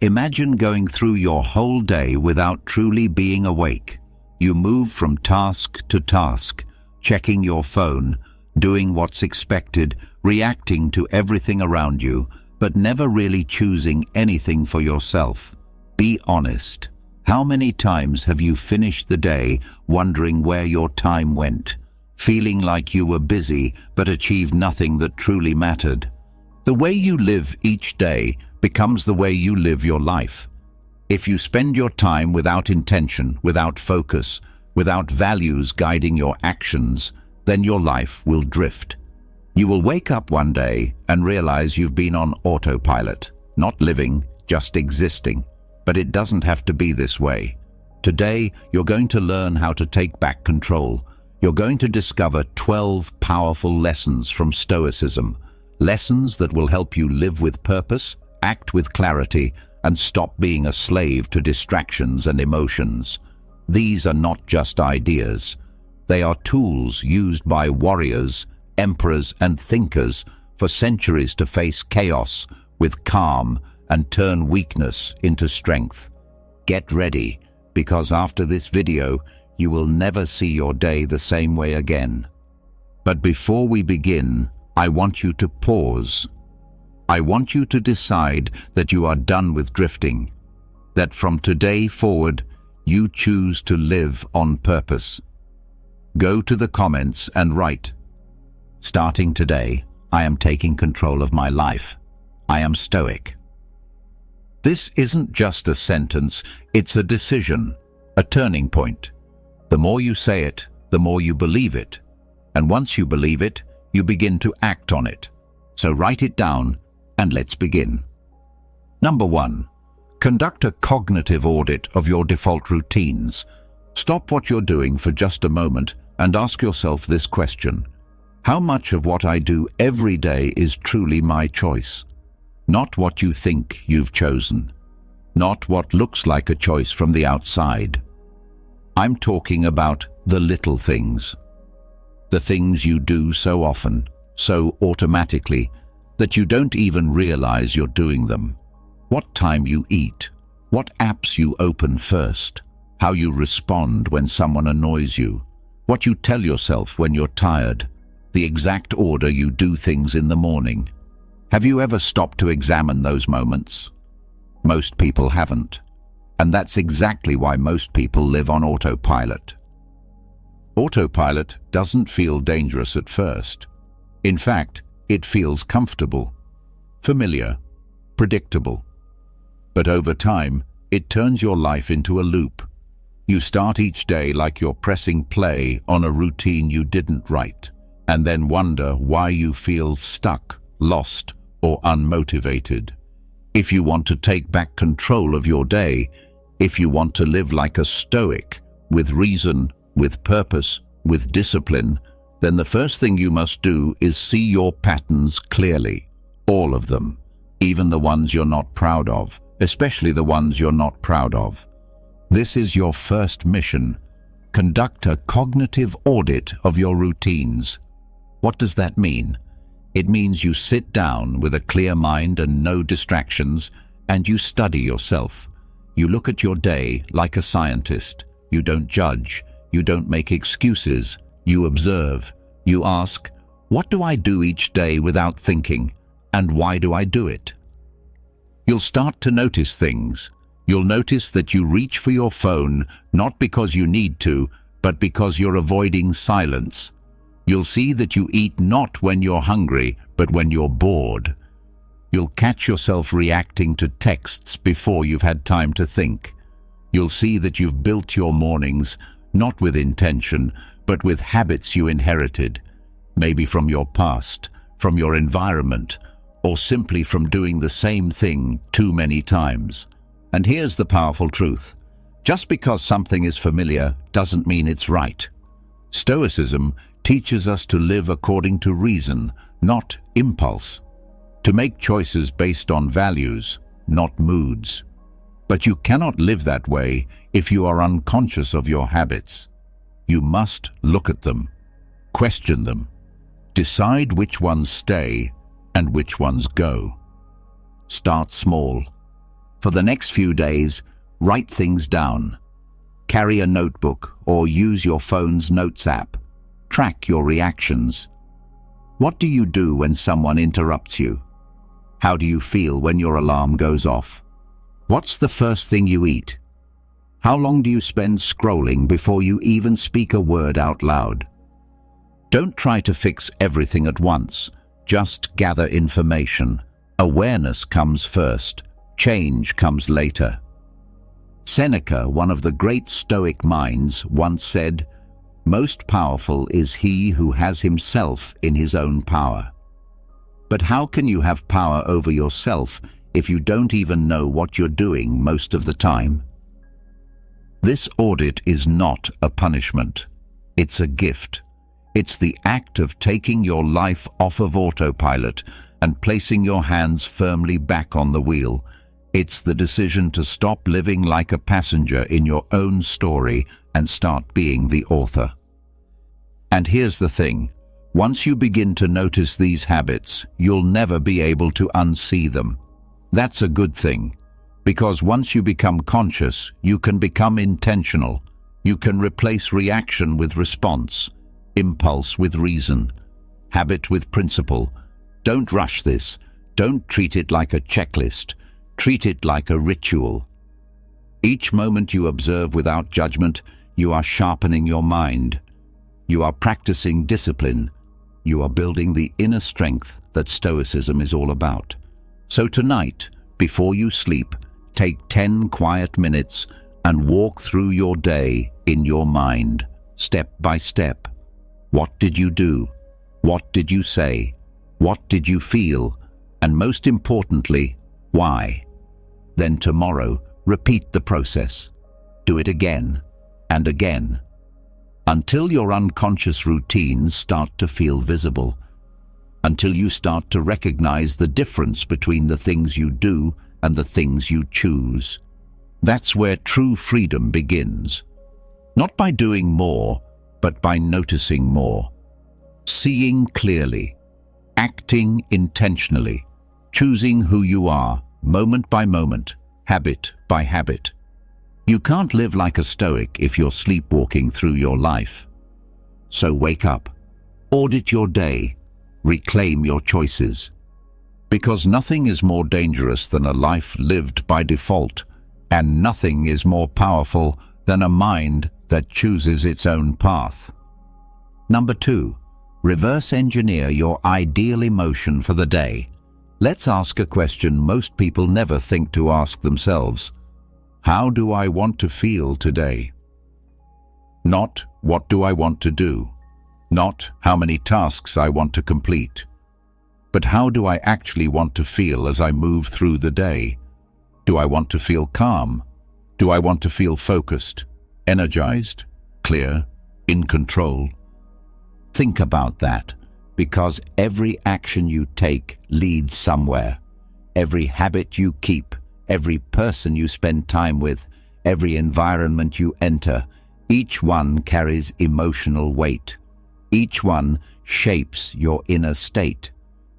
Imagine going through your whole day without truly being awake. You move from task to task, checking your phone, doing what's expected, reacting to everything around you, but never really choosing anything for yourself. Be honest. How many times have you finished the day wondering where your time went, feeling like you were busy but achieved nothing that truly mattered? The way you live each day becomes the way you live your life. If you spend your time without intention, without focus, without values guiding your actions, then your life will drift. You will wake up one day and realize you've been on autopilot, not living, just existing. But it doesn't have to be this way. Today, you're going to learn how to take back control. You're going to discover 12 powerful lessons from Stoicism, lessons that will help you live with purpose, act with clarity, and stop being a slave to distractions and emotions. These are not just ideas. They are tools used by warriors, emperors, and thinkers for centuries to face chaos with calm and turn weakness into strength. Get ready, because after this video, you will never see your day the same way again. But before we begin, I want you to pause. I want you to decide that you are done with drifting, that from today forward, you choose to live on purpose. Go to the comments and write, "Starting today, I am taking control of my life. I am Stoic." This isn't just a sentence, it's a decision, a turning point. The more you say it, the more you believe it. And once you believe it, you begin to act on it. So write it down and let's begin. Number 1. Conduct a cognitive audit of your default routines. Stop what you're doing for just a moment and ask yourself this question. How much of what I do every day is truly my choice? Not what you think you've chosen. Not what looks like a choice from the outside. I'm talking about the little things. The things you do so often, so automatically, that you don't even realize you're doing them. What time you eat, what apps you open first, how you respond when someone annoys you, what you tell yourself when you're tired, the exact order you do things in the morning. Have you ever stopped to examine those moments? Most people haven't. And that's exactly why most people live on autopilot. Autopilot doesn't feel dangerous at first. In fact, it feels comfortable, familiar, predictable. But over time, it turns your life into a loop. You start each day like you're pressing play on a routine you didn't write, and then wonder why you feel stuck, lost, or unmotivated. If you want to take back control of your day, if you want to live like a Stoic, with reason, with purpose, with discipline, then the first thing you must do is see your patterns clearly. All of them, even the ones you're not proud of, especially the ones you're not proud of. This is your first mission. Conduct a cognitive audit of your routines. What does that mean? It means you sit down with a clear mind and no distractions, and you study yourself. You look at your day like a scientist. You don't judge. You don't make excuses. You observe. You ask, what do I do each day without thinking? And why do I do it? You'll start to notice things. You'll notice that you reach for your phone, not because you need to, but because you're avoiding silence. You'll see that you eat not when you're hungry, but when you're bored. You'll catch yourself reacting to texts before you've had time to think. You'll see that you've built your mornings, not with intention, but with habits you inherited, maybe from your past, from your environment, or simply from doing the same thing too many times. And here's the powerful truth. Just because something is familiar doesn't mean it's right. Stoicism teaches us to live according to reason, not impulse. To make choices based on values, not moods. But you cannot live that way if you are unconscious of your habits. You must look at them, question them, decide which ones stay and which ones go. Start small. For the next few days, write things down. Carry a notebook or use your phone's notes app. Track your reactions. What do you do when someone interrupts you? How do you feel when your alarm goes off? What's the first thing you eat? How long do you spend scrolling before you even speak a word out loud? Don't try to fix everything at once. Just gather information. Awareness comes first. Change comes later. Seneca, one of the great Stoic minds, once said, "Most powerful is he who has himself in his own power." But how can you have power over yourself if you don't even know what you're doing most of the time? This audit is not a punishment. It's a gift. It's the act of taking your life off of autopilot and placing your hands firmly back on the wheel. It's the decision to stop living like a passenger in your own story and start being the author. And here's the thing. Once you begin to notice these habits, you'll never be able to unsee them. That's a good thing, because once you become conscious, you can become intentional. You can replace reaction with response, impulse with reason, habit with principle. Don't rush this. Don't treat it like a checklist. Treat it like a ritual. Each moment you observe without judgment, you are sharpening your mind. You are practicing discipline. You are building the inner strength that Stoicism is all about. So tonight, before you sleep, take 10 quiet minutes and walk through your day in your mind, step by step. What did you do? What did you say? What did you feel? And most importantly, why? Then tomorrow, repeat the process. Do it again and again, until your unconscious routines start to feel visible, until you start to recognize the difference between the things you do and the things you choose. That's where true freedom begins. Not by doing more, but by noticing more. Seeing clearly, acting intentionally, choosing who you are, moment by moment, habit by habit. You can't live like a Stoic if you're sleepwalking through your life. So wake up, audit your day, reclaim your choices. Because nothing is more dangerous than a life lived by default, and nothing is more powerful than a mind that chooses its own path. Number 2, reverse engineer your ideal emotion for the day. Let's ask a question most people never think to ask themselves. How do I want to feel today? Not what do I want to do? Not how many tasks I want to complete. But how do I actually want to feel as I move through the day? Do I want to feel calm? Do I want to feel focused, energized, clear, in control? Think about that, because every action you take leads somewhere. Every habit you keep, every person you spend time with, every environment you enter, each one carries emotional weight. Each one shapes your inner state.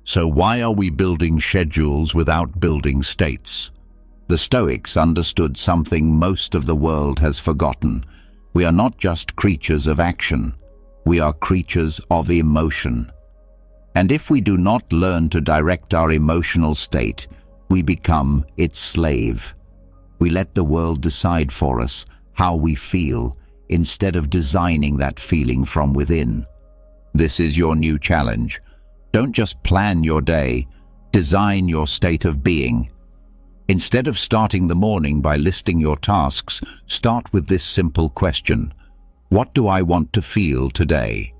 So why are we building schedules without building states? The Stoics understood something most of the world has forgotten. We are not just creatures of action. We are creatures of emotion. And if we do not learn to direct our emotional state, we become its slave. We let the world decide for us how we feel, instead of designing that feeling from within. This is your new challenge. Don't just plan your day, design your state of being. Instead of starting the morning by listing your tasks, start with this simple question. What do I want to feel today?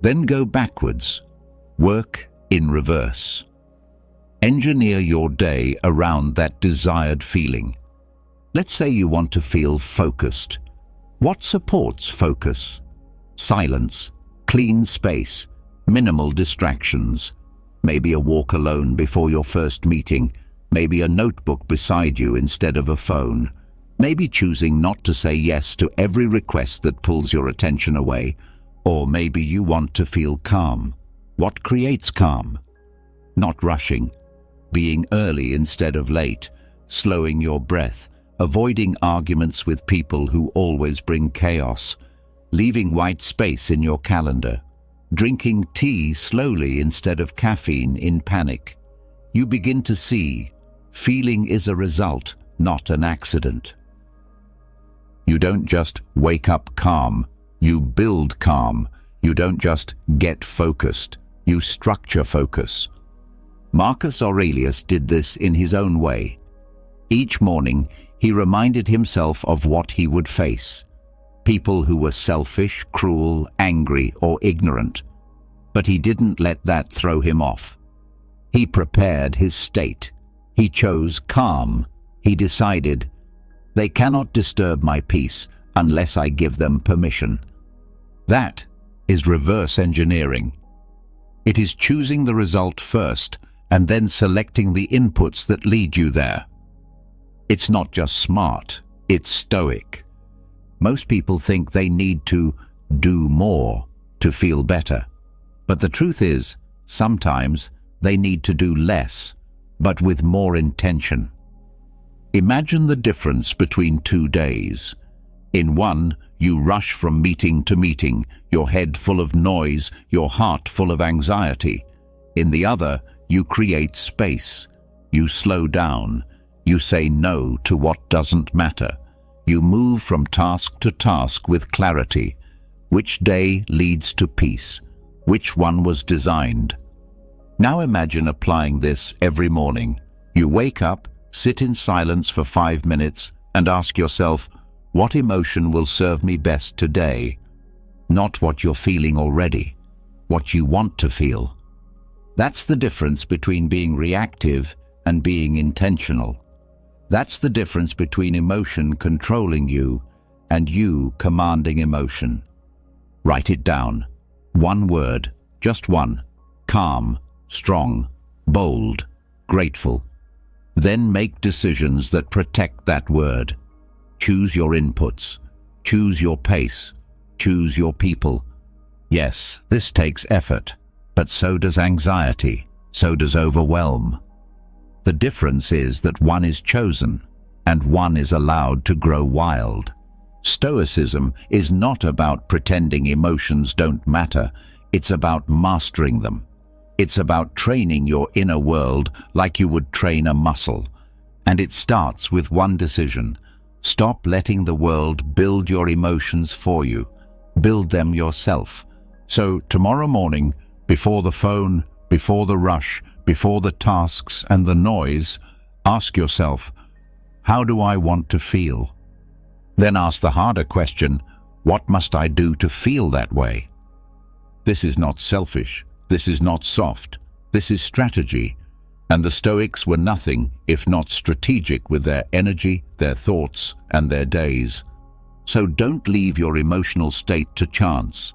Then go backwards. Work in reverse. Engineer your day around that desired feeling. Let's say you want to feel focused. What supports focus? Silence, clean space, minimal distractions. Maybe a walk alone before your first meeting. Maybe a notebook beside you instead of a phone. Maybe choosing not to say yes to every request that pulls your attention away. Or maybe you want to feel calm. What creates calm? Not rushing. Being early instead of late. slowing your breath, avoiding arguments with people who always bring chaos, leaving white space in your calendar, drinking tea slowly instead of caffeine in panic. You begin to see, feeling is a result, not an accident. You don't just wake up calm, you build calm. You don't just get focused, you structure focus. Marcus Aurelius did this in his own way. Each morning, he reminded himself of what he would face. People who were selfish, cruel, angry, or ignorant. But he didn't let that throw him off. He prepared his state. He chose calm. He decided, they cannot disturb my peace unless I give them permission. That is reverse engineering. It is choosing the result first and then selecting the inputs that lead you there. It's not just smart, it's stoic. Most people think they need to do more to feel better. But the truth is, sometimes they need to do less, but with more intention. Imagine the difference between 2 days. In one, you rush from meeting to meeting, your head full of noise, your heart full of anxiety. In the other, you create space. You slow down. You say no to what doesn't matter. You move from task to task with clarity. Which day leads to peace? Which one was designed? Now imagine applying this every morning. You wake up, sit in silence for 5 minutes, and ask yourself, what emotion will serve me best today? Not what you're feeling already, what you want to feel. That's the difference between being reactive and being intentional. That's the difference between emotion controlling you and you commanding emotion. Write it down. One word, just one. Calm, strong, bold, grateful. Then make decisions that protect that word. Choose your inputs. Choose your pace. Choose your people. Yes, this takes effort, but so does anxiety, so does overwhelm. The difference is that one is chosen, and one is allowed to grow wild. Stoicism is not about pretending emotions don't matter, it's about mastering them. It's about training your inner world like you would train a muscle. And it starts with one decision. Stop letting the world build your emotions for you. Build them yourself. So tomorrow morning, before the phone, before the rush, before the tasks and the noise, ask yourself, how do I want to feel? Then ask the harder question, what must I do to feel that way? This is not selfish. This is not soft. This is strategy. And the Stoics were nothing if not strategic with their energy, their thoughts, and their days. So don't leave your emotional state to chance.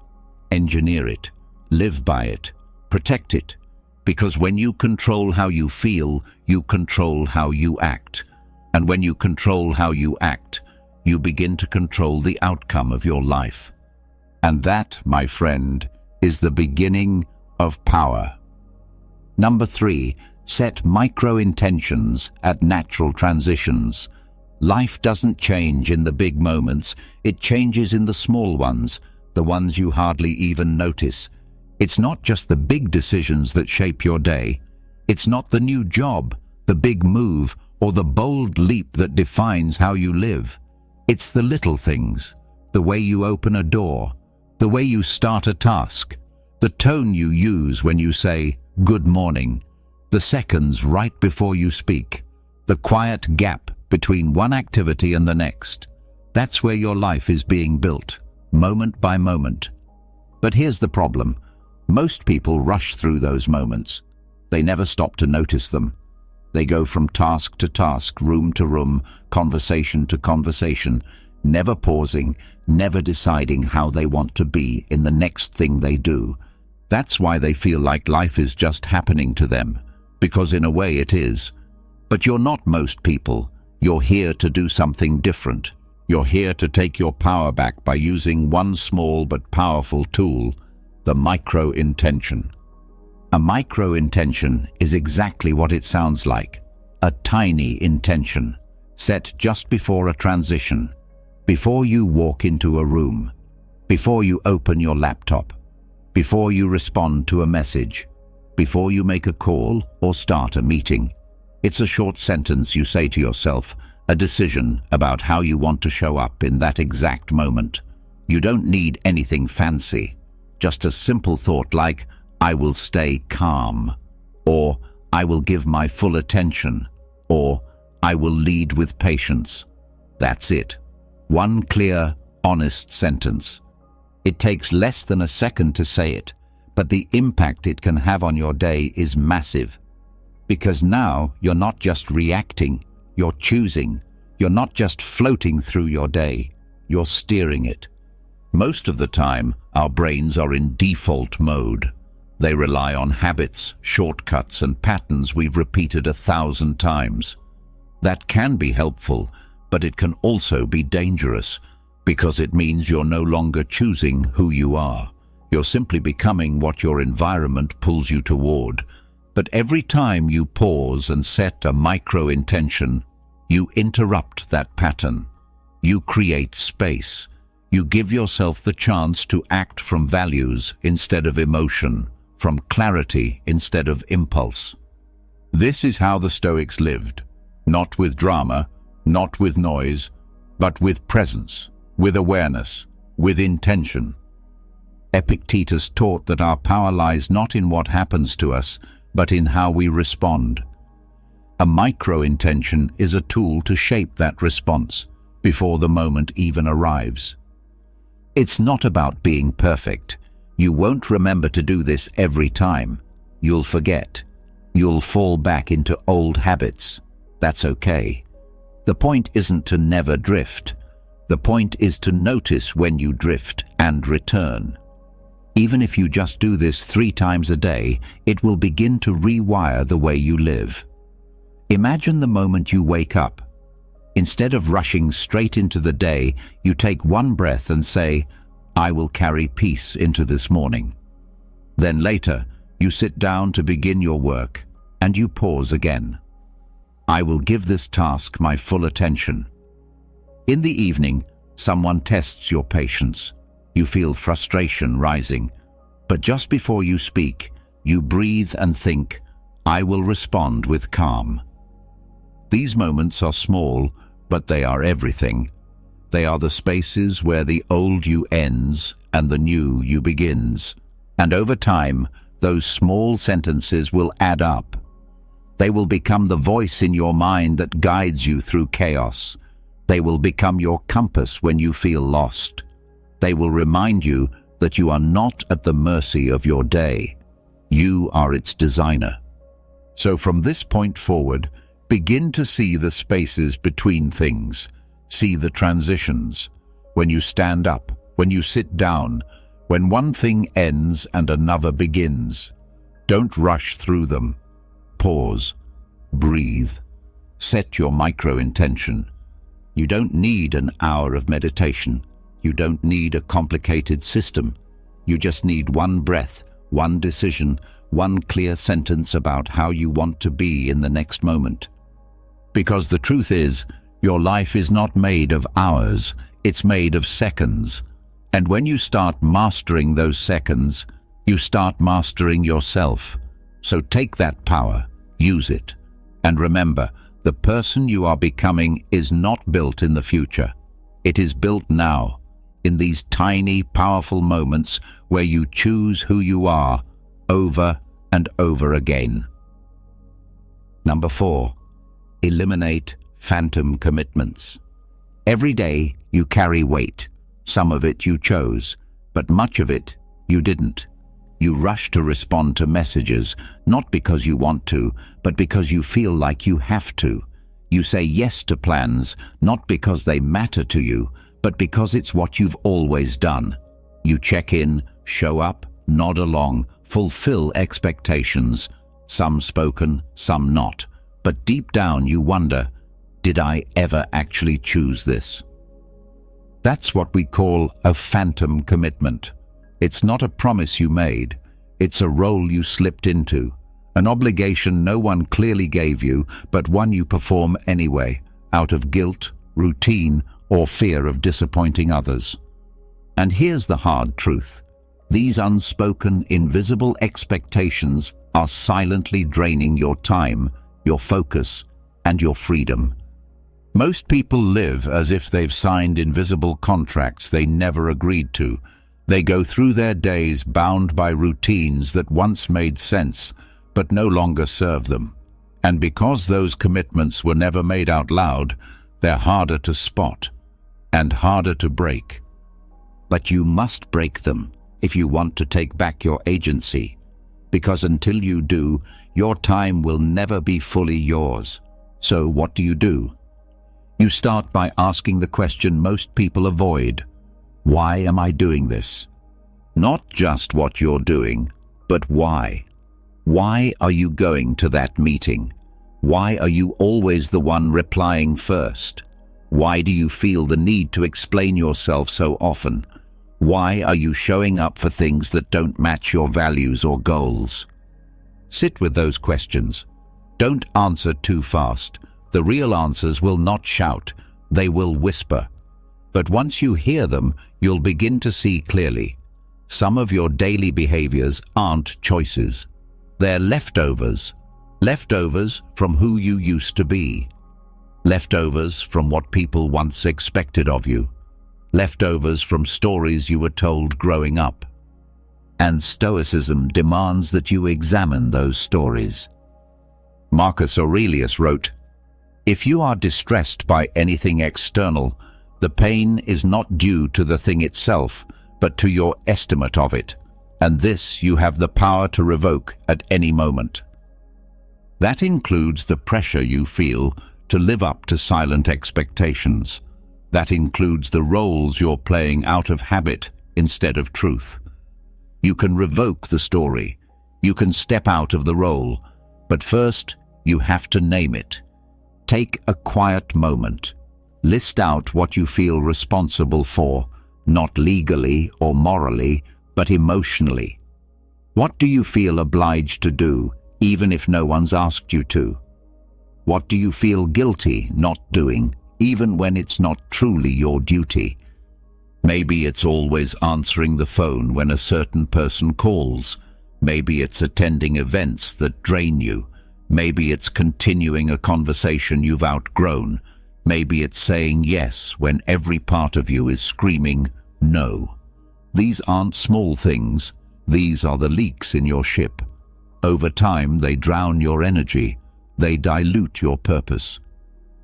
Engineer it. Live by it. Protect it. Because when you control how you feel, you control how you act. And when you control how you act, you begin to control the outcome of your life. And that, my friend, is the beginning of power. Number 3. Set micro-intentions at natural transitions. Life doesn't change in the big moments, it changes in the small ones, the ones you hardly even notice. It's not just the big decisions that shape your day. It's not the new job, the big move, or the bold leap that defines how you live. It's the little things, the way you open a door, the way you start a task, the tone you use when you say, "Good morning," the seconds right before you speak, the quiet gap between one activity and the next. That's where your life is being built, moment by moment. But here's the problem. Most people rush through those moments. They never stop to notice them. They go from task to task, room to room, conversation to conversation, never pausing, never deciding how they want to be in the next thing they do. That's why they feel like life is just happening to them, because in a way it is. But you're not most people. You're here to do something different. You're here to take your power back by using one small but powerful tool, the micro-intention. A micro-intention is exactly what it sounds like, a tiny intention, set just before a transition, before you walk into a room, before you open your laptop, before you respond to a message, before you make a call or start a meeting. It's a short sentence you say to yourself, a decision about how you want to show up in that exact moment. You don't need anything fancy, just a simple thought like, I will stay calm, or I will give my full attention, or I will lead with patience. That's it. One clear, honest sentence. It takes less than a second to say it, but the impact it can have on your day is massive. Because now you're not just reacting, you're choosing. You're not just floating through your day, you're steering it. Most of the time, our brains are in default mode. They rely on habits, shortcuts, and patterns we've repeated 1,000 times. That can be helpful, but it can also be dangerous, because it means you're no longer choosing who you are. You're simply becoming what your environment pulls you toward. But every time you pause and set a micro-intention, you interrupt that pattern. You create space. You give yourself the chance to act from values instead of emotion, from clarity instead of impulse. This is how the Stoics lived, not with drama, not with noise, but with presence, with awareness, with intention. Epictetus taught that our power lies not in what happens to us, but in how we respond. A micro-intention is a tool to shape that response before the moment even arrives. It's not about being perfect. You won't remember to do this every time. You'll forget. You'll fall back into old habits. That's okay. The point isn't to never drift. The point is to notice when you drift and return. Even if you just do this 3 times a day, it will begin to rewire the way you live. Imagine the moment you wake up. Instead of rushing straight into the day, you take one breath and say, I will carry peace into this morning. Then later, you sit down to begin your work, and you pause again. I will give this task my full attention. In the evening, someone tests your patience. You feel frustration rising, but just before you speak, you breathe and think, I will respond with calm. These moments are small, but they are everything. They are the spaces where the old you ends and the new you begins. And over time, those small sentences will add up. They will become the voice in your mind that guides you through chaos. They will become your compass when you feel lost. They will remind you that you are not at the mercy of your day. You are its designer. So from this point forward, begin to see the spaces between things. See the transitions. When you stand up, when you sit down, when one thing ends and another begins. Don't rush through them. Pause. Breathe. Set your micro-intention. You don't need an hour of meditation. You don't need a complicated system. You just need one breath, one decision, one clear sentence about how you want to be in the next moment. Because the truth is, your life is not made of hours, it's made of seconds. And when you start mastering those seconds, you start mastering yourself. So take that power, use it. And remember, the person you are becoming is not built in the future. It is built now, in these tiny, powerful moments where you choose who you are over and over again. Number 4, eliminate phantom commitments. Every day you carry weight. Some of it you chose, but much of it you didn't. You rush to respond to messages, not because you want to, but because you feel like you have to. You say yes to plans, not because they matter to you, but because it's what you've always done. You check in, show up, nod along, fulfill expectations, some spoken, some not. But deep down you wonder, did I ever actually choose this? That's what we call a phantom commitment. It's not a promise you made, it's a role you slipped into, An obligation no one clearly gave you, but one you perform anyway, out of guilt, routine, or fear of disappointing others. And here's the hard truth. These unspoken, invisible expectations are silently draining your time, your focus, and your freedom. Most people live as if they've signed invisible contracts they never agreed to. They go through their days bound by routines that once made sense, but no longer serve them. And because those commitments were never made out loud, they're harder to spot and harder to break. But you must break them if you want to take back your agency, because until you do, your time will never be fully yours. So what do? You start by asking the question most people avoid. Why am I doing this? Not just what you're doing, but why. Why are you going to that meeting? Why are you always the one replying first? Why do you feel the need to explain yourself so often? Why are you showing up for things that don't match your values or goals? Sit with those questions. Don't answer too fast. The real answers will not shout, they will whisper. But once you hear them, you'll begin to see clearly. Some of your daily behaviors aren't choices. They're leftovers. Leftovers from who you used to be. Leftovers from what people once expected of you. Leftovers from stories you were told growing up. And Stoicism demands that you examine those stories. Marcus Aurelius wrote, "If you are distressed by anything external, the pain is not due to the thing itself, but to your estimate of it, and this you have the power to revoke at any moment." That includes the pressure you feel to live up to silent expectations. That includes the roles you're playing out of habit instead of truth. You can revoke the story. You can step out of the role. But first, you have to name it. Take a quiet moment. List out what you feel responsible for, not legally or morally, but emotionally. What do you feel obliged to do, even if no one's asked you to? What do you feel guilty not doing, even when it's not truly your duty? Maybe it's always answering the phone when a certain person calls. Maybe it's attending events that drain you. Maybe it's continuing a conversation you've outgrown. Maybe it's saying yes when every part of you is screaming no. These aren't small things. These are the leaks in your ship. Over time, they drown your energy. They dilute your purpose.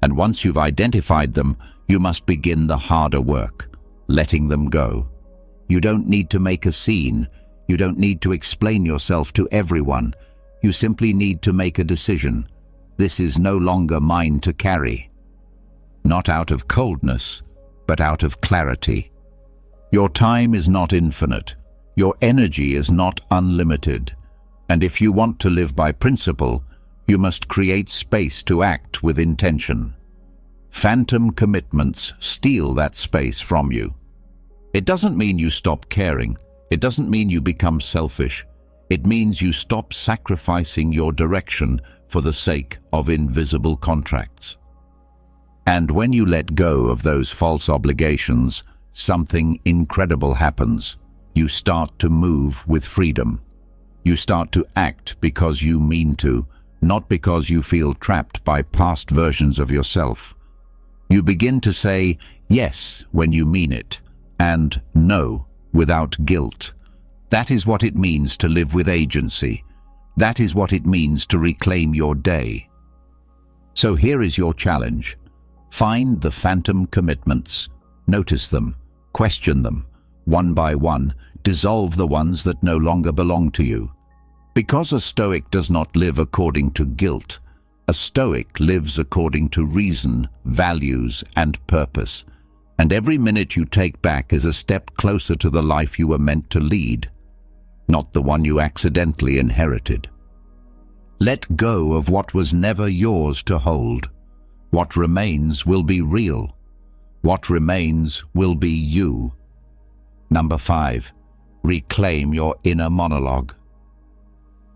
And once you've identified them, you must begin the harder work, letting them go. You don't need to make a scene. You don't need to explain yourself to everyone. You simply need to make a decision. This is no longer mine to carry. Not out of coldness, but out of clarity. Your time is not infinite. Your energy is not unlimited. And if you want to live by principle, you must create space to act with intention. Phantom commitments steal that space from you. It doesn't mean you stop caring. It doesn't mean you become selfish. It means you stop sacrificing your direction for the sake of invisible contracts. And when you let go of those false obligations, something incredible happens. You start to move with freedom. You start to act because you mean to, not because you feel trapped by past versions of yourself. You begin to say yes when you mean it, and no without guilt. That is what it means to live with agency. That is what it means to reclaim your day. So here is your challenge. Find the phantom commitments. Notice them. Question them. One by one, dissolve the ones that no longer belong to you. Because a Stoic does not live according to guilt, a Stoic lives according to reason, values, and purpose. And every minute you take back is a step closer to the life you were meant to lead, not the one you accidentally inherited. Let go of what was never yours to hold. What remains will be real. What remains will be you. Number 5, reclaim your inner monologue.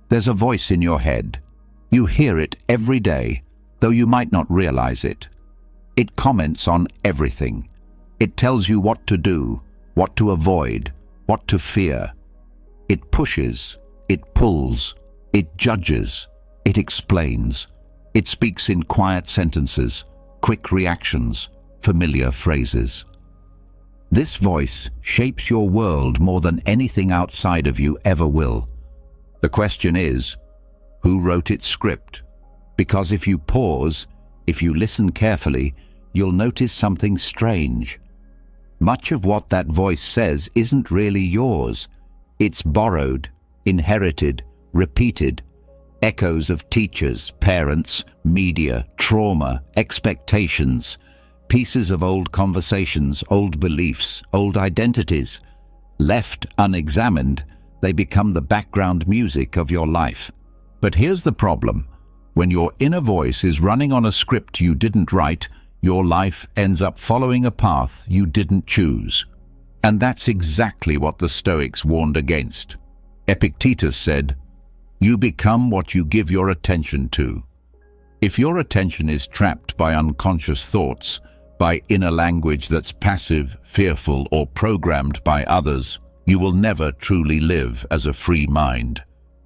There's a voice in your head. You hear it every day, though you might not realize it. It comments on everything. It tells you what to do, what to avoid, what to fear. It pushes, it pulls, it judges, it explains. It speaks in quiet sentences, quick reactions, familiar phrases. This voice shapes your world more than anything outside of you ever will. The question is, who wrote its script? Because if you pause, if you listen carefully, you'll notice something strange. Much of what that voice says isn't really yours. It's borrowed, inherited, repeated. Echoes of teachers, parents, media, trauma, expectations. Pieces of old conversations, old beliefs, old identities. Left unexamined, they become the background music of your life. But here's the problem. When your inner voice is running on a script you didn't write, your life ends up following a path you didn't choose. And that's exactly what the Stoics warned against. Epictetus said, "You become what you give your attention to." If your attention is trapped by unconscious thoughts, by inner language that's passive, fearful, or programmed by others, you will never truly live as a free mind.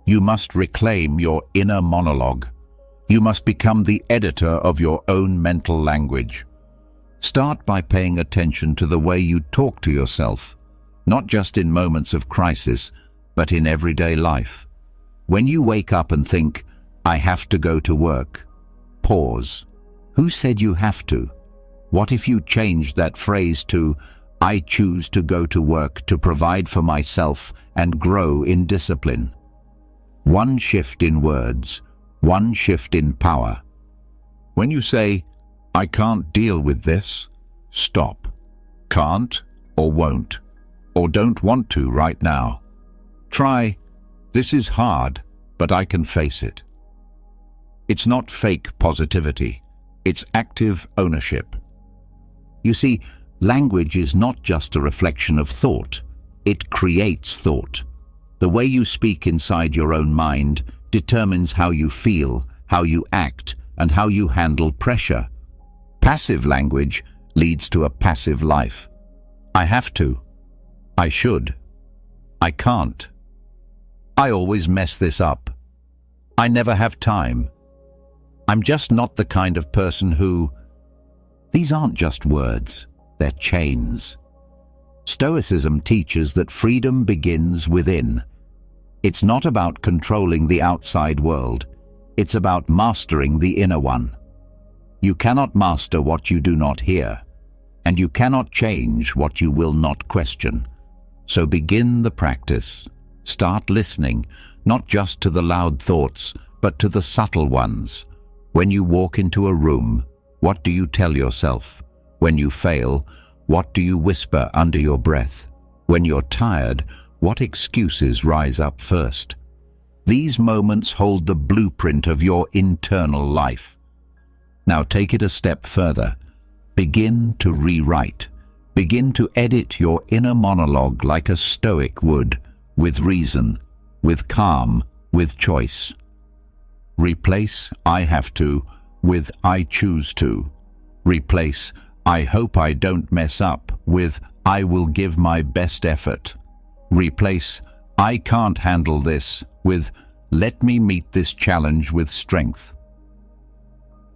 You must reclaim your inner monologue. You must become the editor of your own mental language. Start by paying attention to the way you talk to yourself, not just in moments of crisis, but in everyday life. When you wake up and think, "I have to go to work," pause. Who said you have to? What if you changed that phrase to, "I choose to go to work to provide for myself and grow in discipline"? One shift in words, one shift in power. When you say, "I can't deal with this," stop. Can't or won't, or don't want to right now. Try, "This is hard, but I can face it." It's not fake positivity. It's active ownership. You see, language is not just a reflection of thought. It creates thought. The way you speak inside your own mind determines how you feel, how you act, and how you handle pressure. Passive language leads to a passive life. I have to. I should. I can't. I always mess this up. I never have time. I'm just not the kind of person who... These aren't just words, they're chains. Stoicism teaches that freedom begins within. It's not about controlling the outside world. It's about mastering the inner one. You cannot master what you do not hear, and you cannot change what you will not question. So begin the practice. Start listening, not just to the loud thoughts, but to the subtle ones. When you walk into a room, what do you tell yourself? When you fail, what do you whisper under your breath? When you're tired, what excuses rise up first? These moments hold the blueprint of your internal life. Now take it a step further. Begin to rewrite. Begin to edit your inner monologue like a Stoic would, with reason, with calm, with choice. Replace "I have to" with "I choose to." Replace "I hope I don't mess up" with "I will give my best effort." Replace "I can't handle this" with "Let me meet this challenge with strength."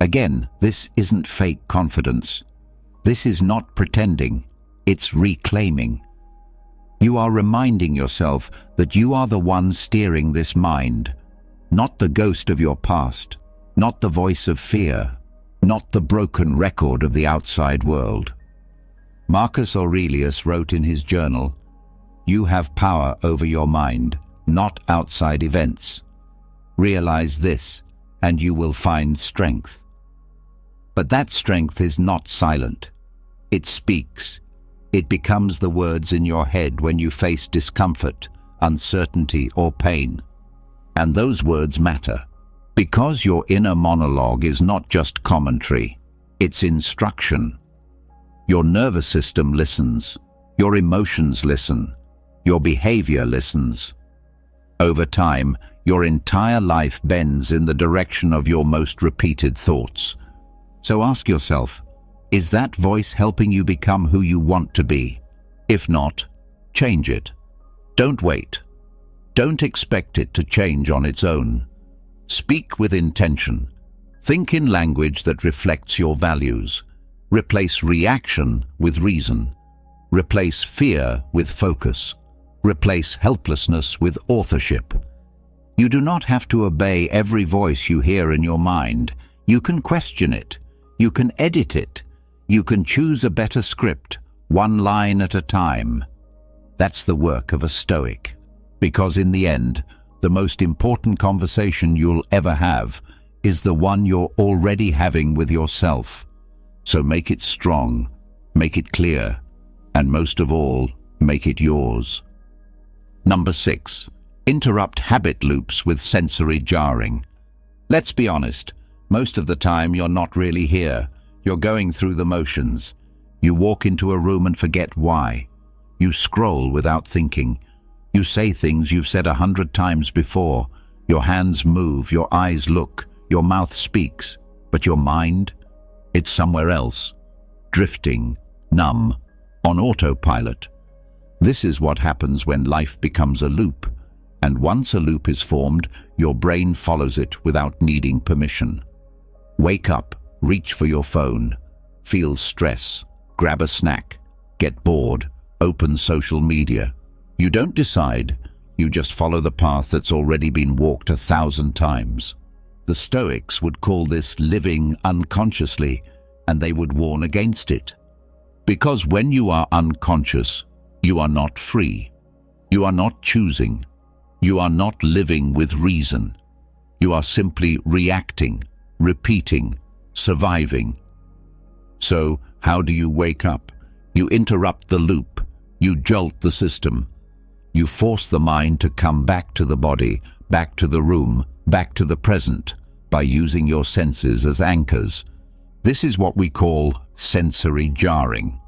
Again, this isn't fake confidence. This is not pretending. It's reclaiming. You are reminding yourself that you are the one steering this mind, not the ghost of your past, not the voice of fear, not the broken record of the outside world. Marcus Aurelius wrote in his journal, "You have power over your mind, not outside events. Realize this, and you will find strength." But that strength is not silent. It speaks. It becomes the words in your head when you face discomfort, uncertainty, or pain. And those words matter, because your inner monologue is not just commentary, it's instruction. Your nervous system listens, your emotions listen, your behavior listens. Over time, your entire life bends in the direction of your most repeated thoughts. So ask yourself, is that voice helping you become who you want to be? If not, change it. Don't wait. Don't expect it to change on its own. Speak with intention. Think in language that reflects your values. Replace reaction with reason. Replace fear with focus. Replace helplessness with authorship. You do not have to obey every voice you hear in your mind. You can question it. You can edit it. You can choose a better script, one line at a time. That's the work of a Stoic. Because in the end, the most important conversation you'll ever have is the one you're already having with yourself. So make it strong, make it clear, and most of all, make it yours. Number 6. Interrupt habit loops with sensory jarring. Let's be honest, most of the time you're not really here. You're going through the motions. You walk into a room and forget why. You scroll without thinking. You say things you've said 100 times before. Your hands move, your eyes look, your mouth speaks, but your mind, it's somewhere else, drifting, numb, on autopilot. This is what happens when life becomes a loop, and once a loop is formed, your brain follows it without needing permission. Wake up, reach for your phone, feel stress, grab a snack, get bored, open social media. You don't decide, you just follow the path that's already been walked 1,000 times. The Stoics would call this living unconsciously, and they would warn against it. Because when you are unconscious, you are not free. You are not choosing. You are not living with reason. You are simply reacting, repeating, surviving. So, how do you wake up? You interrupt the loop. You jolt the system. You force the mind to come back to the body, back to the room, back to the present, by using your senses as anchors. This is what we call sensory jarring.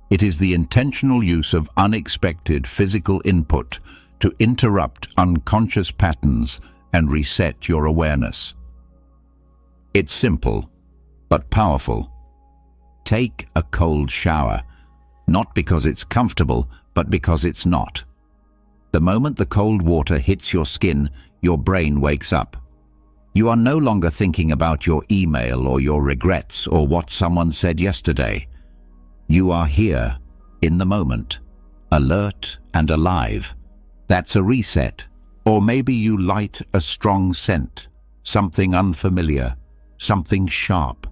It is the intentional use of unexpected physical input to interrupt unconscious patterns and reset your awareness. It's simple, but powerful. Take a cold shower, not because it's comfortable, but because it's not. The moment the cold water hits your skin, your brain wakes up. You are no longer thinking about your email or your regrets or what someone said yesterday. You are here, in the moment, alert and alive. That's a reset. Or maybe you light a strong scent, something unfamiliar, something sharp.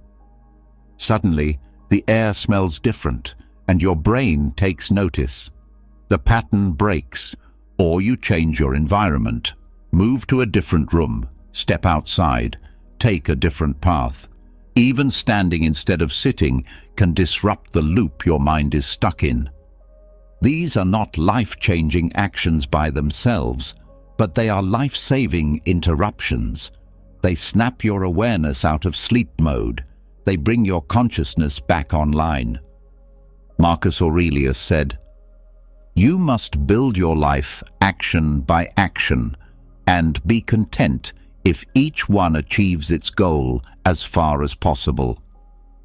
Suddenly, the air smells different, and your brain takes notice. The pattern breaks, or you change your environment. Move to a different room, step outside, take a different path. Even standing instead of sitting can disrupt the loop your mind is stuck in. These are not life-changing actions by themselves, but they are life-saving interruptions. They snap your awareness out of sleep mode. They bring your consciousness back online. Marcus Aurelius said, "You must build your life action by action, and be content if each one achieves its goal as far as possible.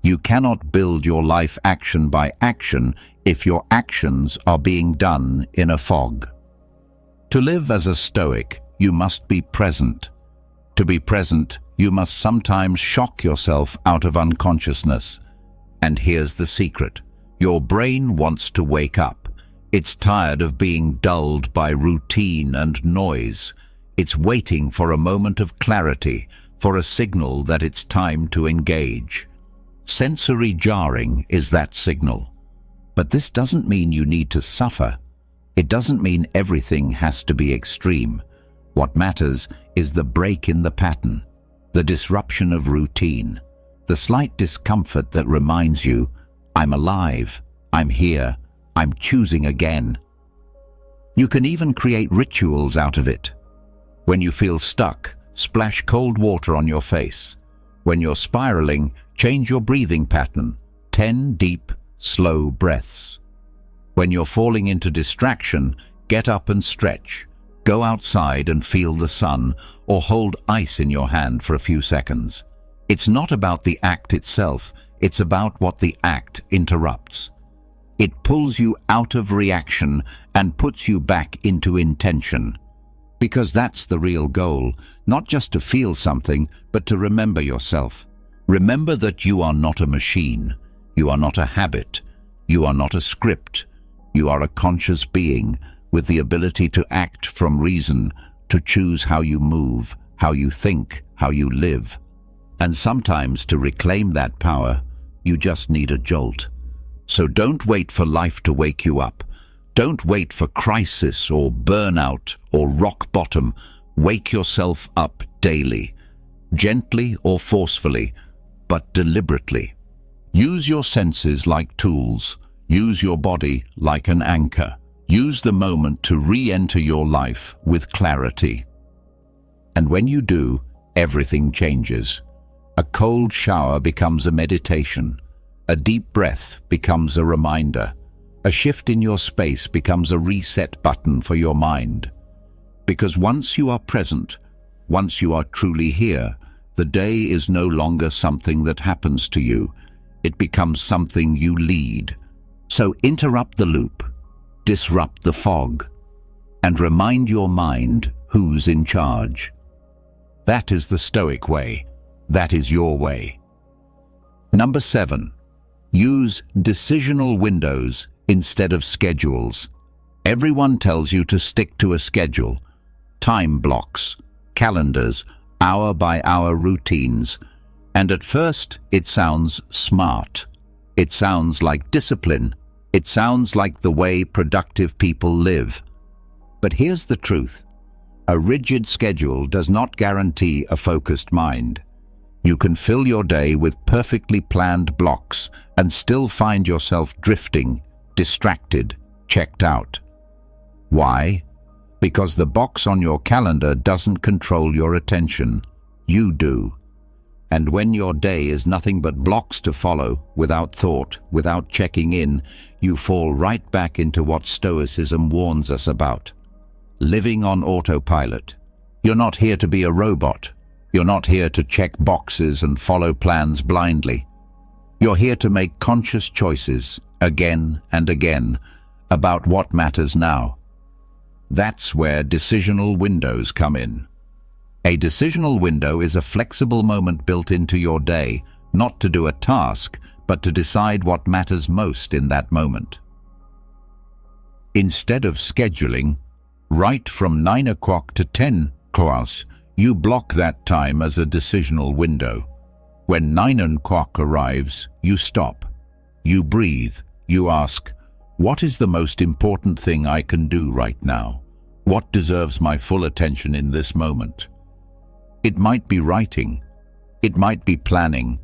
You cannot build your life action by action if your actions are being done in a fog." To live as a Stoic, you must be present. To be present, you must sometimes shock yourself out of unconsciousness. And here's the secret. Your brain wants to wake up. It's tired of being dulled by routine and noise. It's waiting for a moment of clarity, for a signal that it's time to engage. Sensory jarring is that signal. But this doesn't mean you need to suffer. It doesn't mean everything has to be extreme. What matters is the break in the pattern, the disruption of routine, the slight discomfort that reminds you, I'm alive, I'm here, I'm choosing again. You can even create rituals out of it. When you feel stuck, splash cold water on your face. When you're spiraling, change your breathing pattern. 10 deep, slow breaths. When you're falling into distraction, get up and stretch. Go outside and feel the sun, or hold ice in your hand for a few seconds. It's not about the act itself, it's about what the act interrupts. It pulls you out of reaction and puts you back into intention. Because that's the real goal, not just to feel something, but to remember yourself. Remember that you are not a machine, you are not a habit, you are not a script, you are a conscious being with the ability to act from reason, to choose how you move, how you think, how you live. And sometimes to reclaim that power, you just need a jolt. So don't wait for life to wake you up. Don't wait for crisis or burnout or rock bottom. Wake yourself up daily, gently or forcefully, but deliberately. Use your senses like tools. Use your body like an anchor. Use the moment to re-enter your life with clarity. And when you do, everything changes. A cold shower becomes a meditation. A deep breath becomes a reminder. A shift in your space becomes a reset button for your mind. Because once you are present, once you are truly here, the day is no longer something that happens to you. It becomes something you lead. So interrupt the loop, disrupt the fog, and remind your mind who's in charge. That is the Stoic way. That is your way. Number 7. Use decisional windows instead of schedules. Everyone tells you to stick to a schedule. Time blocks, calendars, hour-by-hour routines. And at first, it sounds smart. It sounds like discipline. It sounds like the way productive people live. But here's the truth. A rigid schedule does not guarantee a focused mind. You can fill your day with perfectly planned blocks and still find yourself drifting, distracted, checked out. Why? Because the box on your calendar doesn't control your attention. You do. And when your day is nothing but blocks to follow, without thought, without checking in, you fall right back into what Stoicism warns us about. Living on autopilot. You're not here to be a robot. You're not here to check boxes and follow plans blindly. You're here to make conscious choices, again and again, about what matters now. That's where decisional windows come in. A decisional window is a flexible moment built into your day, not to do a task, but to decide what matters most in that moment. Instead of scheduling, right from 9 o'clock to 10 o'clock, you block that time as a decisional window. When 9 o'clock arrives, you stop. You breathe. You ask, what is the most important thing I can do right now? What deserves my full attention in this moment? It might be writing. It might be planning.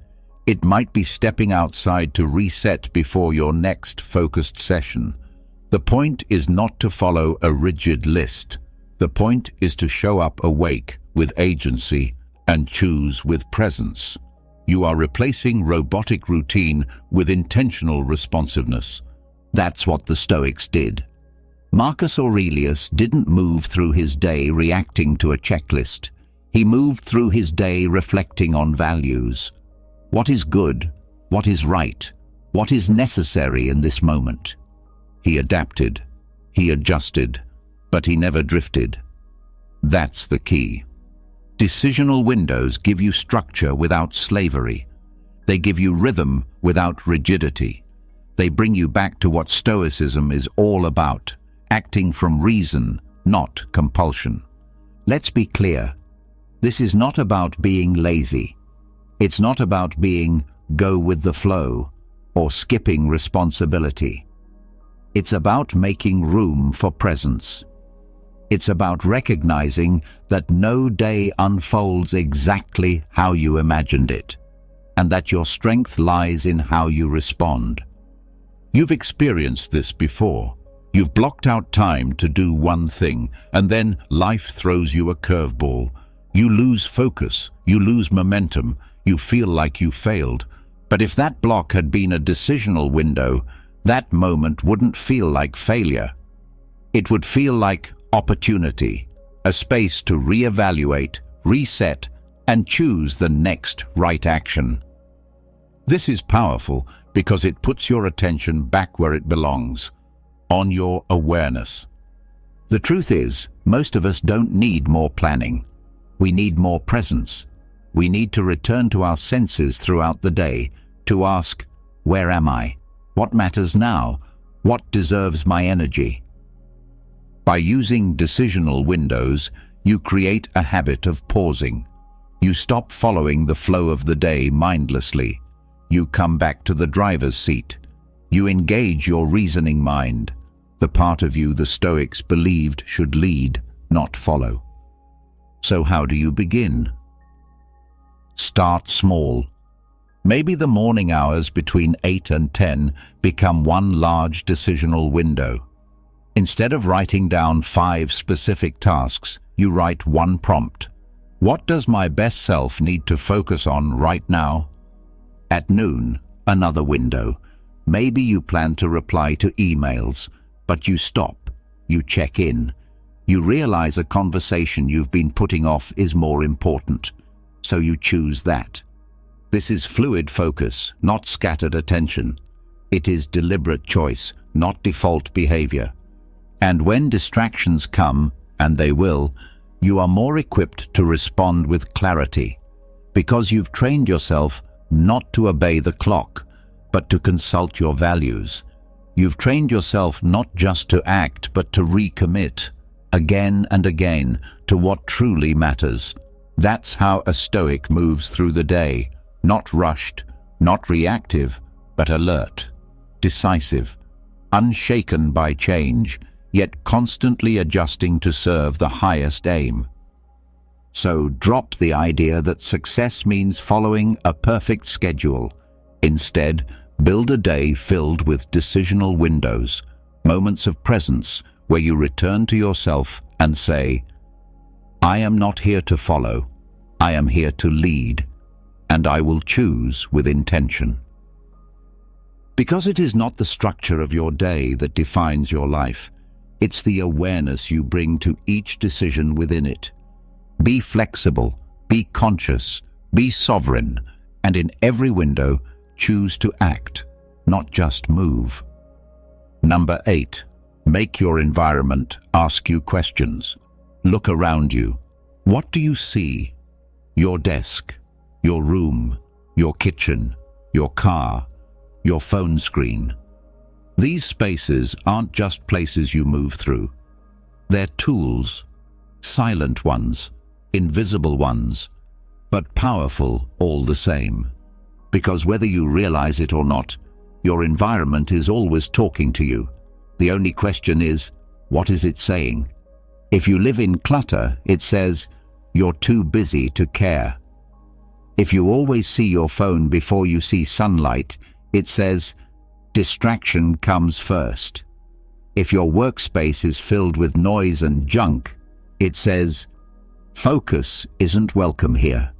It might be stepping outside to reset before your next focused session. The point is not to follow a rigid list. The point is to show up awake with agency and choose with presence. You are replacing robotic routine with intentional responsiveness. That's what the Stoics did. Marcus Aurelius didn't move through his day reacting to a checklist. He moved through his day reflecting on values. What is good? What is right? What is necessary in this moment? He adapted. He adjusted. But he never drifted. That's the key. Decisional windows give you structure without slavery. They give you rhythm without rigidity. They bring you back to what Stoicism is all about, acting from reason, not compulsion. Let's be clear. This is not about being lazy. It's not about being go with the flow or skipping responsibility. It's about making room for presence. It's about recognizing that no day unfolds exactly how you imagined it, and that your strength lies in how you respond. You've experienced this before. You've blocked out time to do one thing, and then life throws you a curveball. You lose focus, you lose momentum, you feel like you failed. But if that block had been a decisional window, that moment wouldn't feel like failure. It would feel like opportunity, a space to reevaluate, reset, and choose the next right action. This is powerful because it puts your attention back where it belongs, on your awareness. The truth is, most of us don't need more planning. We need more presence. We need to return to our senses throughout the day to ask, where am I? What matters now? What deserves my energy? By using decisional windows, you create a habit of pausing. You stop following the flow of the day mindlessly. You come back to the driver's seat. You engage your reasoning mind, the part of you the Stoics believed should lead, not follow. So how do you begin? Start small. Maybe the morning hours between 8 and 10 become one large decisional window. Instead of writing down 5 specific tasks, you write one prompt. What does my best self need to focus on right now? At noon, another window. Maybe you plan to reply to emails, but you stop, you check in. You realize a conversation you've been putting off is more important, so you choose that. This is fluid focus, not scattered attention. It is deliberate choice, not default behavior. And when distractions come, and they will, you are more equipped to respond with clarity, because you've trained yourself not to obey the clock, but to consult your values. You've trained yourself not just to act, but to recommit, again and again, to what truly matters. That's how a Stoic moves through the day, not rushed, not reactive, but alert, decisive, unshaken by change, yet constantly adjusting to serve the highest aim. So drop the idea that success means following a perfect schedule. Instead, build a day filled with decisional windows, moments of presence where you return to yourself and say, I am not here to follow, I am here to lead, and I will choose with intention. Because it is not the structure of your day that defines your life, it's the awareness you bring to each decision within it. Be flexible, be conscious, be sovereign, and in every window, choose to act, not just move. Number 8. Make your environment ask you questions. Look around you. What do you see? Your desk, your room, your kitchen, your car, your phone screen. These spaces aren't just places you move through. They're tools, silent ones, invisible ones, but powerful all the same. Because whether you realize it or not, your environment is always talking to you. The only question is, what is it saying? If you live in clutter, it says, you're too busy to care. If you always see your phone before you see sunlight, it says, distraction comes first. If your workspace is filled with noise and junk, it says, focus isn't welcome here.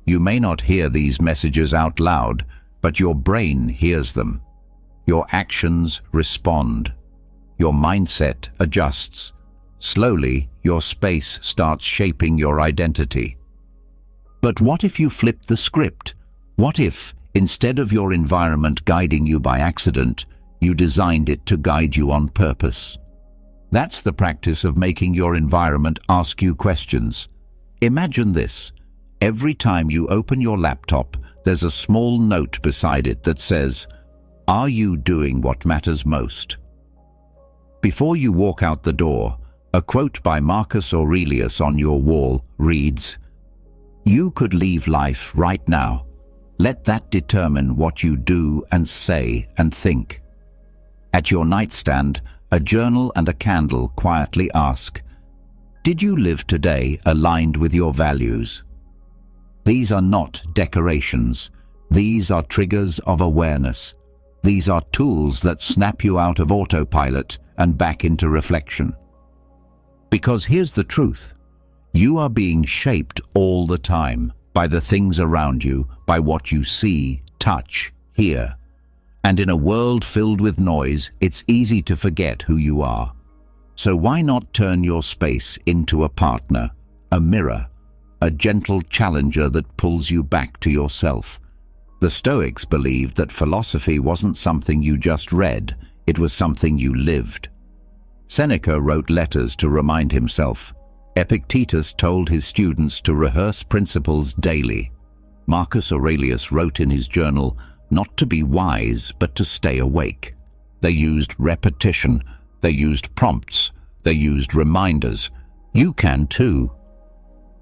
You may not hear these messages out loud, but your brain hears them. Your actions respond. Your mindset adjusts. Slowly, your space starts shaping your identity. But what if you flip the script? What if, instead of your environment guiding you by accident, you designed it to guide you on purpose? That's the practice of making your environment ask you questions. Imagine this. Every time you open your laptop, there's a small note beside it that says, are you doing what matters most? Before you walk out the door, a quote by Marcus Aurelius on your wall reads, you could leave life right now. Let that determine what you do and say and think. At your nightstand, a journal and a candle quietly ask, did you live today aligned with your values? These are not decorations. These are triggers of awareness. These are tools that snap you out of autopilot and back into reflection. Because here's the truth. You are being shaped all the time by the things around you, by what you see, touch, hear. And in a world filled with noise, it's easy to forget who you are. So why not turn your space into a partner, a mirror, a gentle challenger that pulls you back to yourself? The Stoics believed that philosophy wasn't something you just read, it was something you lived. Seneca wrote letters to remind himself. Epictetus told his students to rehearse principles daily. Marcus Aurelius wrote in his journal not to be wise, but to stay awake. They used repetition, they used prompts, they used reminders. You can too.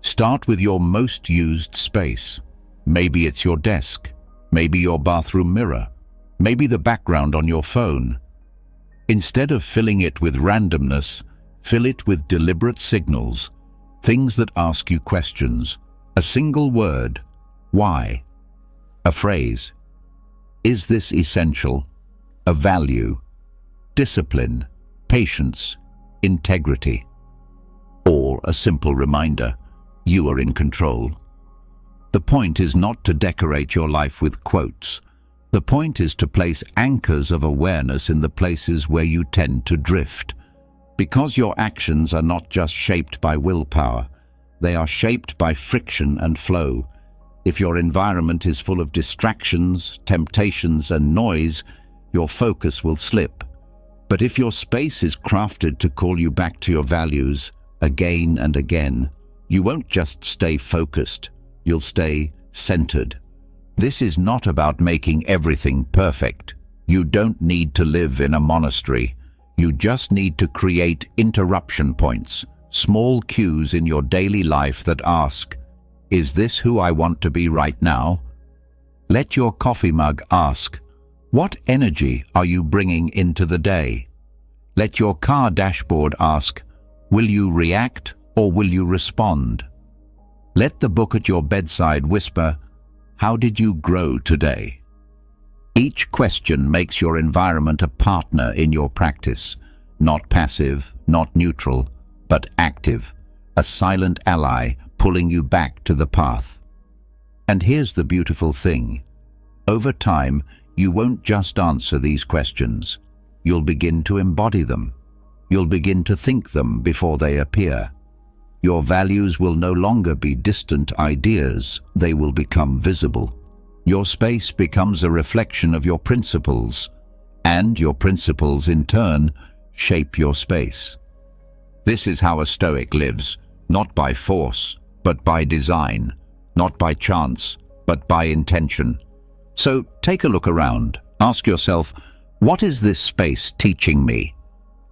Start with your most used space. Maybe it's your desk, maybe your bathroom mirror, maybe the background on your phone. Instead of filling it with randomness, fill it with deliberate signals, things that ask you questions. A single word, why? A phrase, is this essential? A value, discipline, patience, integrity. Or a simple reminder, you are in control. The point is not to decorate your life with quotes. The point is to place anchors of awareness in the places where you tend to drift. Because your actions are not just shaped by willpower, they are shaped by friction and flow. If your environment is full of distractions, temptations, and noise, your focus will slip. But if your space is crafted to call you back to your values again and again, you won't just stay focused, you'll stay centered. This is not about making everything perfect. You don't need to live in a monastery. You just need to create interruption points, small cues in your daily life that ask, is this who I want to be right now? Let your coffee mug ask, what energy are you bringing into the day? Let your car dashboard ask, will you react or will you respond? Let the book at your bedside whisper, how did you grow today? Each question makes your environment a partner in your practice, not passive, not neutral, but active, a silent ally pulling you back to the path. And here's the beautiful thing. Over time, you won't just answer these questions. You'll begin to embody them. You'll begin to think them before they appear. Your values will no longer be distant ideas, they will become visible. Your space becomes a reflection of your principles, and your principles in turn shape your space. This is how a Stoic lives, not by force, but by design, not by chance, but by intention. So take a look around, ask yourself, what is this space teaching me?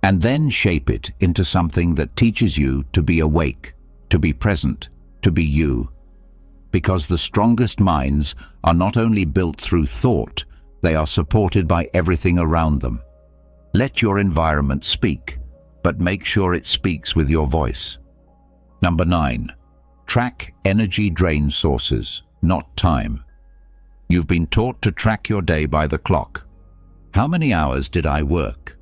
And then shape it into something that teaches you to be awake, to be present, to be you. Because the strongest minds are not only built through thought, they are supported by everything around them. Let your environment speak, but make sure it speaks with your voice. Number 9. Track energy drain sources, not time. You've been taught to track your day by the clock. How many hours did I work?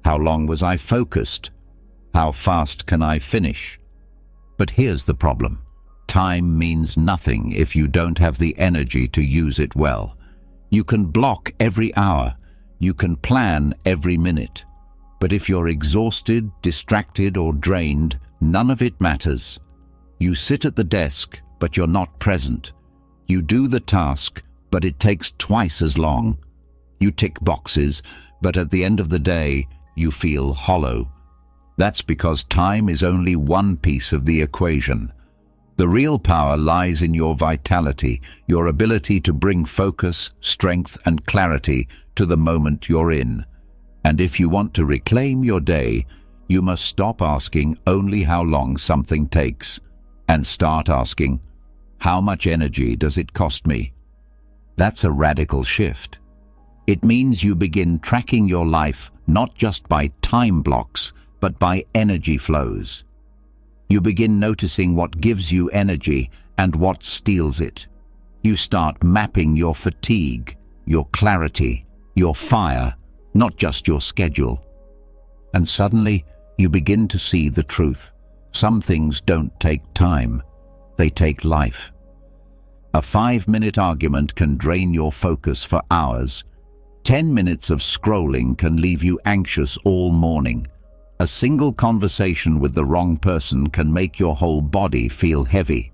How long was I focused? How fast can I finish? But here's the problem. Time means nothing if you don't have the energy to use it well. You can block every hour. You can plan every minute. But if you're exhausted, distracted, or drained, none of it matters. You sit at the desk, but you're not present. You do the task, but it takes twice as long. You tick boxes, but at the end of the day, you feel hollow. That's because time is only one piece of the equation. The real power lies in your vitality, your ability to bring focus, strength, and clarity to the moment you're in. And if you want to reclaim your day, you must stop asking only how long something takes, and start asking, how much energy does it cost me? That's a radical shift. It means you begin tracking your life not just by time blocks, but by energy flows. You begin noticing what gives you energy and what steals it. You start mapping your fatigue, your clarity, your fire, not just your schedule. And suddenly, you begin to see the truth. Some things don't take time, they take life. A 5-minute argument can drain your focus for hours. 10 minutes of scrolling can leave you anxious all morning. A single conversation with the wrong person can make your whole body feel heavy.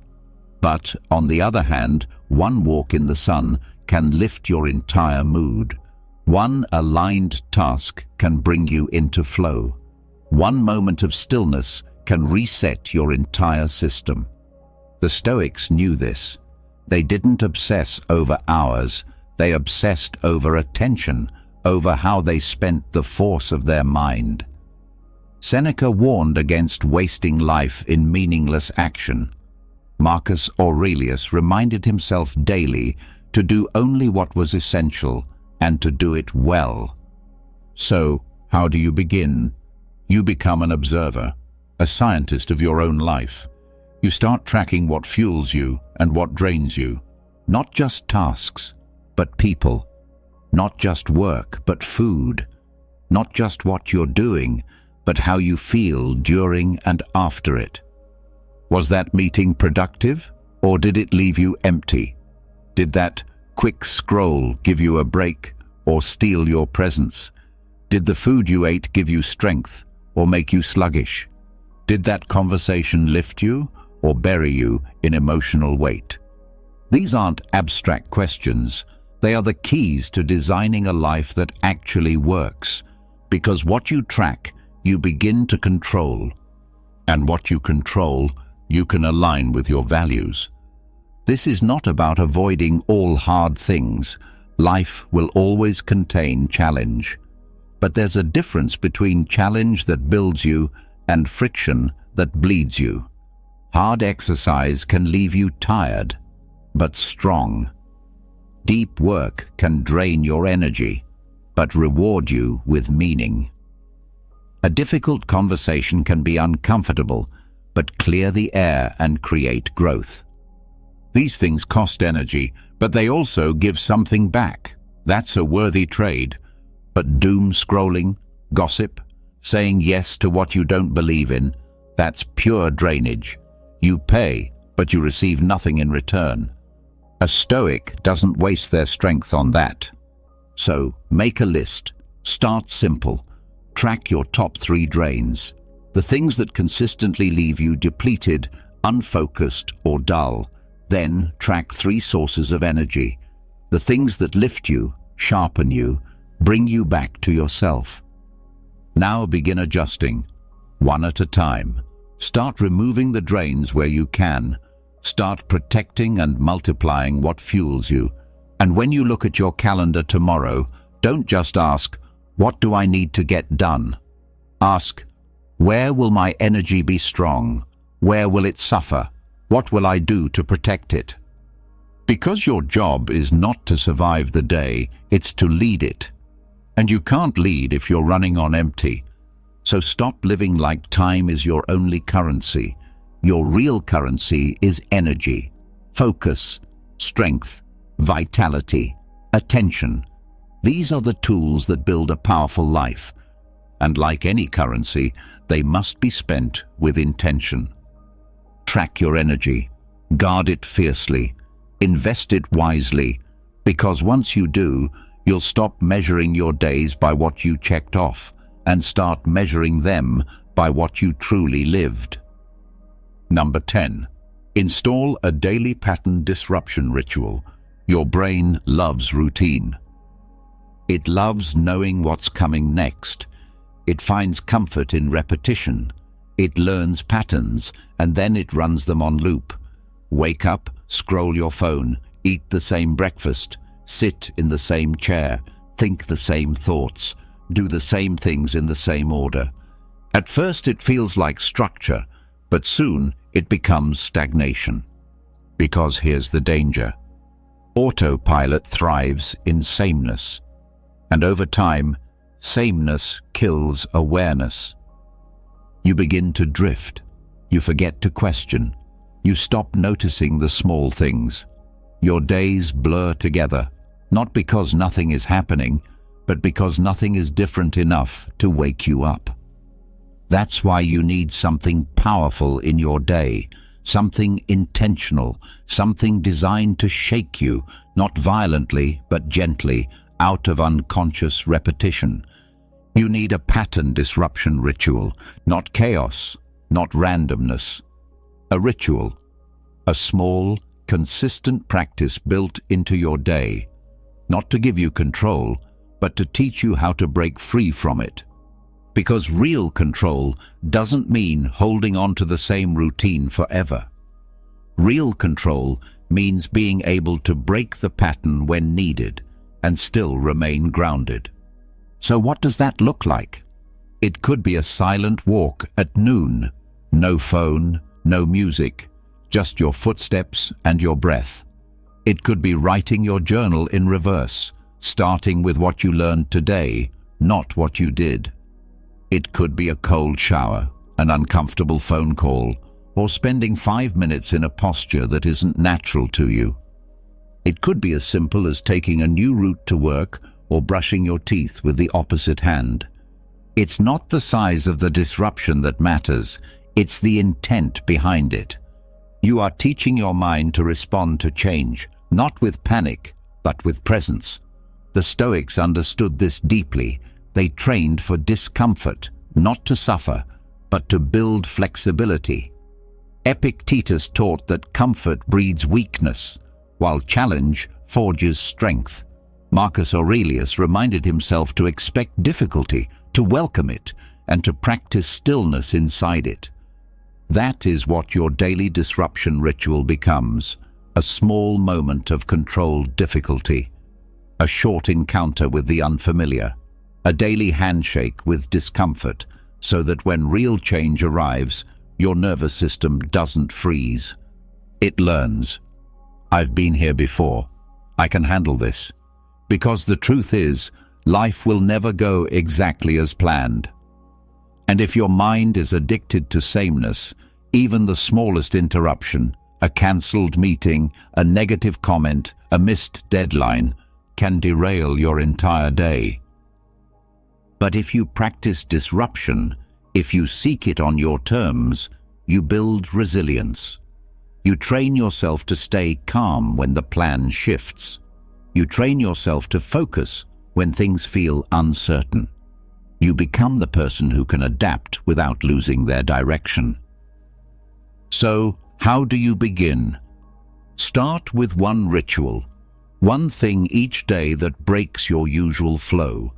But, on the other hand, one walk in the sun can lift your entire mood. One aligned task can bring you into flow. One moment of stillness can reset your entire system. The Stoics knew this. They didn't obsess over hours, they obsessed over attention, over how they spent the force of their mind. Seneca warned against wasting life in meaningless action. Marcus Aurelius reminded himself daily to do only what was essential and to do it well. So, how do you begin? You become an observer, a scientist of your own life. You start tracking what fuels you and what drains you. Not just tasks, but people. Not just work, but food. Not just what you're doing, but how you feel during and after it. Was that meeting productive, or did it leave you empty? Did that quick scroll give you a break, or steal your presence? Did the food you ate give you strength, or make you sluggish? Did that conversation lift you, or bury you in emotional weight? These aren't abstract questions. They are the keys to designing a life that actually works, because what you track, you begin to control. And what you control, you can align with your values. This is not about avoiding all hard things. Life will always contain challenge. But there's a difference between challenge that builds you and friction that bleeds you. Hard exercise can leave you tired, but strong. Deep work can drain your energy, but reward you with meaning. A difficult conversation can be uncomfortable, but clear the air and create growth. These things cost energy, but they also give something back. That's a worthy trade. But doom scrolling, gossip, saying yes to what you don't believe in, that's pure drainage. You pay, but you receive nothing in return. A Stoic doesn't waste their strength on that. So, make a list. Start simple. Track your top 3 drains. The things that consistently leave you depleted, unfocused, or dull. Then, track 3 sources of energy. The things that lift you, sharpen you, bring you back to yourself. Now begin adjusting, one at a time. Start removing the drains where you can. Start protecting and multiplying what fuels you. And when you look at your calendar tomorrow, don't just ask, "What do I need to get done?" Ask, "Where will my energy be strong? Where will it suffer? What will I do to protect it?" Because your job is not to survive the day, it's to lead it. And you can't lead if you're running on empty. So stop living like time is your only currency. Your real currency is energy, focus, strength, vitality, attention. These are the tools that build a powerful life. And like any currency, they must be spent with intention. Track your energy, guard it fiercely, invest it wisely, because once you do, you'll stop measuring your days by what you checked off and start measuring them by what you truly lived. Number 10. Install a daily pattern disruption ritual. Your brain loves routine. It loves knowing what's coming next. It finds comfort in repetition. It learns patterns, and then it runs them on loop. Wake up, scroll your phone, eat the same breakfast, sit in the same chair, think the same thoughts, do the same things in the same order. At first it feels like structure, but soon it becomes stagnation. Because here's the danger. Autopilot thrives in sameness. And over time, sameness kills awareness. You begin to drift. You forget to question. You stop noticing the small things. Your days blur together, not because nothing is happening, but because nothing is different enough to wake you up. That's why you need something powerful in your day, something intentional, something designed to shake you, not violently but gently, out of unconscious repetition. You need a pattern disruption ritual, not chaos, not randomness. A ritual, a small, consistent practice built into your day, not to give you control, but to teach you how to break free from it. Because real control doesn't mean holding on to the same routine forever. Real control means being able to break the pattern when needed and still remain grounded. So what does that look like? It could be a silent walk at noon. No phone, no music, just your footsteps and your breath. It could be writing your journal in reverse, starting with what you learned today, not what you did. It could be a cold shower, an uncomfortable phone call, or spending 5 minutes in a posture that isn't natural to you. It could be as simple as taking a new route to work or brushing your teeth with the opposite hand. It's not the size of the disruption that matters, it's the intent behind it. You are teaching your mind to respond to change, not with panic, but with presence. The Stoics understood this deeply. They trained for discomfort, not to suffer, but to build flexibility. Epictetus taught that comfort breeds weakness, while challenge forges strength. Marcus Aurelius reminded himself to expect difficulty, to welcome it, and to practice stillness inside it. That is what your daily disruption ritual becomes, a small moment of controlled difficulty, a short encounter with the unfamiliar, a daily handshake with discomfort, so that when real change arrives, your nervous system doesn't freeze. It learns. I've been here before. I can handle this. Because the truth is, life will never go exactly as planned. And if your mind is addicted to sameness, even the smallest interruption, a cancelled meeting, a negative comment, a missed deadline, can derail your entire day. But if you practice disruption, if you seek it on your terms, you build resilience. You train yourself to stay calm when the plan shifts. You train yourself to focus when things feel uncertain. You become the person who can adapt without losing their direction. So, how do you begin? Start with one ritual, one thing each day that breaks your usual flow.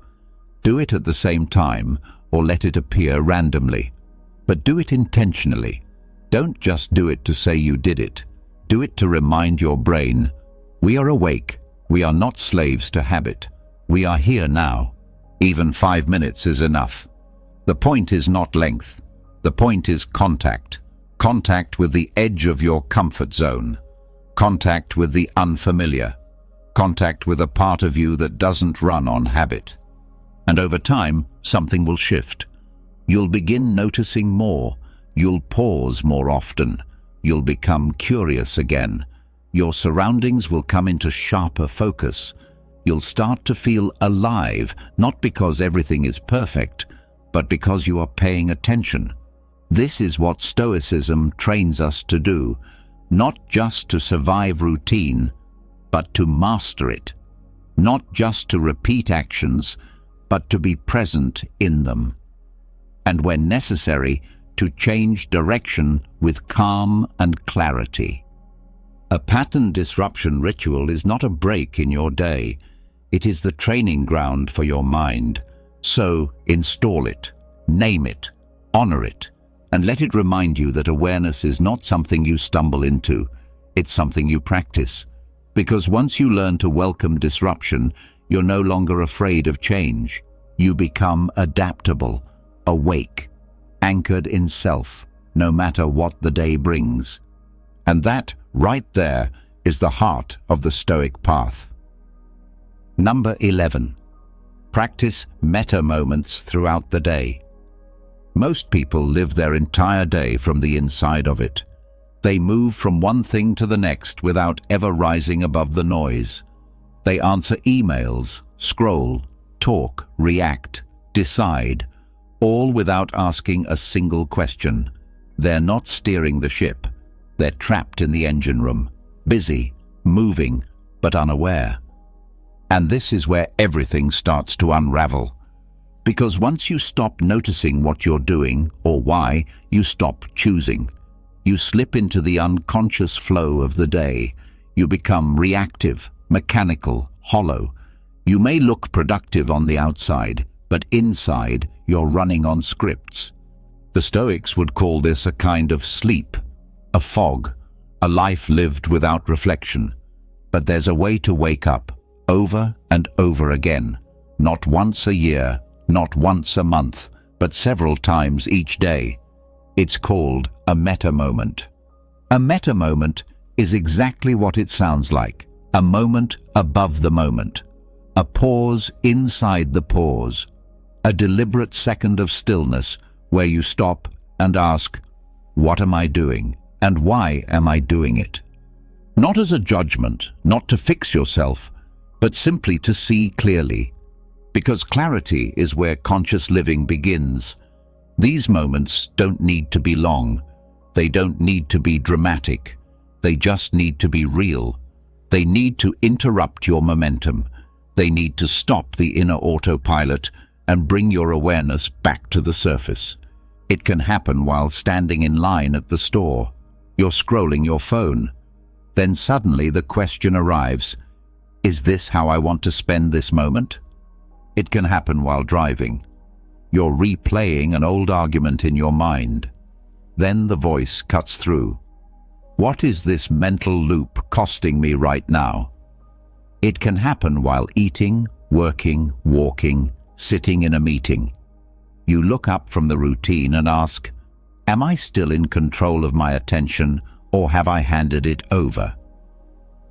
Do it at the same time, or let it appear randomly. But do it intentionally. Don't just do it to say you did it. Do it to remind your brain, we are awake. We are not slaves to habit. We are here now. Even 5 minutes is enough. The point is not length. The point is contact. Contact with the edge of your comfort zone. Contact with the unfamiliar. Contact with a part of you that doesn't run on habit. And over time, something will shift. You'll begin noticing more. You'll pause more often. You'll become curious again. Your surroundings will come into sharper focus. You'll start to feel alive, not because everything is perfect, but because you are paying attention. This is what Stoicism trains us to do, not just to survive routine, but to master it. Not just to repeat actions, but to be present in them. And when necessary, to change direction with calm and clarity. A pattern disruption ritual is not a break in your day. It is the training ground for your mind. So install it, name it, honor it, and let it remind you that awareness is not something you stumble into. It's something you practice. Because once you learn to welcome disruption, you're no longer afraid of change. You become adaptable, awake, anchored in self, no matter what the day brings. And that, right there, is the heart of the Stoic path. Number 11. Practice meta moments throughout the day. Most people live their entire day from the inside of it. They move from one thing to the next without ever rising above the noise. They answer emails, scroll, talk, react, decide, all without asking a single question. They're not steering the ship. They're trapped in the engine room, busy, moving, but unaware. And this is where everything starts to unravel. Because once you stop noticing what you're doing or why, you stop choosing. You slip into the unconscious flow of the day. You become reactive, mechanical, hollow. You may look productive on the outside, but inside you're running on scripts. The Stoics would call this a kind of sleep, a fog, a life lived without reflection. But there's a way to wake up, over and over again, not once a year, not once a month, but several times each day. It's called a meta-moment. A meta-moment is exactly what it sounds like, a moment above the moment, a pause inside the pause, a deliberate second of stillness where you stop and ask, what am I doing and why am I doing it? Not as a judgment, not to fix yourself, but simply to see clearly. Because clarity is where conscious living begins. These moments don't need to be long. They don't need to be dramatic. They just need to be real. They need to interrupt your momentum. They need to stop the inner autopilot and bring your awareness back to the surface. It can happen while standing in line at the store. You're scrolling your phone. Then suddenly the question arrives, is this how I want to spend this moment? It can happen while driving. You're replaying an old argument in your mind. Then the voice cuts through. What is this mental loop costing me right now? It can happen while eating, working, walking, sitting in a meeting. You look up from the routine and ask, am I still in control of my attention or have I handed it over?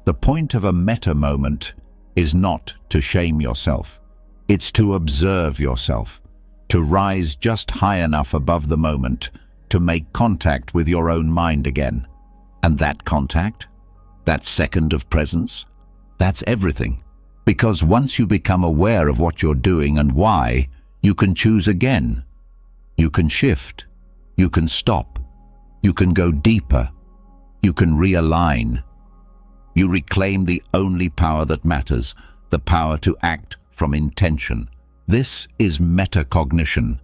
The point of a meta moment is not to shame yourself. It's to observe yourself, to rise just high enough above the moment, to make contact with your own mind again. And that contact, that second of presence, that's everything. Because once you become aware of what you're doing and why, you can choose again. You can shift. You can stop. You can go deeper. You can realign. You reclaim the only power that matters, the power to act from intention. This is metacognition.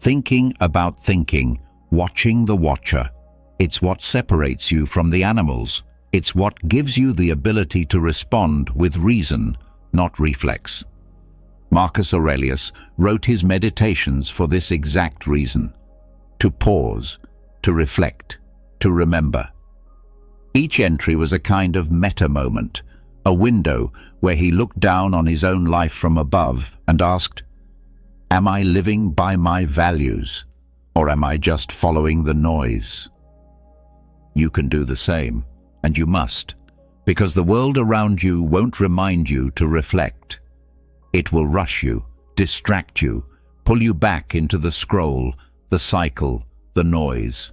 Thinking about thinking, watching the watcher. It's what separates you from the animals. It's what gives you the ability to respond with reason, not reflex. Marcus Aurelius wrote his meditations for this exact reason: to pause, to reflect, to remember. Each entry was a kind of meta-moment, a window where he looked down on his own life from above and asked, am I living by my values, or am I just following the noise? You can do the same, and you must, because the world around you won't remind you to reflect. It will rush you, distract you, pull you back into the scroll, the cycle, the noise.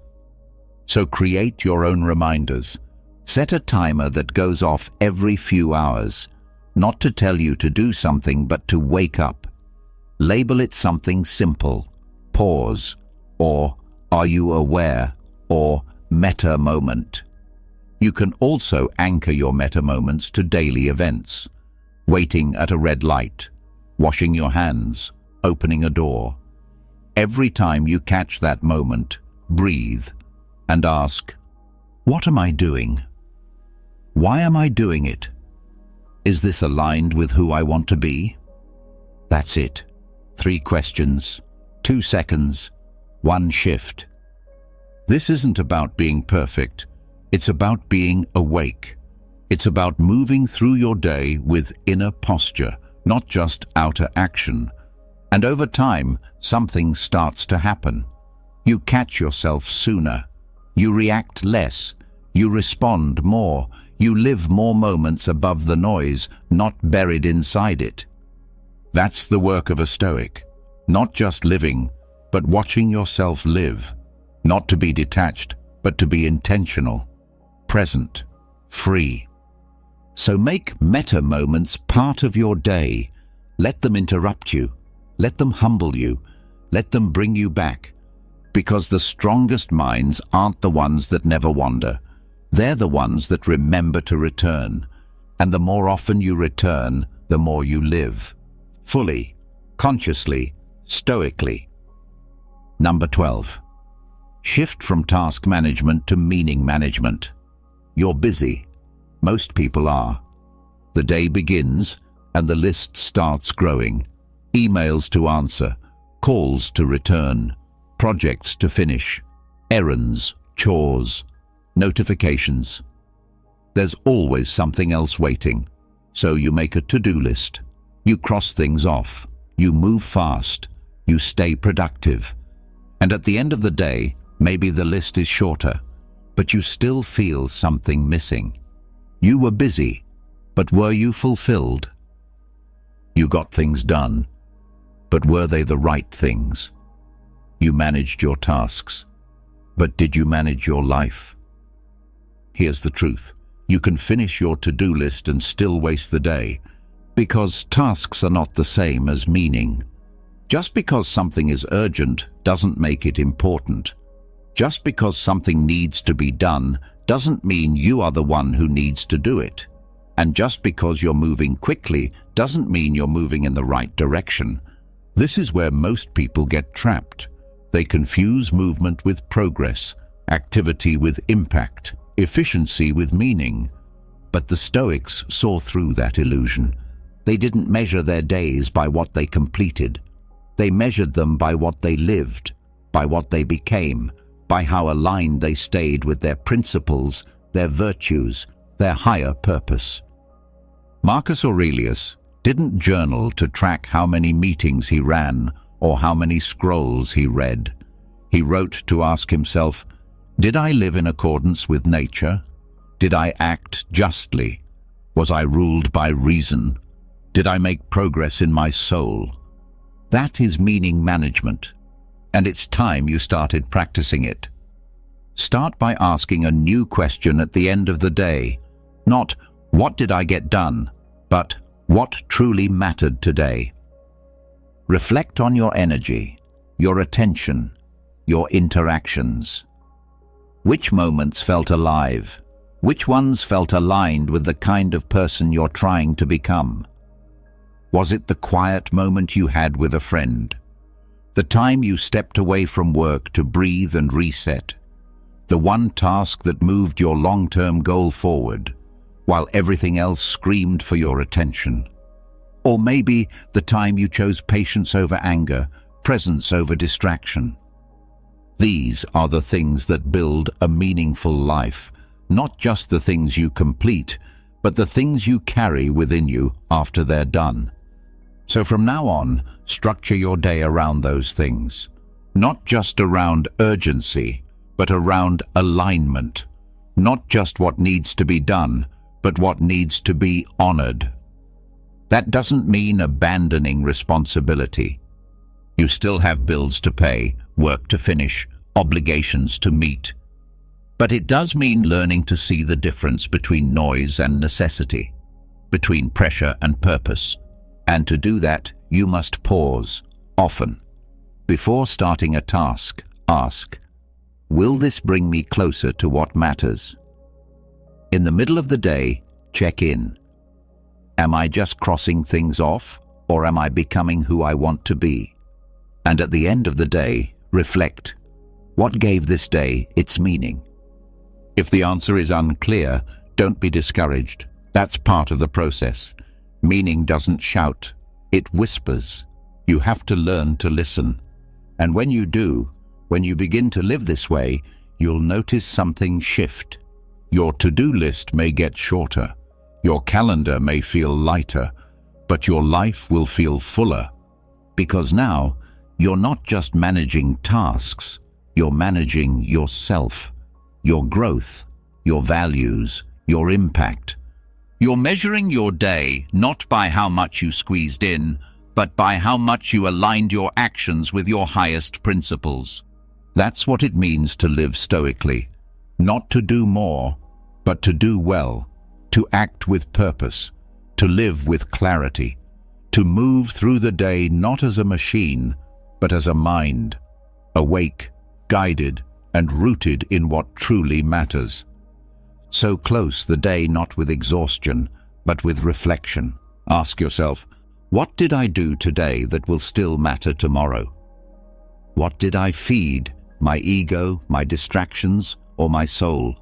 So create your own reminders. Set a timer that goes off every few hours, not to tell you to do something, but to wake up. Label it something simple, pause, or are you aware, or meta moment. You can also anchor your meta moments to daily events. Waiting at a red light, washing your hands, opening a door. Every time you catch that moment, breathe and ask, what am I doing? Why am I doing it? Is this aligned with who I want to be? That's it. 3 questions, 2 seconds, 1 shift. This isn't about being perfect. It's about being awake. It's about moving through your day with inner posture, not just outer action. And over time, something starts to happen. You catch yourself sooner. You react less. You respond more. You live more moments above the noise, not buried inside it. That's the work of a Stoic. Not just living, but watching yourself live. Not to be detached, but to be intentional, present, free. So make meta moments part of your day. Let them interrupt you. Let them humble you. Let them bring you back. Because the strongest minds aren't the ones that never wander. They're the ones that remember to return. And the more often you return, the more you live. Fully, consciously, stoically. Number 12. Shift from task management to meaning management. You're busy. Most people are. The day begins and the list starts growing. Emails to answer, calls to return, projects to finish, errands, chores, notifications. There's always something else waiting. So you make a to-do list. You cross things off. You move fast. You stay productive. And at the end of the day, maybe the list is shorter, but you still feel something missing. You were busy, but were you fulfilled? You got things done, but were they the right things? You managed your tasks, but did you manage your life? Here's the truth. You can finish your to-do list and still waste the day, because tasks are not the same as meaning. Just because something is urgent doesn't make it important. Just because something needs to be done doesn't mean you are the one who needs to do it. And just because you're moving quickly doesn't mean you're moving in the right direction. This is where most people get trapped. They confuse movement with progress, activity with impact, efficiency with meaning. But the Stoics saw through that illusion. They didn't measure their days by what they completed. They measured them by what they lived, by what they became, by how aligned they stayed with their principles, their virtues, their higher purpose. Marcus Aurelius didn't journal to track how many meetings he ran or how many scrolls he read. He wrote to ask himself, did I live in accordance with nature? Did I act justly? Was I ruled by reason? Did I make progress in my soul? That is meaning management, and it's time you started practicing it. Start by asking a new question at the end of the day. Not, what did I get done? But, what truly mattered today? Reflect on your energy, your attention, your interactions. Which moments felt alive? Which ones felt aligned with the kind of person you're trying to become? Was it the quiet moment you had with a friend? The time you stepped away from work to breathe and reset? The one task that moved your long-term goal forward, while everything else screamed for your attention? Or maybe the time you chose patience over anger, presence over distraction? These are the things that build a meaningful life, not just the things you complete, but the things you carry within you after they're done. So from now on, structure your day around those things. Not just around urgency, but around alignment. Not just what needs to be done, but what needs to be honored. That doesn't mean abandoning responsibility. You still have bills to pay, work to finish, obligations to meet. But it does mean learning to see the difference between noise and necessity, between pressure and purpose. And to do that, you must pause, often. Before starting a task, ask, will this bring me closer to what matters? In the middle of the day, check in. Am I just crossing things off, or am I becoming who I want to be? And at the end of the day, reflect. What gave this day its meaning? If the answer is unclear, don't be discouraged. That's part of the process. Meaning doesn't shout, it whispers. You have to learn to listen. And when you do, when you begin to live this way, you'll notice something shift. Your to-do list may get shorter. Your calendar may feel lighter, but your life will feel fuller. Because now, you're not just managing tasks, you're managing yourself, your growth, your values, your impact. You're measuring your day not by how much you squeezed in, but by how much you aligned your actions with your highest principles. That's what it means to live stoically. Not to do more, but to do well, to act with purpose, to live with clarity, to move through the day not as a machine, but as a mind, awake, guided, and rooted in what truly matters. So close the day not with exhaustion, but with reflection. Ask yourself, What did I do today that will still matter tomorrow? What did I feed, my ego, my distractions, or my soul?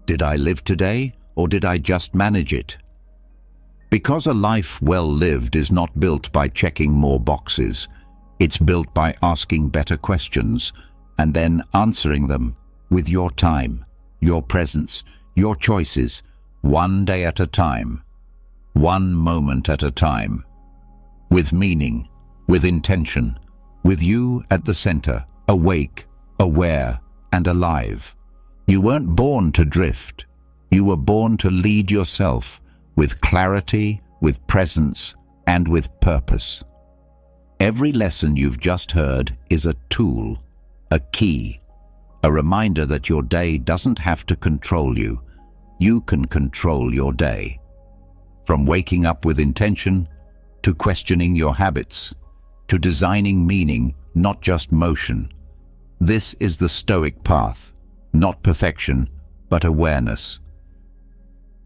Did I live today, or did I just manage it? Because a life well lived is not built by checking more boxes. It's built by asking better questions and then answering them with your time, your presence, your choices, one day at a time, one moment at a time, with meaning, with intention, with you at the center, awake, aware, and alive. You weren't born to drift. You were born to lead yourself with clarity, with presence, and with purpose. Every lesson you've just heard is a tool, a key, a reminder that your day doesn't have to control you. You can control your day. From waking up with intention, to questioning your habits, to designing meaning, not just motion. This is the Stoic path, not perfection, but awareness.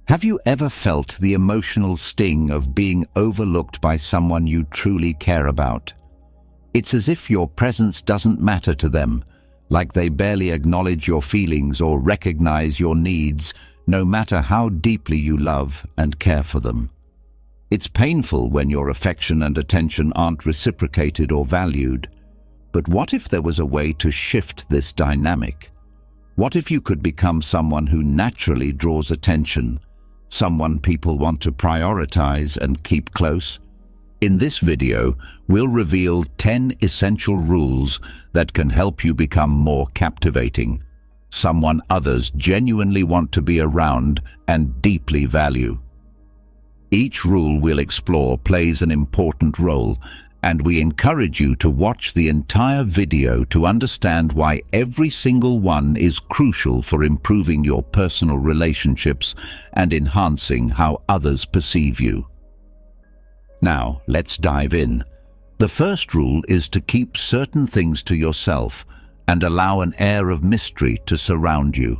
Have you ever felt the emotional sting of being overlooked by someone you truly care about? It's as if your presence doesn't matter to them, like they barely acknowledge your feelings or recognize your needs, no matter how deeply you love and care for them. It's painful when your affection and attention aren't reciprocated or valued. But what if there was a way to shift this dynamic? What if you could become someone who naturally draws attention, someone people want to prioritize and keep close? In this video, we'll reveal 10 essential rules that can help you become more captivating, someone others genuinely want to be around and deeply value. Each rule we'll explore plays an important role, and we encourage you to watch the entire video to understand why every single one is crucial for improving your personal relationships and enhancing how others perceive you. Now, let's dive in. The first rule is to keep certain things to yourself and allow an air of mystery to surround you.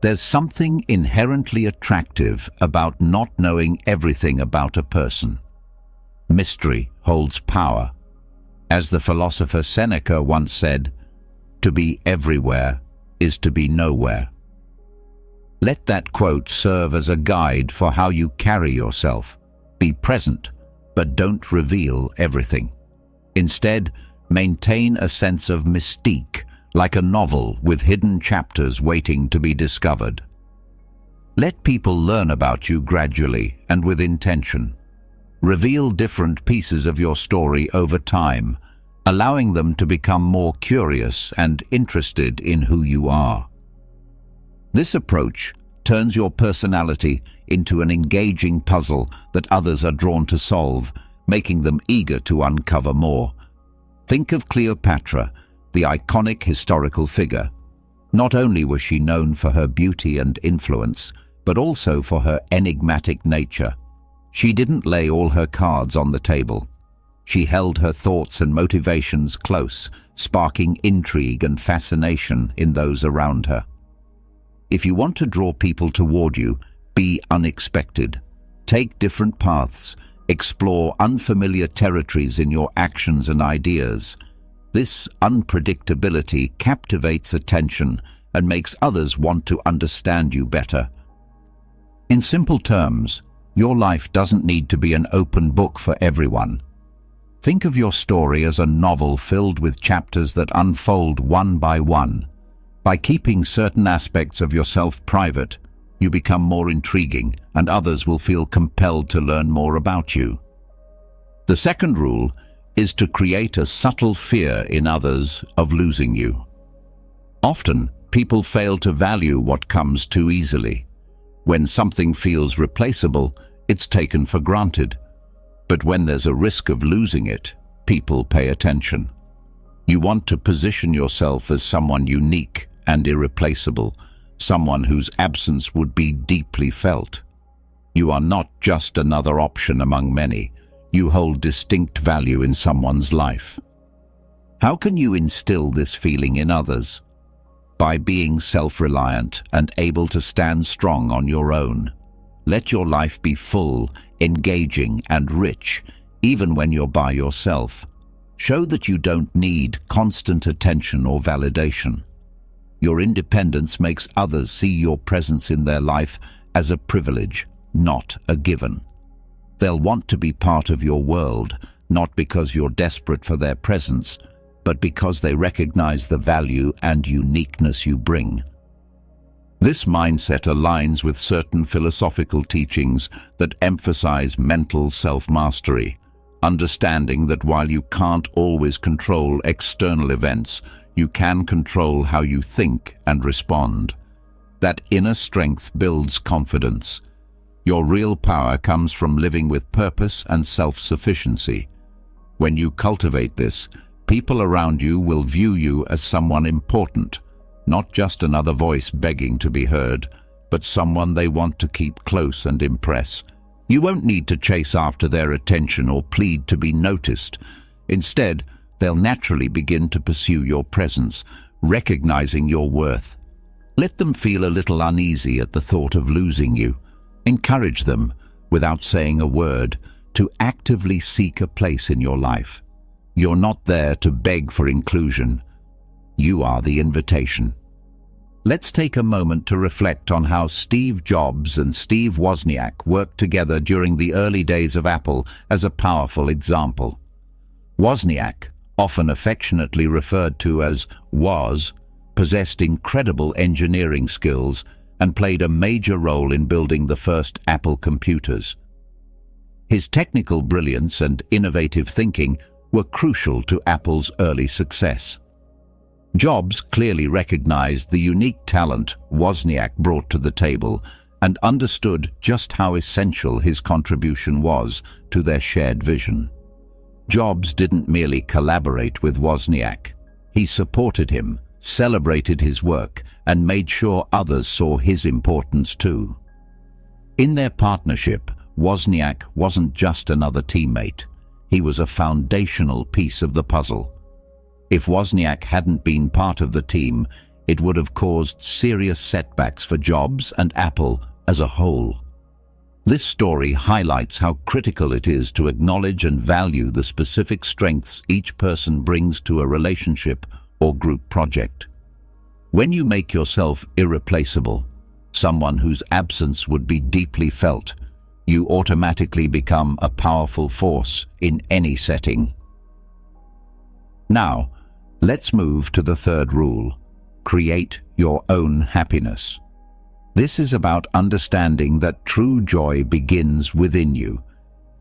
There's something inherently attractive about not knowing everything about a person. Mystery holds power. As the philosopher Seneca once said, "To be everywhere is to be nowhere." Let that quote serve as a guide for how you carry yourself. Be present, but don't reveal everything. Instead, maintain a sense of mystique, like a novel with hidden chapters waiting to be discovered. Let people learn about you gradually and with intention. Reveal different pieces of your story over time, allowing them to become more curious and interested in who you are. This approach turns your personality into an engaging puzzle that others are drawn to solve, making them eager to uncover more. Think of Cleopatra, the iconic historical figure. Not only was she known for her beauty and influence, but also for her enigmatic nature. She didn't lay all her cards on the table. She held her thoughts and motivations close, sparking intrigue and fascination in those around her. If you want to draw people toward you, be unexpected. Take different paths. Explore unfamiliar territories in your actions and ideas. This unpredictability captivates attention and makes others want to understand you better. In simple terms, your life doesn't need to be an open book for everyone. Think of your story as a novel filled with chapters that unfold one by one. By keeping certain aspects of yourself private, you become more intriguing, and others will feel compelled to learn more about you. The second rule is to create a subtle fear in others of losing you. Often, people fail to value what comes too easily. When something feels replaceable, it's taken for granted. But when there's a risk of losing it, people pay attention. You want to position yourself as someone unique and irreplaceable, someone whose absence would be deeply felt. You are not just another option among many. You hold distinct value in someone's life. How can you instill this feeling in others? By being self-reliant and able to stand strong on your own. Let your life be full, engaging, and rich, even when you're by yourself. Show that you don't need constant attention or validation. Your independence makes others see your presence in their life as a privilege, not a given. They'll want to be part of your world, not because you're desperate for their presence, but because they recognize the value and uniqueness you bring. This mindset aligns with certain philosophical teachings that emphasize mental self-mastery, understanding that while you can't always control external events, you can control how you think and respond. That inner strength builds confidence. Your real power comes from living with purpose and self-sufficiency. When you cultivate this, people around you will view you as someone important, not just another voice begging to be heard, but someone they want to keep close and impress. You won't need to chase after their attention or plead to be noticed. Instead, they'll naturally begin to pursue your presence, recognizing your worth. Let them feel a little uneasy at the thought of losing you. Encourage them, without saying a word, to actively seek a place in your life. You're not there to beg for inclusion. You are the invitation. Let's take a moment to reflect on how Steve Jobs and Steve Wozniak worked together during the early days of Apple as a powerful example. Wozniak, often affectionately referred to as Woz, possessed incredible engineering skills and played a major role in building the first Apple computers. His technical brilliance and innovative thinking were crucial to Apple's early success. Jobs clearly recognized the unique talent Wozniak brought to the table and understood just how essential his contribution was to their shared vision. Jobs didn't merely collaborate with Wozniak. He supported him, celebrated his work, and made sure others saw his importance too. In their partnership, Wozniak wasn't just another teammate. He was a foundational piece of the puzzle. If Wozniak hadn't been part of the team, it would have caused serious setbacks for Jobs and Apple as a whole. This story highlights how critical it is to acknowledge and value the specific strengths each person brings to a relationship or group project. When you make yourself irreplaceable, someone whose absence would be deeply felt, you automatically become a powerful force in any setting. Now, let's move to the third rule: create your own happiness. This is about understanding that true joy begins within you.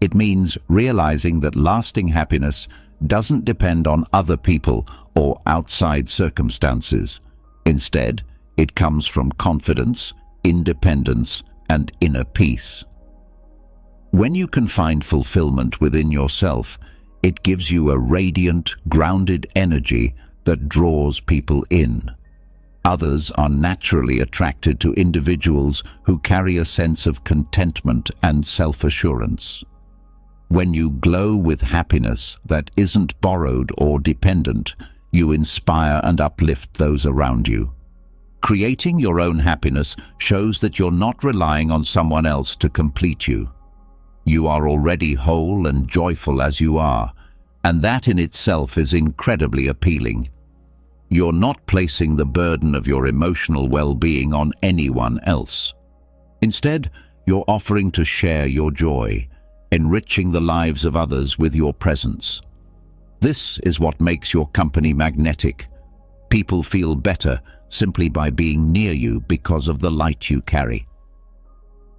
It means realizing that lasting happiness doesn't depend on other people or outside circumstances. Instead, it comes from confidence, independence, and inner peace. When you can find fulfillment within yourself, it gives you a radiant, grounded energy that draws people in. Others are naturally attracted to individuals who carry a sense of contentment and self-assurance. When you glow with happiness that isn't borrowed or dependent, you inspire and uplift those around you. Creating your own happiness shows that you're not relying on someone else to complete you. You are already whole and joyful as you are, and that in itself is incredibly appealing. You're not placing the burden of your emotional well-being on anyone else. Instead, you're offering to share your joy, enriching the lives of others with your presence. This is what makes your company magnetic. People feel better simply by being near you because of the light you carry.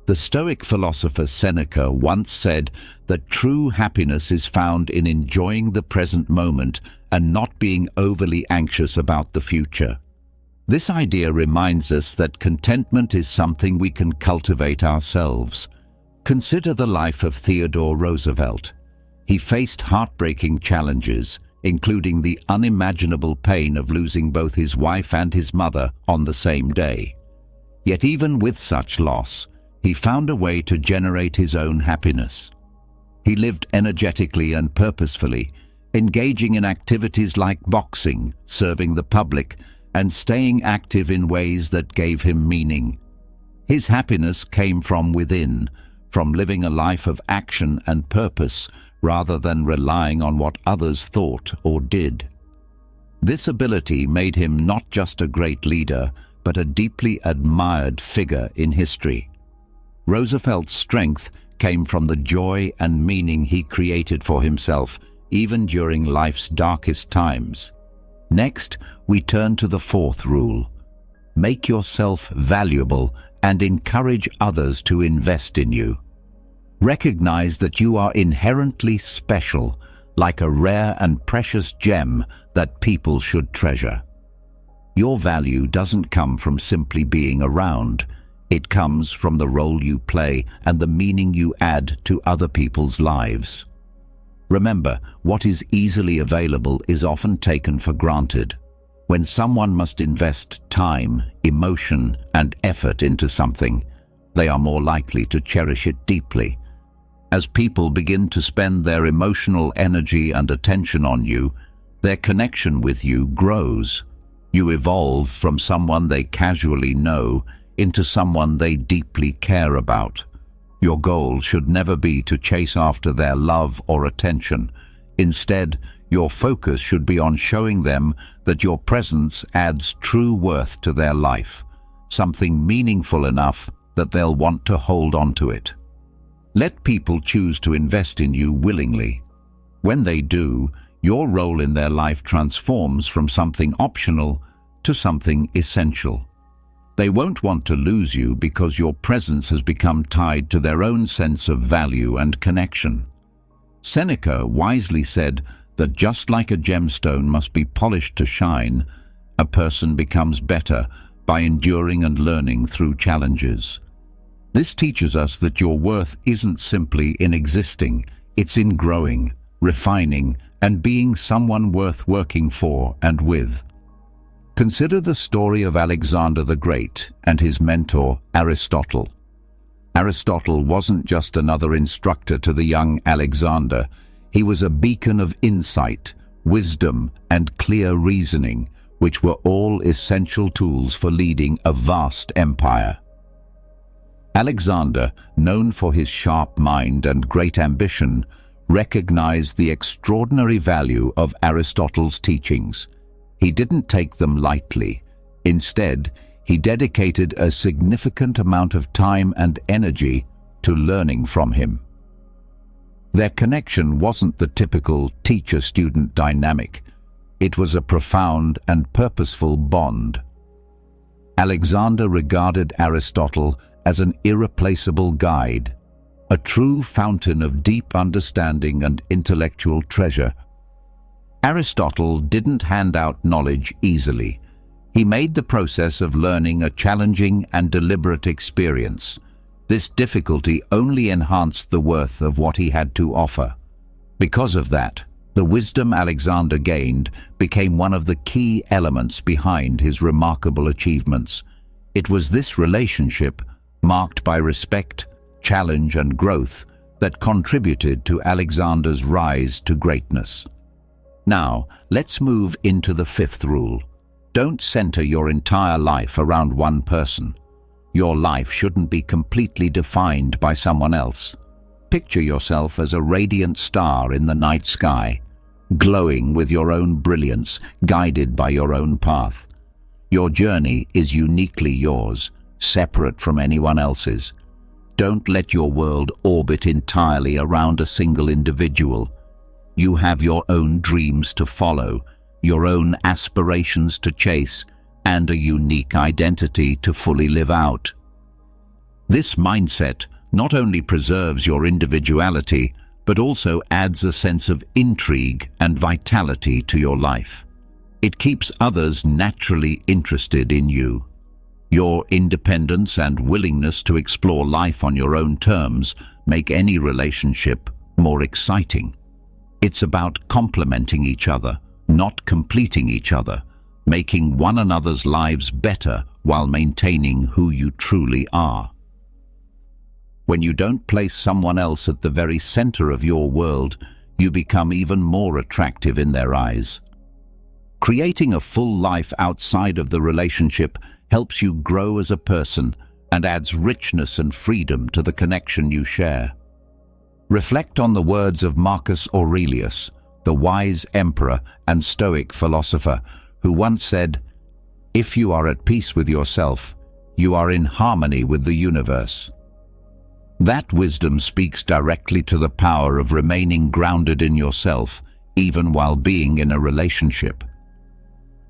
The Stoic philosopher Seneca once said that true happiness is found in enjoying the present moment and not being overly anxious about the future. This idea reminds us that contentment is something we can cultivate ourselves. Consider the life of Theodore Roosevelt. He faced heartbreaking challenges, including the unimaginable pain of losing both his wife and his mother on the same day. Yet even with such loss, he found a way to generate his own happiness. He lived energetically and purposefully, engaging in activities like boxing, serving the public, and staying active in ways that gave him meaning. His happiness came from within, from living a life of action and purpose rather than relying on what others thought or did. This ability made him not just a great leader, but a deeply admired figure in history. Roosevelt's strength came from the joy and meaning he created for himself, even during life's darkest times. Next, we turn to the fourth rule. Make yourself valuable and encourage others to invest in you. Recognize that you are inherently special, like a rare and precious gem that people should treasure. Your value doesn't come from simply being around. It comes from the role you play and the meaning you add to other people's lives. Remember, what is easily available is often taken for granted. When someone must invest time, emotion, and effort into something, they are more likely to cherish it deeply. As people begin to spend their emotional energy and attention on you, their connection with you grows. You evolve from someone they casually know into someone they deeply care about. Your goal should never be to chase after their love or attention. Instead, your focus should be on showing them that your presence adds true worth to their life, something meaningful enough that they'll want to hold on to it. Let people choose to invest in you willingly. When they do, your role in their life transforms from something optional to something essential. They won't want to lose you because your presence has become tied to their own sense of value and connection. Seneca wisely said that just like a gemstone must be polished to shine, a person becomes better by enduring and learning through challenges. This teaches us that your worth isn't simply in existing, it's in growing, refining, and being someone worth working for and with. Consider the story of Alexander the Great and his mentor, Aristotle. Aristotle wasn't just another instructor to the young Alexander. He was a beacon of insight, wisdom, and clear reasoning, which were all essential tools for leading a vast empire. Alexander, known for his sharp mind and great ambition, recognized the extraordinary value of Aristotle's teachings. He didn't take them lightly. Instead, he dedicated a significant amount of time and energy to learning from him. Their connection wasn't the typical teacher-student dynamic. It was a profound and purposeful bond. Alexander regarded Aristotle as an irreplaceable guide, a true fountain of deep understanding and intellectual treasure. Aristotle didn't hand out knowledge easily. He made the process of learning a challenging and deliberate experience. This difficulty only enhanced the worth of what he had to offer. Because of that, the wisdom Alexander gained became one of the key elements behind his remarkable achievements. It was this relationship, marked by respect, challenge, and growth, that contributed to Alexander's rise to greatness. Now, let's move into the fifth rule. Don't center your entire life around one person. Your life shouldn't be completely defined by someone else. Picture yourself as a radiant star in the night sky, glowing with your own brilliance, guided by your own path. Your journey is uniquely yours, separate from anyone else's. Don't let your world orbit entirely around a single individual. You have your own dreams to follow, your own aspirations to chase, and a unique identity to fully live out. This mindset not only preserves your individuality, but also adds a sense of intrigue and vitality to your life. It keeps others naturally interested in you. Your independence and willingness to explore life on your own terms make any relationship more exciting. It's about complementing each other, not completing each other, making one another's lives better while maintaining who you truly are. When you don't place someone else at the very center of your world, you become even more attractive in their eyes. Creating a full life outside of the relationship helps you grow as a person, and adds richness and freedom to the connection you share. Reflect on the words of Marcus Aurelius, the wise emperor and Stoic philosopher, who once said, "If you are at peace with yourself, you are in harmony with the universe." That wisdom speaks directly to the power of remaining grounded in yourself, even while being in a relationship.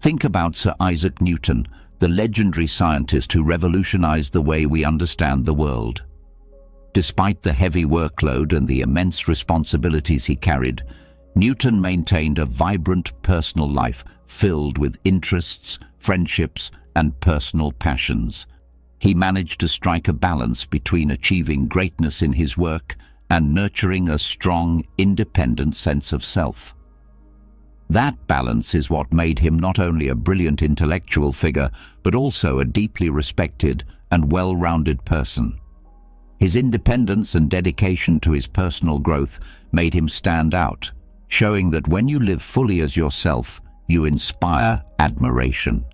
Think about Sir Isaac Newton, the legendary scientist who revolutionized the way we understand the world. Despite the heavy workload and the immense responsibilities he carried, Newton maintained a vibrant personal life filled with interests, friendships, and personal passions. He managed to strike a balance between achieving greatness in his work and nurturing a strong, independent sense of self. That balance is what made him not only a brilliant intellectual figure, but also a deeply respected and well-rounded person. His independence and dedication to his personal growth made him stand out, showing that when you live fully as yourself, you inspire admiration.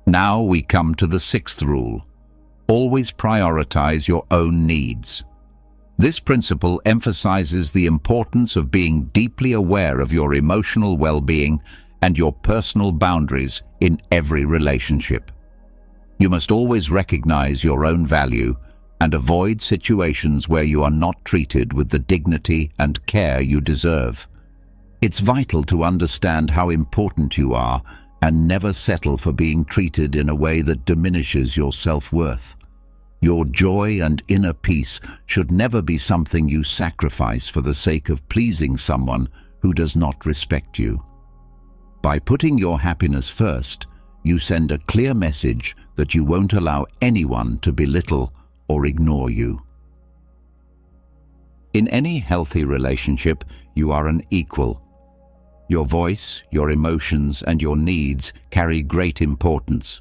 Now we come to the sixth rule. Always prioritize your own needs. This principle emphasizes the importance of being deeply aware of your emotional well-being and your personal boundaries in every relationship. You must always recognize your own value and avoid situations where you are not treated with the dignity and care you deserve. It's vital to understand how important you are and never settle for being treated in a way that diminishes your self-worth. Your joy and inner peace should never be something you sacrifice for the sake of pleasing someone who does not respect you. By putting your happiness first, you send a clear message that you won't allow anyone to belittle or ignore you. In any healthy relationship, you are an equal. Your voice, your emotions, and your needs carry great importance.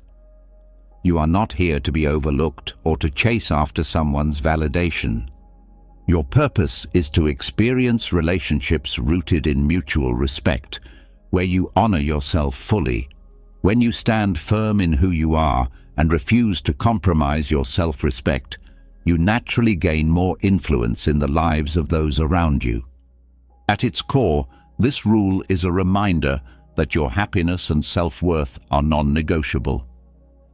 You are not here to be overlooked or to chase after someone's validation. Your purpose is to experience relationships rooted in mutual respect, where you honor yourself fully. When you stand firm in who you are and refuse to compromise your self-respect, you naturally gain more influence in the lives of those around you. At its core, this rule is a reminder that your happiness and self-worth are non-negotiable.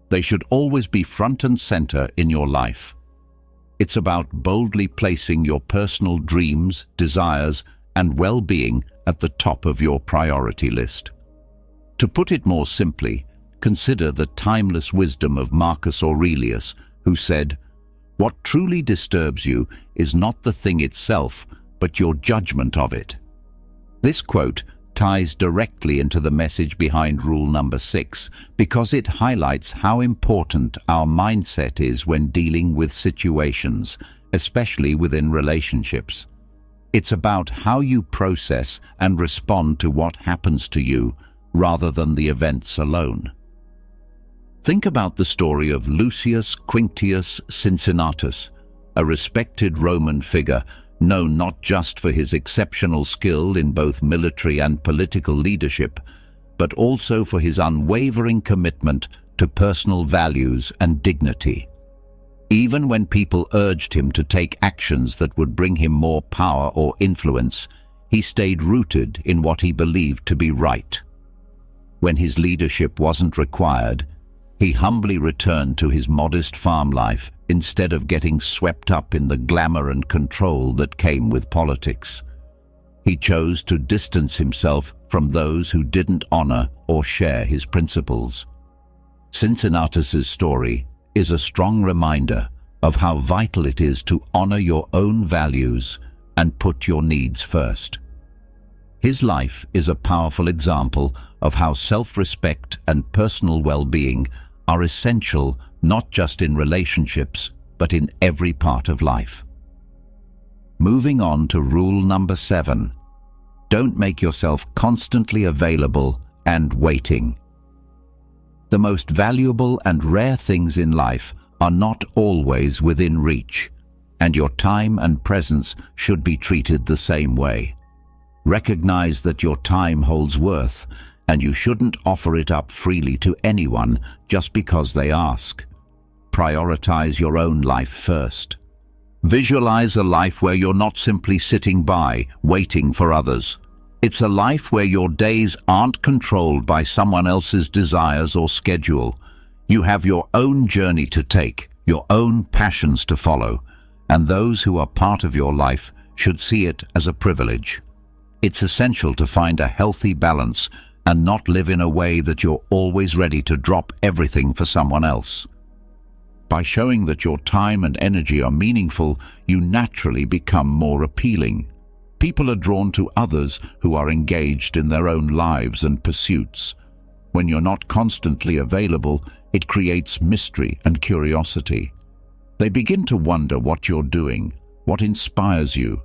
They should always be front and center in your life. It's about boldly placing your personal dreams, desires, and well-being at the top of your priority list. To put it more simply, consider the timeless wisdom of Marcus Aurelius, who said, "What truly disturbs you is not the thing itself, but your judgment of it." This quote ties directly into the message behind rule number 6 because it highlights how important our mindset is when dealing with situations, especially within relationships. It's about how you process and respond to what happens to you rather than the events alone. Think about the story of Lucius Quinctius Cincinnatus, a respected Roman figure known not just for his exceptional skill in both military and political leadership, but also for his unwavering commitment to personal values and dignity. Even when people urged him to take actions that would bring him more power or influence, he stayed rooted in what he believed to be right. When his leadership wasn't required, he humbly returned to his modest farm life instead of getting swept up in the glamour and control that came with politics. He chose to distance himself from those who didn't honor or share his principles. Cincinnatus's story is a strong reminder of how vital it is to honor your own values and put your needs first. His life is a powerful example of how self-respect and personal well-being are essential not just in relationships, but in every part of life. Moving on to rule number 7. Don't make yourself constantly available and waiting. The most valuable and rare things in life are not always within reach, and your time and presence should be treated the same way. Recognize that your time holds worth, and you shouldn't offer it up freely to anyone just because they ask. Prioritize your own life first. Visualize a life where you're not simply sitting by, waiting for others. It's a life where your days aren't controlled by someone else's desires or schedule. You have your own journey to take, your own passions to follow, and those who are part of your life should see it as a privilege. It's essential to find a healthy balance and not live in a way that you're always ready to drop everything for someone else. By showing that your time and energy are meaningful, you naturally become more appealing. People are drawn to others who are engaged in their own lives and pursuits. When you're not constantly available, it creates mystery and curiosity. They begin to wonder what you're doing, what inspires you,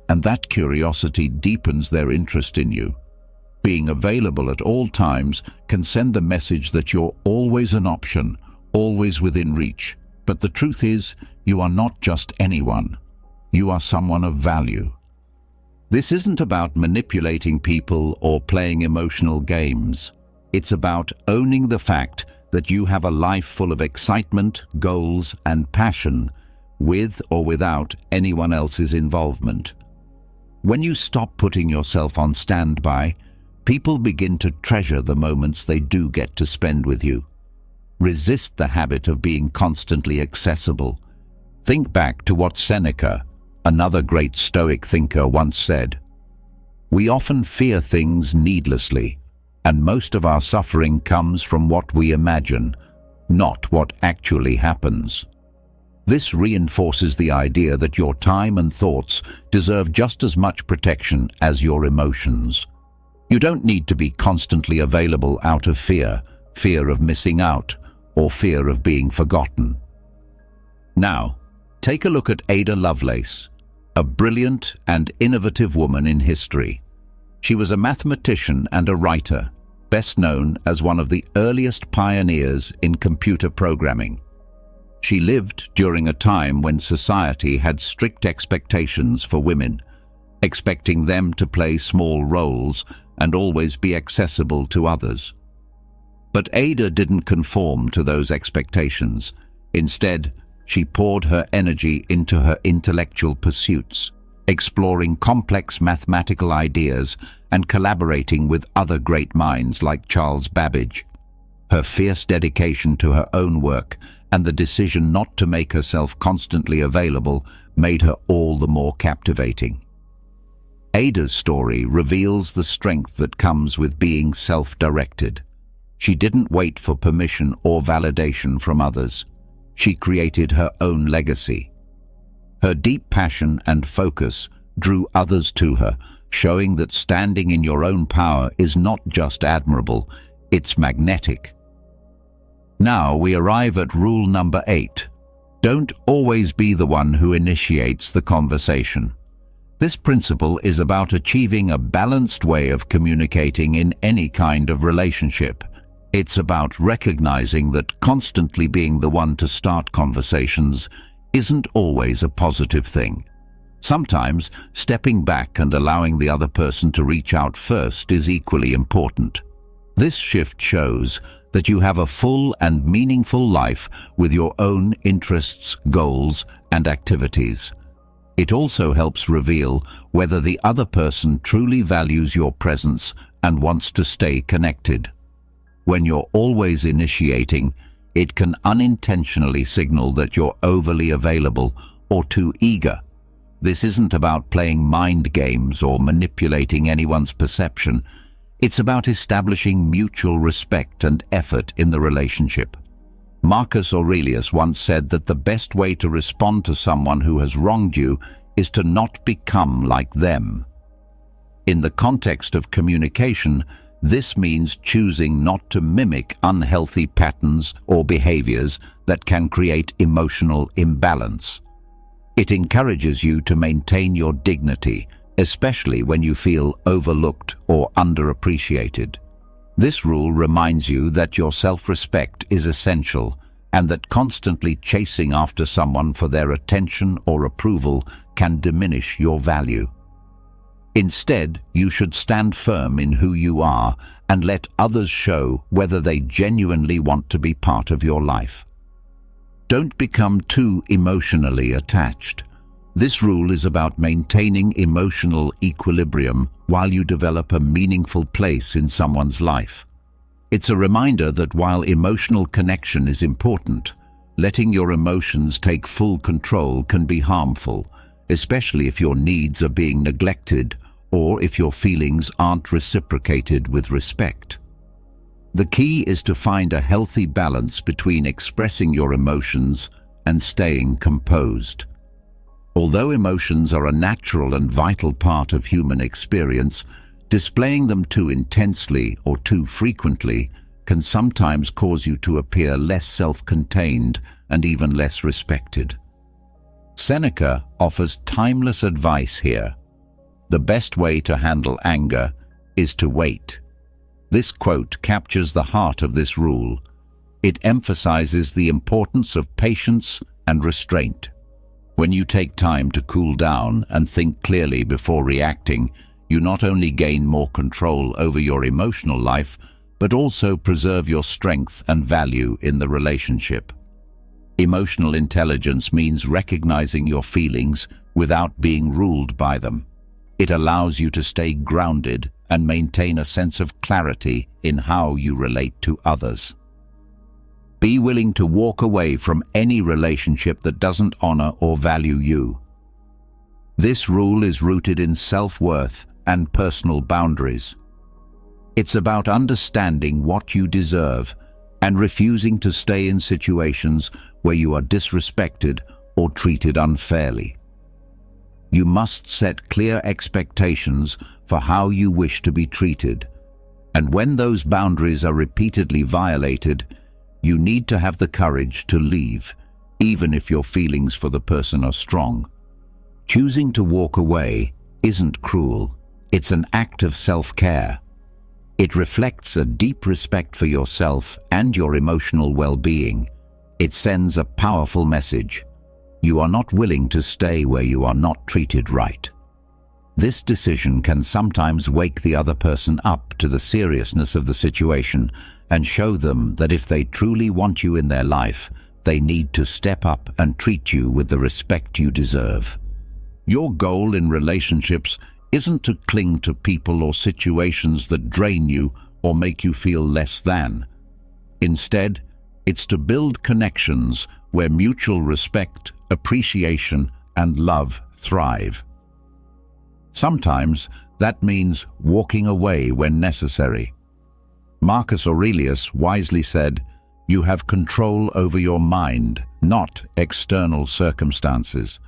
and that curiosity deepens their interest in you. Being available at all times can send the message that you're always an option, always within reach. But the truth is, you are not just anyone. You are someone of value. This isn't about manipulating people or playing emotional games. It's about owning the fact that you have a life full of excitement, goals, and passion, with or without anyone else's involvement. When you stop putting yourself on standby, people begin to treasure the moments they do get to spend with you. Resist the habit of being constantly accessible. Think back to what Seneca, another great Stoic thinker, once said. We often fear things needlessly, and most of our suffering comes from what we imagine, not what actually happens. This reinforces the idea that your time and thoughts deserve just as much protection as your emotions. You don't need to be constantly available out of fear of missing out, or fear of being forgotten. Now, take a look at Ada Lovelace, a brilliant and innovative woman in history. She was a mathematician and a writer, best known as one of the earliest pioneers in computer programming. She lived during a time when society had strict expectations for women, expecting them to play small roles and always be accessible to others. But Ada didn't conform to those expectations. Instead, she poured her energy into her intellectual pursuits, exploring complex mathematical ideas and collaborating with other great minds like Charles Babbage. Her fierce dedication to her own work and the decision not to make herself constantly available made her all the more captivating. Ada's story reveals the strength that comes with being self-directed. She didn't wait for permission or validation from others. She created her own legacy. Her deep passion and focus drew others to her, showing that standing in your own power is not just admirable, it's magnetic. Now we arrive at rule number 8. Don't always be the one who initiates the conversation. This principle is about achieving a balanced way of communicating in any kind of relationship. It's about recognizing that constantly being the one to start conversations isn't always a positive thing. Sometimes stepping back and allowing the other person to reach out first is equally important. This shift shows that you have a full and meaningful life with your own interests, goals, and activities. It also helps reveal whether the other person truly values your presence and wants to stay connected. When you're always initiating, it can unintentionally signal that you're overly available or too eager. This isn't about playing mind games or manipulating anyone's perception. It's about establishing mutual respect and effort in the relationship. Marcus Aurelius once said that the best way to respond to someone who has wronged you is to not become like them. In the context of communication, this means choosing not to mimic unhealthy patterns or behaviors that can create emotional imbalance. It encourages you to maintain your dignity, especially when you feel overlooked or underappreciated. This rule reminds you that your self-respect is essential and that constantly chasing after someone for their attention or approval can diminish your value. Instead, you should stand firm in who you are and let others show whether they genuinely want to be part of your life. Don't become too emotionally attached. This rule is about maintaining emotional equilibrium while you develop a meaningful place in someone's life. It's a reminder that while emotional connection is important, letting your emotions take full control can be harmful, especially if your needs are being neglected or if your feelings aren't reciprocated with respect. The key is to find a healthy balance between expressing your emotions and staying composed. Although emotions are a natural and vital part of human experience, displaying them too intensely or too frequently can sometimes cause you to appear less self-contained and even less respected. Seneca offers timeless advice here. The best way to handle anger is to wait. This quote captures the heart of this rule. It emphasizes the importance of patience and restraint. When you take time to cool down and think clearly before reacting, you not only gain more control over your emotional life, but also preserve your strength and value in the relationship. Emotional intelligence means recognizing your feelings without being ruled by them. It allows you to stay grounded and maintain a sense of clarity in how you relate to others. Be willing to walk away from any relationship that doesn't honor or value you. This rule is rooted in self-worth and personal boundaries. It's about understanding what you deserve and refusing to stay in situations where you are disrespected or treated unfairly. You must set clear expectations for how you wish to be treated, and when those boundaries are repeatedly violated, you need to have the courage to leave, even if your feelings for the person are strong. Choosing to walk away isn't cruel. It's an act of self-care. It reflects a deep respect for yourself and your emotional well-being. It sends a powerful message. You are not willing to stay where you are not treated right. This decision can sometimes wake the other person up to the seriousness of the situation and show them that if they truly want you in their life, they need to step up and treat you with the respect you deserve. Your goal in relationships isn't to cling to people or situations that drain you or make you feel less than. Instead, it's to build connections where mutual respect, appreciation, and love thrive. Sometimes that means walking away when necessary. Marcus Aurelius wisely said, "You have control over your mind, not external circumstances."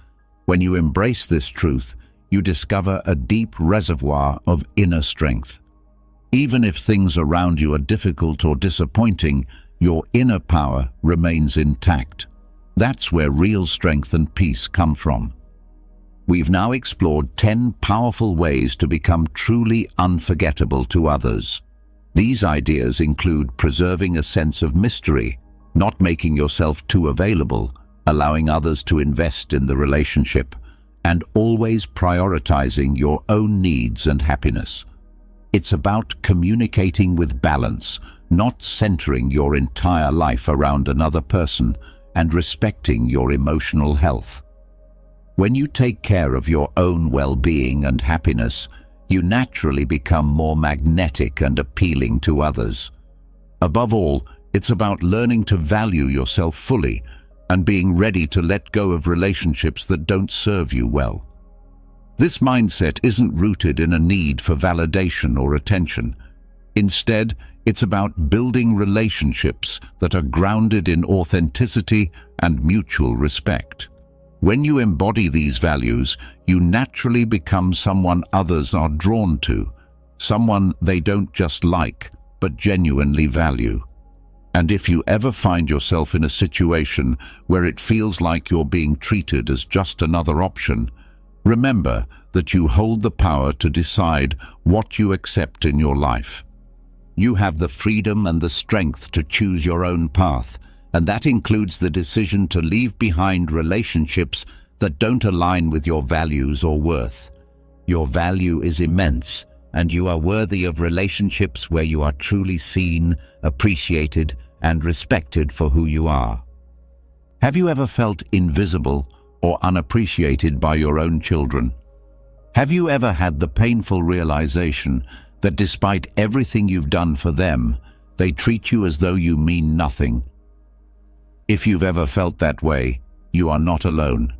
When you embrace this truth, you discover a deep reservoir of inner strength. Even if things around you are difficult or disappointing, your inner power remains intact. That's where real strength and peace come from. We've now explored 10 powerful ways to become truly unforgettable to others. These ideas include preserving a sense of mystery, not making yourself too available, allowing others to invest in the relationship, and always prioritizing your own needs and happiness. It's about communicating with balance, not centering your entire life around another person, and respecting your emotional health. When you take care of your own well-being and happiness, you naturally become more magnetic and appealing to others. Above all, it's about learning to value yourself fully and being ready to let go of relationships that don't serve you well. This mindset isn't rooted in a need for validation or attention. Instead, it's about building relationships that are grounded in authenticity and mutual respect. When you embody these values, you naturally become someone others are drawn to, someone they don't just like, but genuinely value. And if you ever find yourself in a situation where it feels like you're being treated as just another option, remember that you hold the power to decide what you accept in your life. You have the freedom and the strength to choose your own path, and that includes the decision to leave behind relationships that don't align with your values or worth. Your value is immense, and you are worthy of relationships where you are truly seen, appreciated, and respected for who you are. Have you ever felt invisible or unappreciated by your own children? Have you ever had the painful realization that despite everything you've done for them, they treat you as though you mean nothing? If you've ever felt that way, you are not alone.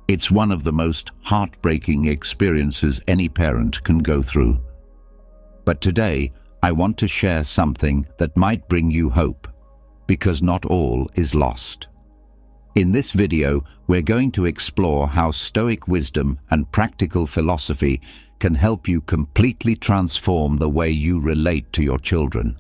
It's one of the most heartbreaking experiences any parent can go through. But today, I want to share something that might bring you hope, because not all is lost. In this video, we're going to explore how Stoic wisdom and practical philosophy can help you completely transform the way you relate to your children.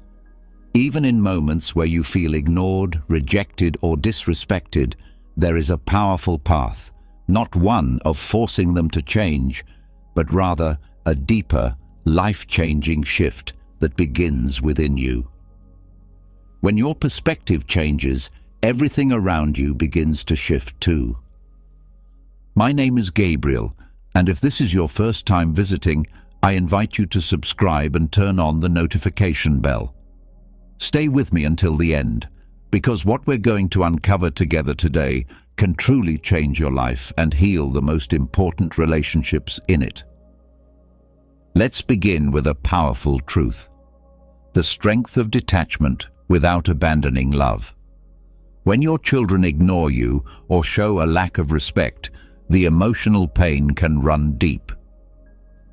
Even in moments where you feel ignored, rejected, or disrespected, there is a powerful path, not one of forcing them to change, but rather a deeper, life-changing shift that begins within you. When your perspective changes, everything around you begins to shift too. My name is Gabriel, and if this is your first time visiting, I invite you to subscribe and turn on the notification bell. Stay with me until the end, because what we're going to uncover together today can truly change your life and heal the most important relationships in it. Let's begin with a powerful truth: the strength of detachment without abandoning love. When your children ignore you or show a lack of respect, the emotional pain can run deep.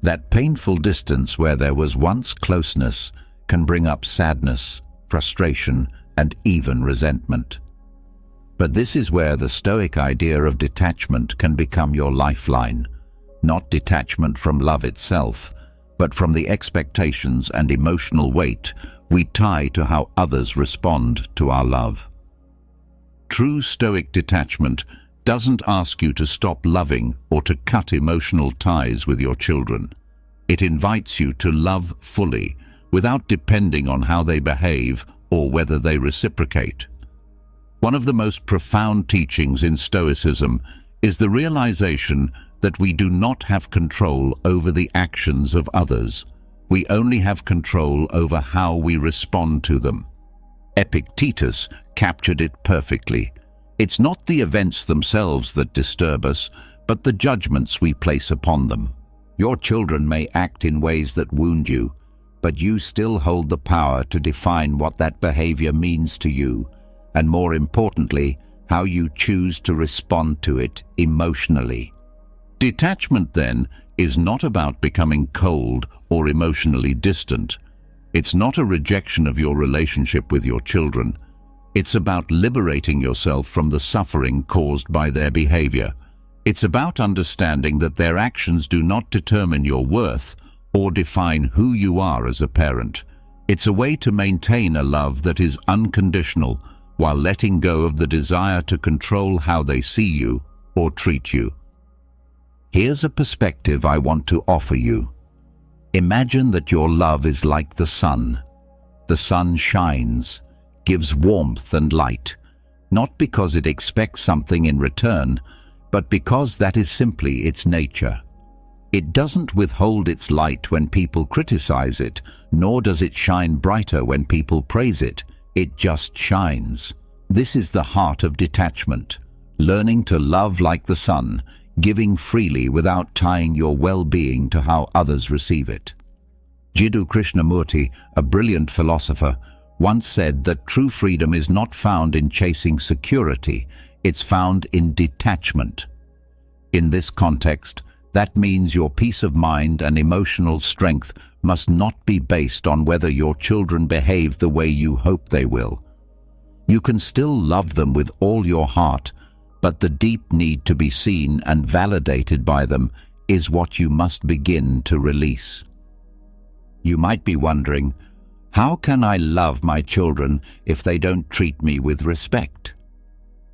That painful distance where there was once closeness can bring up sadness, frustration, and even resentment. But this is where the Stoic idea of detachment can become your lifeline, not detachment from love itself, but from the expectations and emotional weight we tie to how others respond to our love. True Stoic detachment doesn't ask you to stop loving or to cut emotional ties with your children. It invites you to love fully, without depending on how they behave or whether they reciprocate. One of the most profound teachings in Stoicism is the realization that we do not have control over the actions of others. We only have control over how we respond to them. Epictetus captured it perfectly. It's not the events themselves that disturb us, but the judgments we place upon them. Your children may act in ways that wound you, but you still hold the power to define what that behavior means to you, and more importantly, how you choose to respond to it emotionally. Detachment, then, is not about becoming cold or emotionally distant. It's not a rejection of your relationship with your children. It's about liberating yourself from the suffering caused by their behavior. It's about understanding that their actions do not determine your worth or define who you are as a parent. It's a way to maintain a love that is unconditional while letting go of the desire to control how they see you or treat you. Here's a perspective I want to offer you. Imagine that your love is like the sun. The sun shines, gives warmth and light, not because it expects something in return, but because that is simply its nature. It doesn't withhold its light when people criticize it, nor does it shine brighter when people praise it. It just shines. This is the heart of detachment, learning to love like the sun, giving freely without tying your well-being to how others receive it. Jiddu Krishnamurti, a brilliant philosopher, once said that true freedom is not found in chasing security, it's found in detachment. In this context, that means your peace of mind and emotional strength must not be based on whether your children behave the way you hope they will. You can still love them with all your heart, but the deep need to be seen and validated by them is what you must begin to release. You might be wondering, how can I love my children if they don't treat me with respect?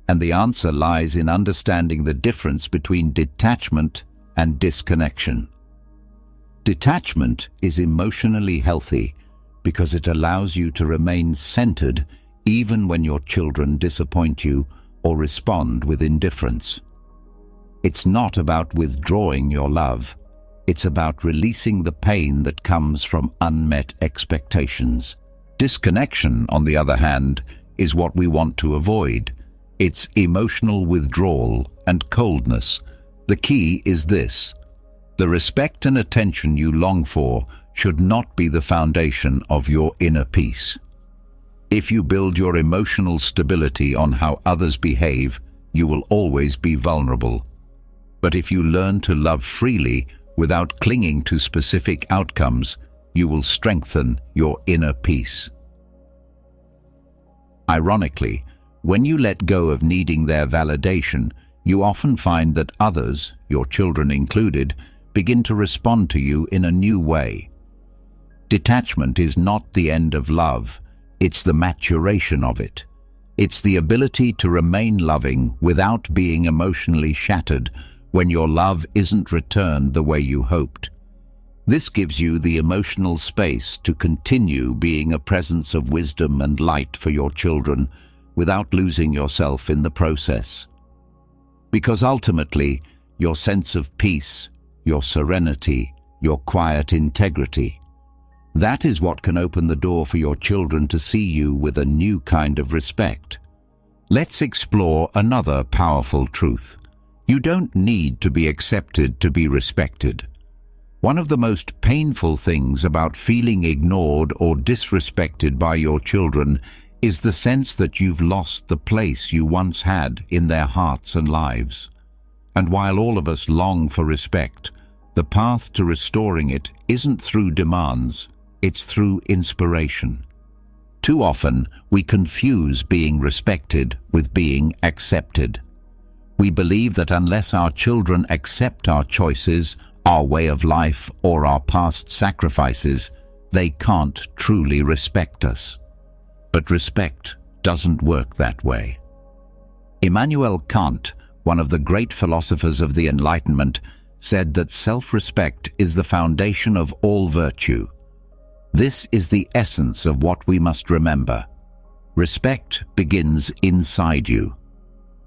And the answer lies in understanding the difference between detachment and disconnection. Detachment is emotionally healthy because it allows you to remain centered even when your children disappoint you or respond with indifference. It's not about withdrawing your love. It's about releasing the pain that comes from unmet expectations. Disconnection, on the other hand, is what we want to avoid. It's emotional withdrawal and coldness. The key is this: the respect and attention you long for should not be the foundation of your inner peace. If you build your emotional stability on how others behave, you will always be vulnerable. But if you learn to love freely without clinging to specific outcomes, you will strengthen your inner peace. Ironically, when you let go of needing their validation, you often find that others, your children included, begin to respond to you in a new way. Detachment is not the end of love, it's the maturation of it. It's the ability to remain loving without being emotionally shattered when your love isn't returned the way you hoped. This gives you the emotional space to continue being a presence of wisdom and light for your children without losing yourself in the process. Because ultimately, your sense of peace, your serenity, your quiet integrity, that is what can open the door for your children to see you with a new kind of respect. Let's explore another powerful truth. You don't need to be accepted to be respected. One of the most painful things about feeling ignored or disrespected by your children is the sense that you've lost the place you once had in their hearts and lives. And while all of us long for respect, the path to restoring it isn't through demands, it's through inspiration. Too often, we confuse being respected with being accepted. We believe that unless our children accept our choices, our way of life, or our past sacrifices, they can't truly respect us. But respect doesn't work that way. Immanuel Kant, one of the great philosophers of the Enlightenment, said that self-respect is the foundation of all virtue. This is the essence of what we must remember. Respect begins inside you.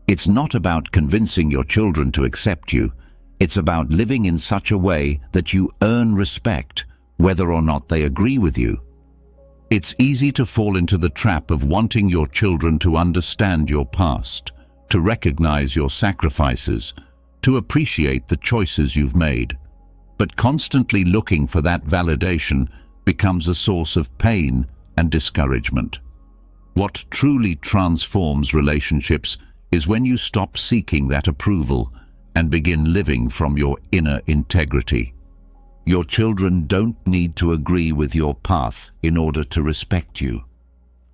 It's not about convincing your children to accept you. It's about living in such a way that you earn respect, whether or not they agree with you. It's easy to fall into the trap of wanting your children to understand your past, to recognize your sacrifices, to appreciate the choices you've made. But constantly looking for that validation becomes a source of pain and discouragement. What truly transforms relationships is when you stop seeking that approval and begin living from your inner integrity. Your children don't need to agree with your path in order to respect you.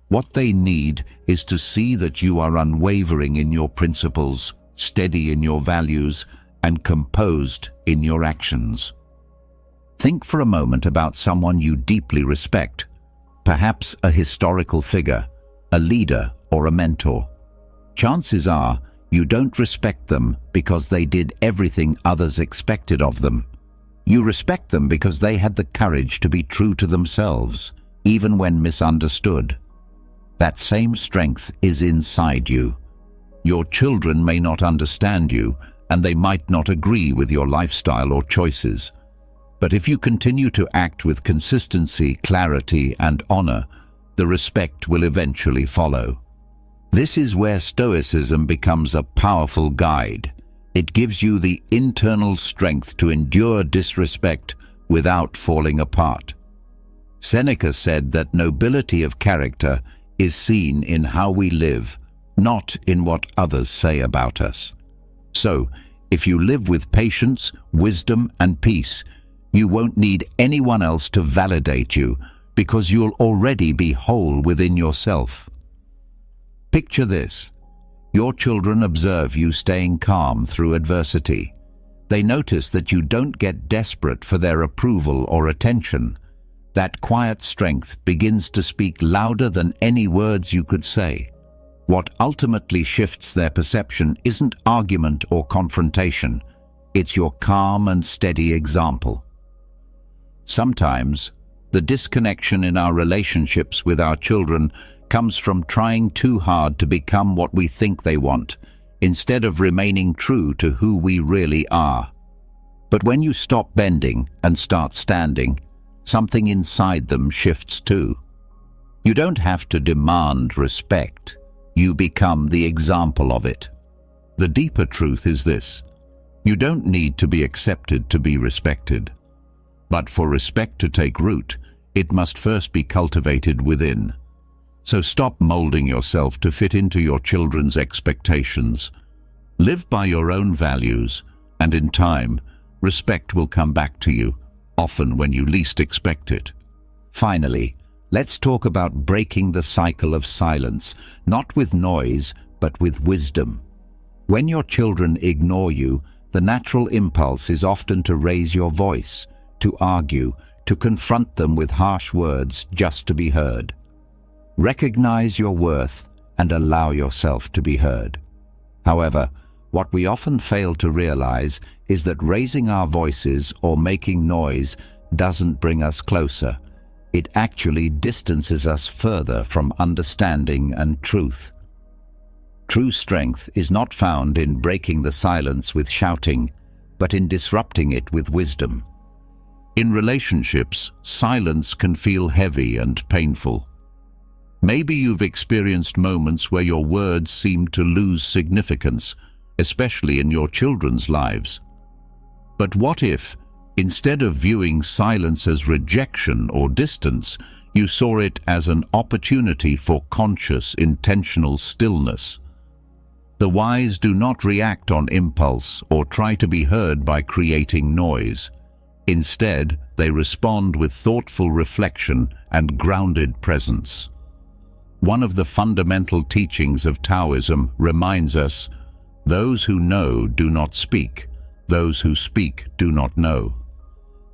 What they need is to see that you are unwavering in your principles, steady in your values, and composed in your actions. Think for a moment about someone you deeply respect, perhaps a historical figure, a leader, or a mentor. Chances are you don't respect them because they did everything others expected of them. You respect them because they had the courage to be true to themselves, even when misunderstood. That same strength is inside you. Your children may not understand you, and they might not agree with your lifestyle or choices. But if you continue to act with consistency, clarity, and honor, the respect will eventually follow. This is where Stoicism becomes a powerful guide. It gives you the internal strength to endure disrespect without falling apart. Seneca said that nobility of character is seen in how we live, not in what others say about us. So, if you live with patience, wisdom, and peace, you won't need anyone else to validate you because you'll already be whole within yourself. Picture this. Your children observe you staying calm through adversity. They notice that you don't get desperate for their approval or attention. That quiet strength begins to speak louder than any words you could say. What ultimately shifts their perception isn't argument or confrontation. It's your calm and steady example. Sometimes, the disconnection in our relationships with our children comes from trying too hard to become what we think they want, instead of remaining true to who we really are. But when you stop bending and start standing, something inside them shifts too. You don't have to demand respect. you become the example of it. The deeper truth is this: you don't need to be accepted to be respected. But for respect to take root, it must first be cultivated within. So stop molding yourself to fit into your children's expectations. Live by your own values, and in time, respect will come back to you, often when you least expect it. Finally, let's talk about breaking the cycle of silence, not with noise, but with wisdom. When your children ignore you, the natural impulse is often to raise your voice, to argue, to confront them with harsh words just to be heard. Recognize your worth and allow yourself to be heard. However, what we often fail to realize is that raising our voices or making noise doesn't bring us closer. It actually distances us further from understanding and truth. True strength is not found in breaking the silence with shouting, but in disrupting it with wisdom. In relationships, silence can feel heavy and painful. Maybe you've experienced moments where your words seem to lose significance, especially in your children's lives. But what if, instead of viewing silence as rejection or distance, you saw it as an opportunity for conscious, intentional stillness? The wise do not react on impulse or try to be heard by creating noise. Instead, they respond with thoughtful reflection and grounded presence. One of the fundamental teachings of Taoism reminds us, "Those who know do not speak, those who speak do not know."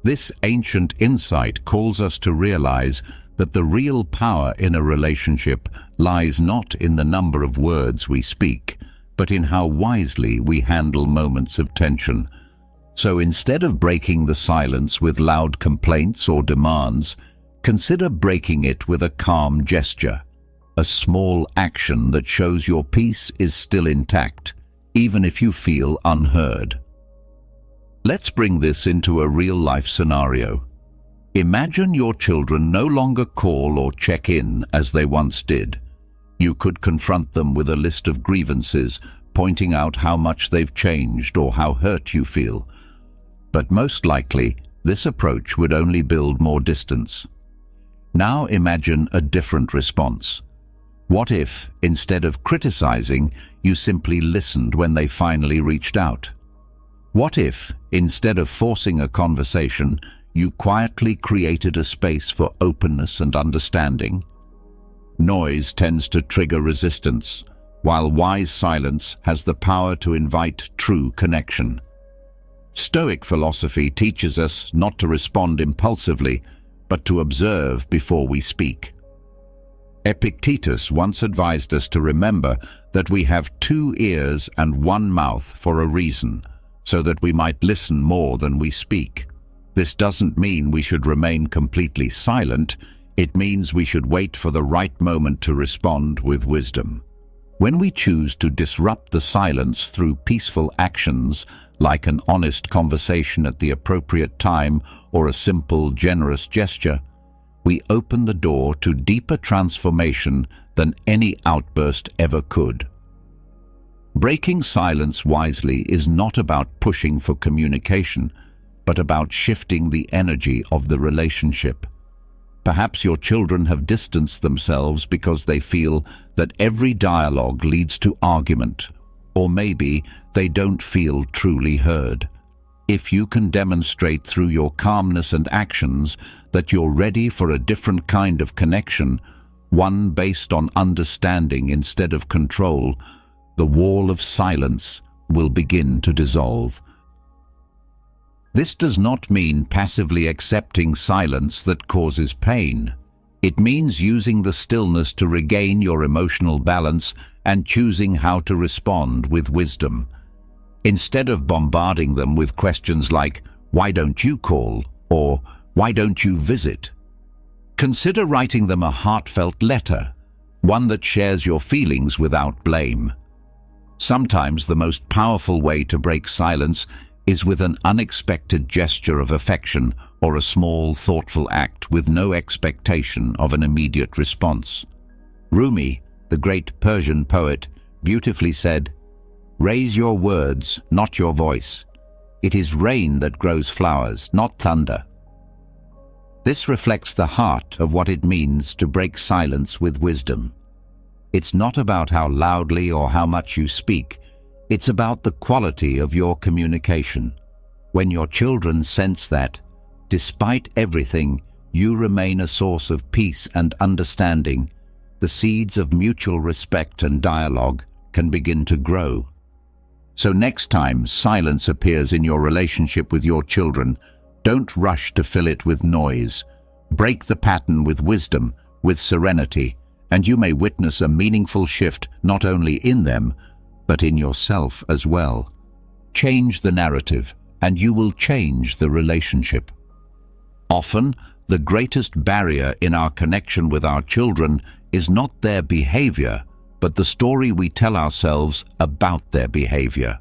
This ancient insight calls us to realize that the real power in a relationship lies not in the number of words we speak, but in how wisely we handle moments of tension. So instead of breaking the silence with loud complaints or demands, consider breaking it with a calm gesture, a small action that shows your peace is still intact, even if you feel unheard. Let's bring this into a real-life scenario. Imagine your children no longer call or check in as they once did. You could confront them with a list of grievances, pointing out how much they've changed or how hurt you feel. But most likely, this approach would only build more distance. Now imagine a different response. What if, instead of criticizing, you simply listened when they finally reached out? What if, instead of forcing a conversation, you quietly created a space for openness and understanding? Noise tends to trigger resistance, while wise silence has the power to invite true connection. Stoic philosophy teaches us not to respond impulsively, but to observe before we speak. Epictetus once advised us to remember that we have 2 ears and 1 mouth for a reason, so that we might listen more than we speak. This doesn't mean we should remain completely silent. It means we should wait for the right moment to respond with wisdom. When we choose to disrupt the silence through peaceful actions, like an honest conversation at the appropriate time or a simple, generous gesture, we open the door to deeper transformation than any outburst ever could. Breaking silence wisely is not about pushing for communication, but about shifting the energy of the relationship. Perhaps your children have distanced themselves because they feel that every dialogue leads to argument, or maybe they don't feel truly heard. If you can demonstrate through your calmness and actions that you're ready for a different kind of connection, one based on understanding instead of control, the wall of silence will begin to dissolve. This does not mean passively accepting silence that causes pain. It means using the stillness to regain your emotional balance and choosing how to respond with wisdom. Instead of bombarding them with questions like, "Why don't you call?" or "Why don't you visit?" consider writing them a heartfelt letter, one that shares your feelings without blame. Sometimes the most powerful way to break silence is with an unexpected gesture of affection or a small, thoughtful act with no expectation of an immediate response. Rumi, the great Persian poet, beautifully said, "Raise your words, not your voice. It is rain that grows flowers, not thunder." This reflects the heart of what it means to break silence with wisdom. It's not about how loudly or how much you speak. It's about the quality of your communication. When your children sense that, despite everything, you remain a source of peace and understanding, the seeds of mutual respect and dialogue can begin to grow. So next time silence appears in your relationship with your children, don't rush to fill it with noise. Break the pattern with wisdom, with serenity, and you may witness a meaningful shift not only in them, but in yourself as well. Change the narrative, and you will change the relationship. Often, the greatest barrier in our connection with our children is not their behavior, but the story we tell ourselves about their behavior.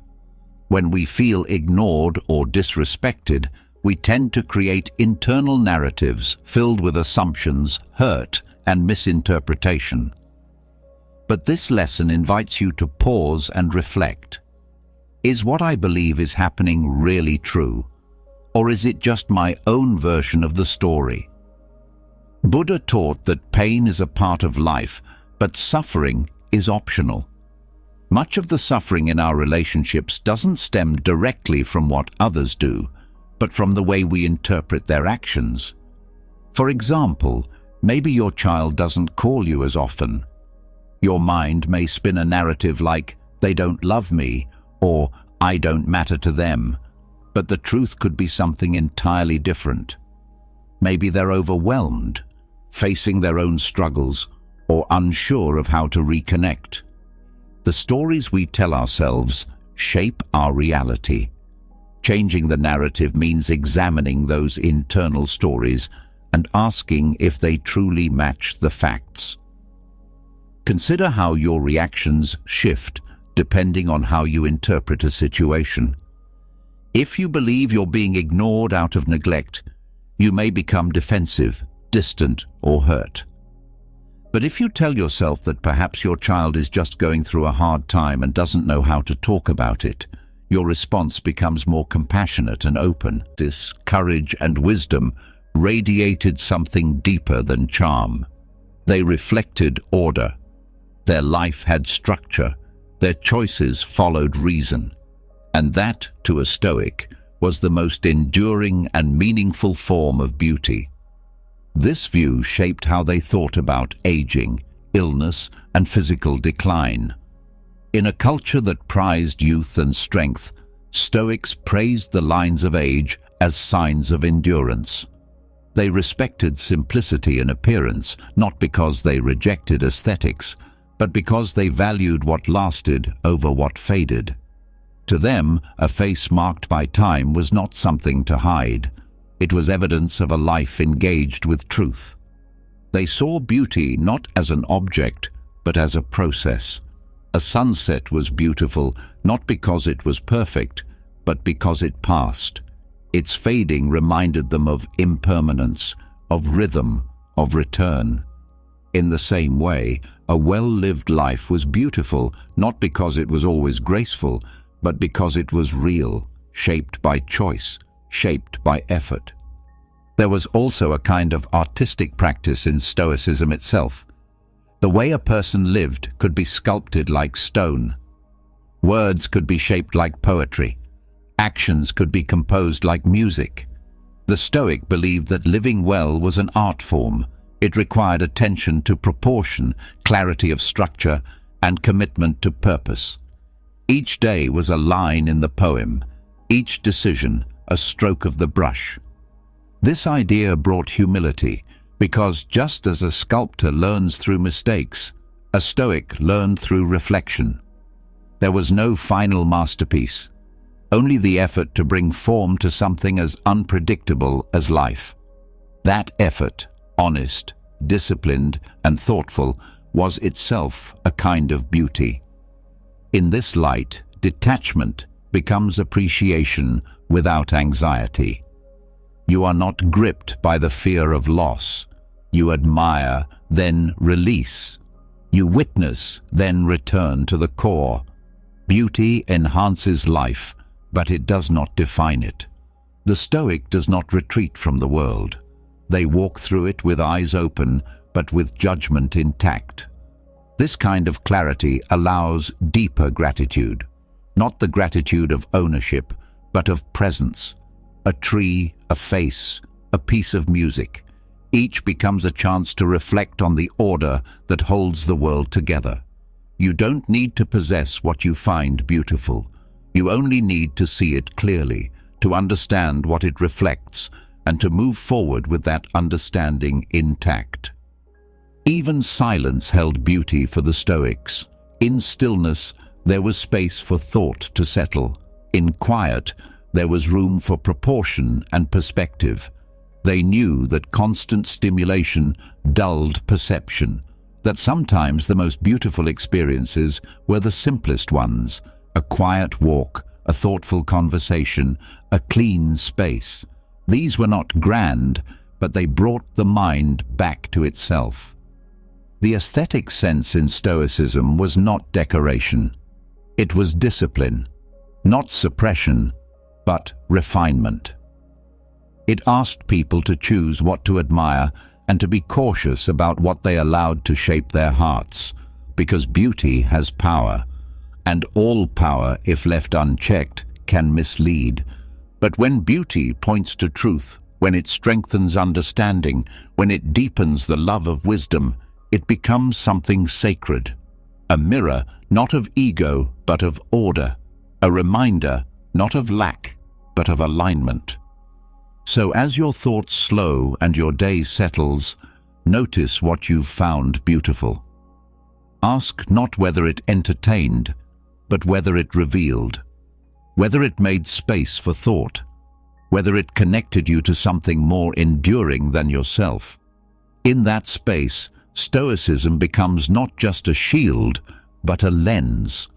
When we feel ignored or disrespected, we tend to create internal narratives filled with assumptions, hurt, and misinterpretation. But this lesson invites you to pause and reflect. Is what I believe is happening really true? Or is it just my own version of the story? Buddha taught that pain is a part of life, but suffering is optional. Much of the suffering in our relationships doesn't stem directly from what others do, but from the way we interpret their actions. For example, maybe your child doesn't call you as often. Your mind may spin a narrative like, "They don't love me," or "I don't matter to them," but the truth could be something entirely different. Maybe they're overwhelmed, facing their own struggles, or unsure of how to reconnect. The stories we tell ourselves shape our reality. Changing the narrative means examining those internal stories and asking if they truly match the facts. Consider how your reactions shift depending on how you interpret a situation. If you believe you're being ignored out of neglect, you may become defensive, distant, or hurt. But if you tell yourself that perhaps your child is just going through a hard time and doesn't know how to talk about it, your response becomes more compassionate and open. This courage and wisdom radiated something deeper than charm. They reflected order. Their life had structure. Their choices followed reason. And that, to a Stoic, was the most enduring and meaningful form of beauty. This view shaped how they thought about aging, illness, and physical decline. In a culture that prized youth and strength, Stoics praised the lines of age as signs of endurance. They respected simplicity in appearance, not because they rejected aesthetics, but because they valued what lasted over what faded. To them, a face marked by time was not something to hide. It was evidence of a life engaged with truth. They saw beauty not as an object, but as a process. A sunset was beautiful not because it was perfect, but because it passed. Its fading reminded them of impermanence, of rhythm, of return. In the same way, a well-lived life was beautiful not because it was always graceful, but because it was real, shaped by choice, shaped by effort. There was also a kind of artistic practice in Stoicism itself. The way a person lived could be sculpted like stone. Words could be shaped like poetry. Actions could be composed like music. The Stoic believed that living well was an art form. It required attention to proportion, clarity of structure, and commitment to purpose. Each day was a line in the poem, each decision a stroke of the brush. This idea brought humility, because just as a sculptor learns through mistakes, a Stoic learned through reflection. There was no final masterpiece, only the effort to bring form to something as unpredictable as life. That effort, honest, disciplined, and thoughtful, was itself a kind of beauty. In this light, detachment becomes appreciation without anxiety. You are not gripped by the fear of loss. You admire, then release. You witness, then return to the core. Beauty enhances life, but it does not define it. The Stoic does not retreat from the world. They walk through it with eyes open, but with judgment intact. This kind of clarity allows deeper gratitude, not the gratitude of ownership, but of presence. A tree, a face, a piece of music. Each becomes a chance to reflect on the order that holds the world together. You don't need to possess what you find beautiful. You only need to see it clearly, to understand what it reflects, and to move forward with that understanding intact. Even silence held beauty for the Stoics. In stillness, there was space for thought to settle. In quiet, there was room for proportion and perspective. They knew that constant stimulation dulled perception, that sometimes the most beautiful experiences were the simplest ones: a quiet walk, a thoughtful conversation, a clean space. These were not grand, but they brought the mind back to itself. The aesthetic sense in Stoicism was not decoration. It was discipline, not suppression, but refinement. It asked people to choose what to admire and to be cautious about what they allowed to shape their hearts, because beauty has power, and all power, if left unchecked, can mislead. But when beauty points to truth, when it strengthens understanding, when it deepens the love of wisdom, it becomes something sacred. A mirror, not of ego, but of order. A reminder, not of lack, but of alignment. So as your thoughts slow and your day settles, notice what you've found beautiful. Ask not whether it entertained, but whether it revealed, whether it made space for thought, whether it connected you to something more enduring than yourself. In that space, Stoicism becomes not just a shield, but a lens.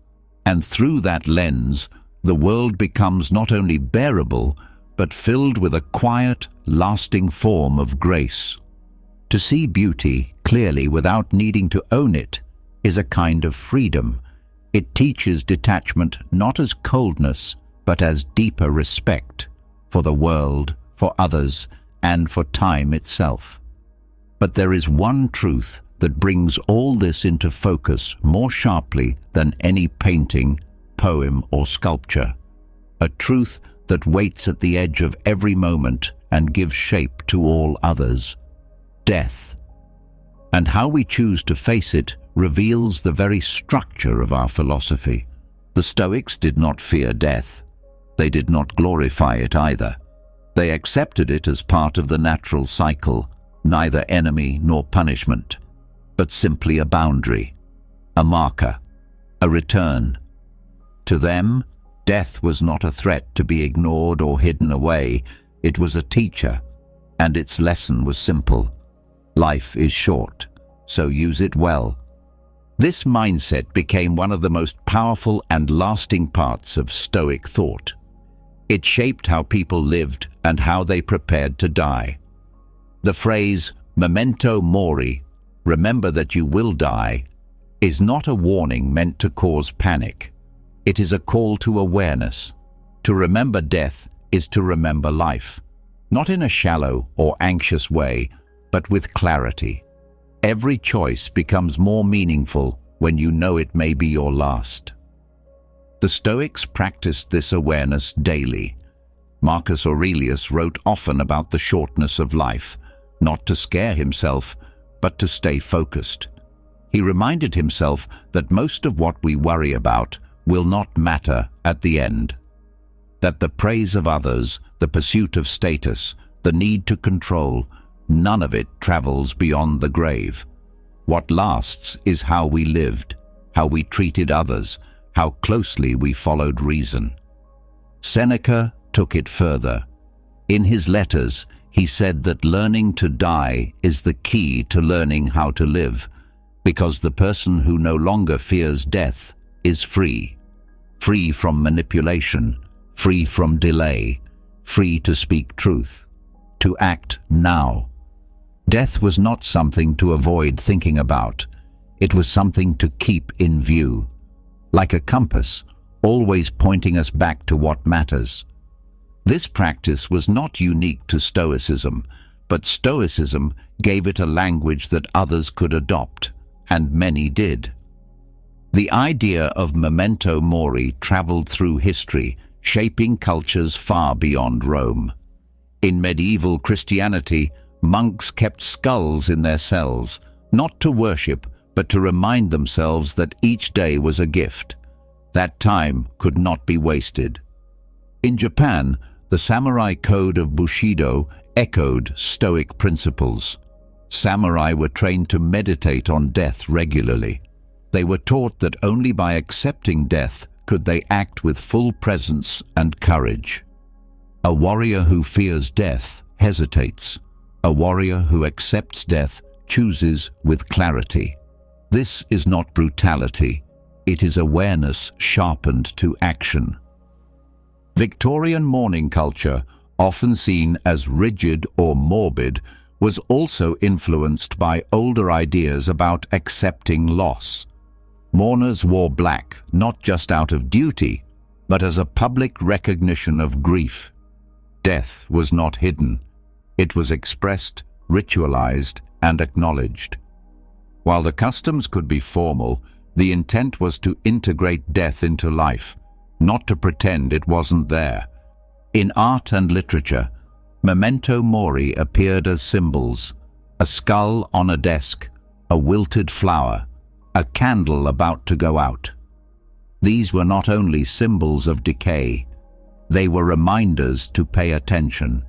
And through that lens, the world becomes not only bearable, but filled with a quiet, lasting form of grace. To see beauty clearly without needing to own it is a kind of freedom. It teaches detachment not as coldness, but as deeper respect for the world, for others, and for time itself. But there is one truth that brings all this into focus more sharply than any painting, poem, or sculpture. A truth that waits at the edge of every moment and gives shape to all others: death. And how we choose to face it reveals the very structure of our philosophy. The Stoics did not fear death. They did not glorify it either. They accepted it as part of the natural cycle, neither enemy nor punishment, but simply a boundary, a marker, a return. To them, death was not a threat to be ignored or hidden away. It was a teacher, and its lesson was simple. Life is short, so use it well. This mindset became one of the most powerful and lasting parts of Stoic thought. It shaped how people lived and how they prepared to die. The phrase, memento mori, remember that you will die, is not a warning meant to cause panic. It is a call to awareness. To remember death is to remember life, not in a shallow or anxious way, but with clarity. Every choice becomes more meaningful when you know it may be your last. The Stoics practiced this awareness daily. Marcus Aurelius wrote often about the shortness of life, not to scare himself, but to stay focused. He reminded himself that most of what we worry about will not matter at the end. That the praise of others, the pursuit of status, the need to control, none of it travels beyond the grave. What lasts is how we lived, how we treated others, how closely we followed reason. Seneca took it further. In his letters, he said that learning to die is the key to learning how to live, because the person who no longer fears death is free. Free from manipulation, free from delay, free to speak truth, to act now. Death was not something to avoid thinking about. It was something to keep in view, like a compass, always pointing us back to what matters. This practice was not unique to Stoicism, but Stoicism gave it a language that others could adopt, and many did. The idea of memento mori traveled through history, shaping cultures far beyond Rome. In medieval Christianity, monks kept skulls in their cells, not to worship, but to remind themselves that each day was a gift. That time could not be wasted. In Japan, the samurai code of Bushido echoed Stoic principles. Samurai were trained to meditate on death regularly. They were taught that only by accepting death could they act with full presence and courage. A warrior who fears death hesitates. A warrior who accepts death chooses with clarity. This is not brutality. It is awareness sharpened to action. Victorian mourning culture, often seen as rigid or morbid, was also influenced by older ideas about accepting loss. Mourners wore black, not just out of duty, but as a public recognition of grief. Death was not hidden. It was expressed, ritualized, and acknowledged. While the customs could be formal, the intent was to integrate death into life, not to pretend it wasn't there. In art and literature, memento mori appeared as symbols: a skull on a desk, a wilted flower, a candle about to go out. These were not only symbols of decay, they were reminders to pay attention,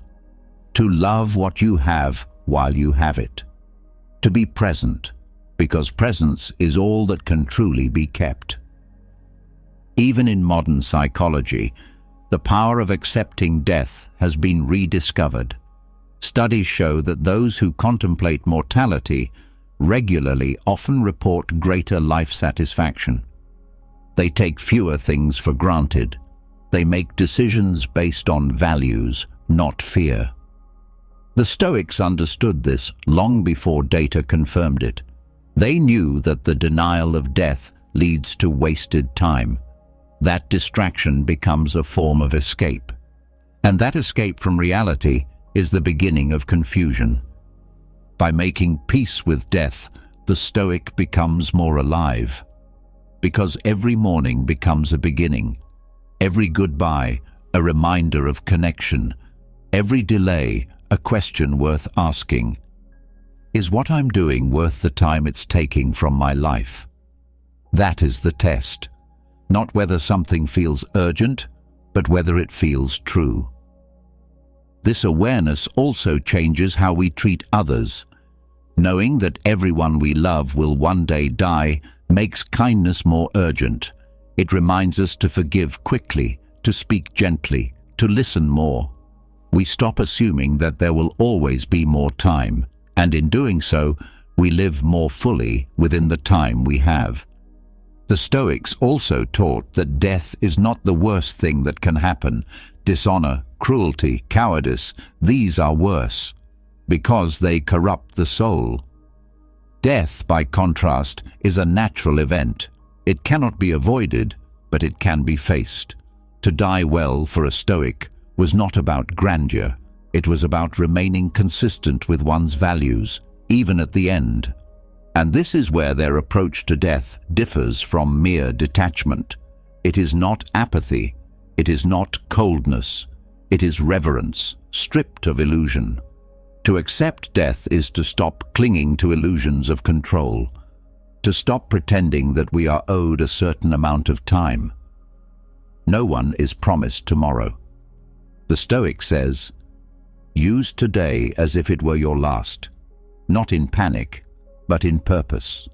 to love what you have while you have it, to be present, because presence is all that can truly be kept. Even in modern psychology, the power of accepting death has been rediscovered. Studies show that those who contemplate mortality regularly often report greater life satisfaction. They take fewer things for granted. They make decisions based on values, not fear. The Stoics understood this long before data confirmed it. They knew that the denial of death leads to wasted time. That distraction becomes a form of escape. And that escape from reality is the beginning of confusion. By making peace with death, the Stoic becomes more alive. Because every morning becomes a beginning. Every goodbye, a reminder of connection. Every delay, a question worth asking. Is what I'm doing worth the time it's taking from my life? That is the test. Not whether something feels urgent, but whether it feels true. This awareness also changes how we treat others. Knowing that everyone we love will one day die makes kindness more urgent. It reminds us to forgive quickly, to speak gently, to listen more. We stop assuming that there will always be more time, and in doing so, we live more fully within the time we have. The Stoics also taught that death is not the worst thing that can happen. Dishonor, cruelty, cowardice, these are worse, because they corrupt the soul. Death, by contrast, is a natural event. It cannot be avoided, but it can be faced. To die well for a Stoic was not about grandeur. It was about remaining consistent with one's values, even at the end. And this is where their approach to death differs from mere detachment. It is not apathy. It is not coldness. It is reverence, stripped of illusion. To accept death is to stop clinging to illusions of control, to stop pretending that we are owed a certain amount of time. No one is promised tomorrow. The Stoic says, use today as if it were your last, not in panic, but in purpose.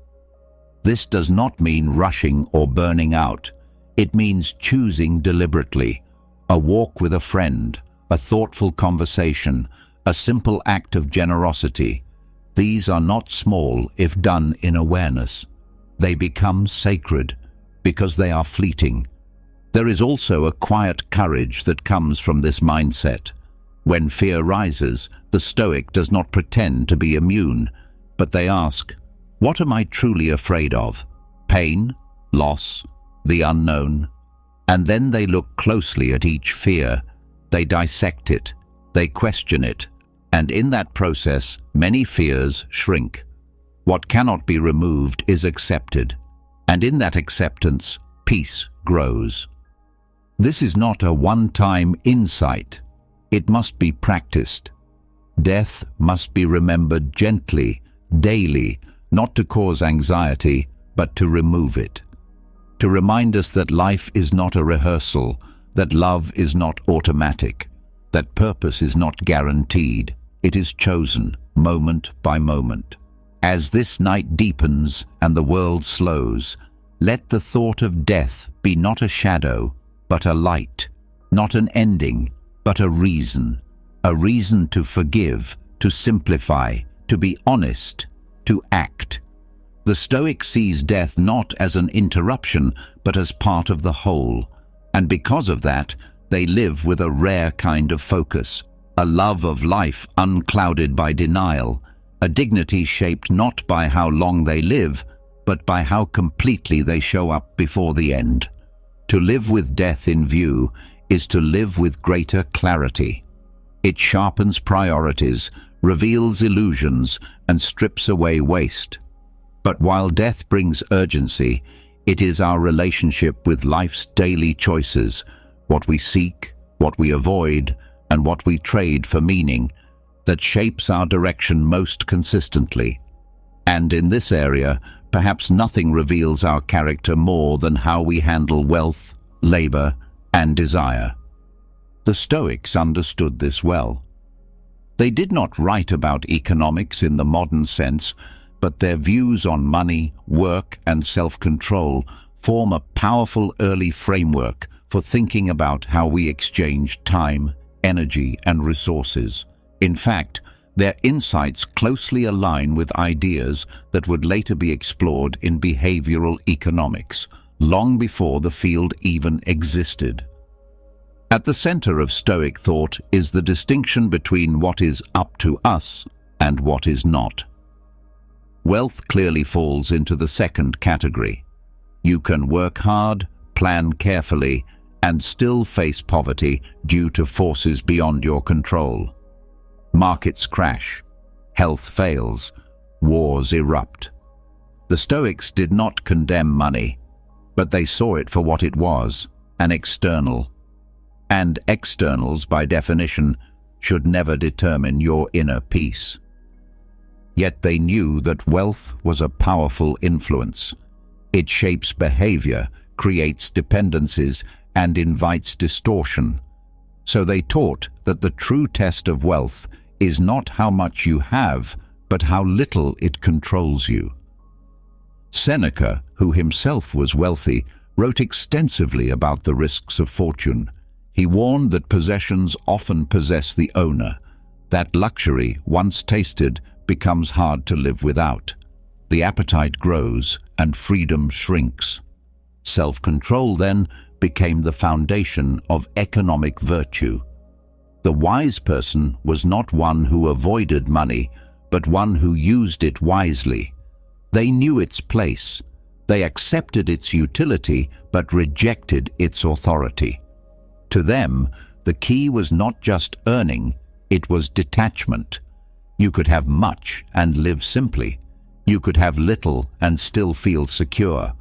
This does not mean rushing or burning out. It means choosing deliberately, a walk with a friend, a thoughtful conversation, a simple act of generosity. These are not small if done in awareness. They become sacred because they are fleeting. There is also a quiet courage that comes from this mindset. When fear rises, the Stoic does not pretend to be immune, but they ask, What am I truly afraid of? Pain, loss, the unknown? And then they look closely at each fear. They dissect it, they question it, and in that process, many fears shrink. What cannot be removed is accepted, and in that acceptance, peace grows. This is not a one-time insight. It must be practiced. Death must be remembered gently, daily, not to cause anxiety, but to remove it. To remind us that life is not a rehearsal, that love is not automatic, that purpose is not guaranteed. It is chosen, moment by moment. As this night deepens and the world slows, let the thought of death be not a shadow, but a light, not an ending, but a reason to forgive, to simplify, to be honest, to act. The Stoic sees death not as an interruption, but as part of the whole, and because of that, they live with a rare kind of focus, a love of life unclouded by denial, a dignity shaped not by how long they live, but by how completely they show up before the end. To live with death in view is to live with greater clarity. It sharpens priorities, reveals illusions, and strips away waste. But while death brings urgency, it is our relationship with life's daily choices, what we seek, what we avoid, and what we trade for meaning, that shapes our direction most consistently. And in this area, perhaps nothing reveals our character more than how we handle wealth, labor, and desire. The Stoics understood this well. They did not write about economics in the modern sense, but their views on money, work, and self-control form a powerful early framework for thinking about how we exchange time, energy, and resources. In fact, their insights closely align with ideas that would later be explored in behavioral economics, long before the field even existed. At the center of Stoic thought is the distinction between what is up to us and what is not. Wealth clearly falls into the second category. You can work hard, plan carefully, and still face poverty due to forces beyond your control. Markets crash, health fails, wars erupt. The Stoics did not condemn money, but they saw it for what it was, an external. And externals, by definition, should never determine your inner peace. Yet they knew that wealth was a powerful influence. It shapes behavior, creates dependencies, and invites distortion. So they taught that the true test of wealth is not how much you have, but how little it controls you. Seneca, who himself was wealthy, wrote extensively about the risks of fortune. He warned that possessions often possess the owner, that luxury, once tasted, becomes hard to live without. The appetite grows and freedom shrinks. Self-control, then, became the foundation of economic virtue. The wise person was not one who avoided money, but one who used it wisely. They knew its place. They accepted its utility, but rejected its authority. To them, the key was not just earning, it was detachment. You could have much and live simply. You could have little and still feel secure.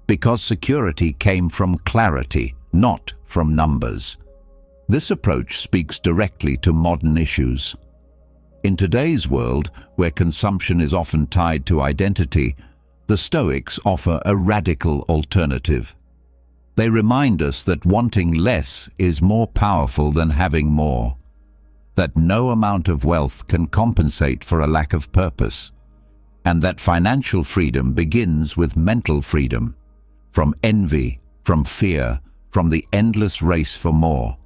Because security came from clarity, not from numbers. This approach speaks directly to modern issues. In today's world, where consumption is often tied to identity, the Stoics offer a radical alternative. They remind us that wanting less is more powerful than having more, that no amount of wealth can compensate for a lack of purpose, and that financial freedom begins with mental freedom, from envy, from fear, from the endless race for more.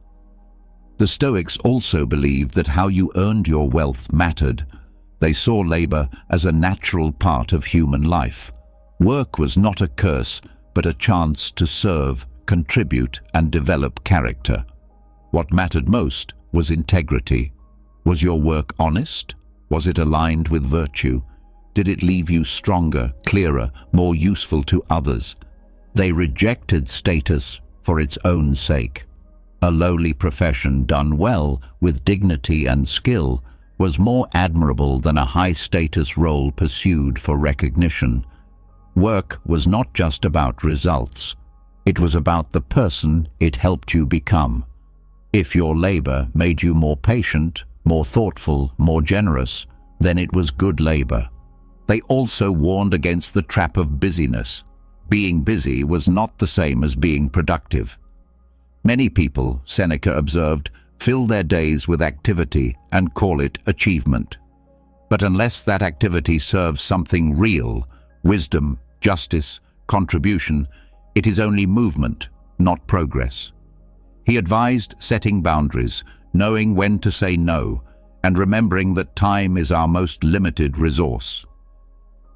The Stoics also believed that how you earned your wealth mattered. They saw labor as a natural part of human life. Work was not a curse, but a chance to serve, contribute, and develop character. What mattered most was integrity. Was your work honest? Was it aligned with virtue? did it leave you stronger, clearer, more useful to others. They rejected status for its own sake. A lowly profession done well, with dignity and skill, was more admirable than a high-status role pursued for recognition. Work was not just about results. It was about the person it helped you become. If your labor made you more patient, more thoughtful, more generous, then it was good labor. They also warned against the trap of busyness. Being busy was not the same as being productive. Many people, Seneca observed, fill their days with activity and call it achievement. But unless that activity serves something real, wisdom, justice, contribution, it is only movement, not progress. He advised setting boundaries, knowing when to say no, and remembering that time is our most limited resource.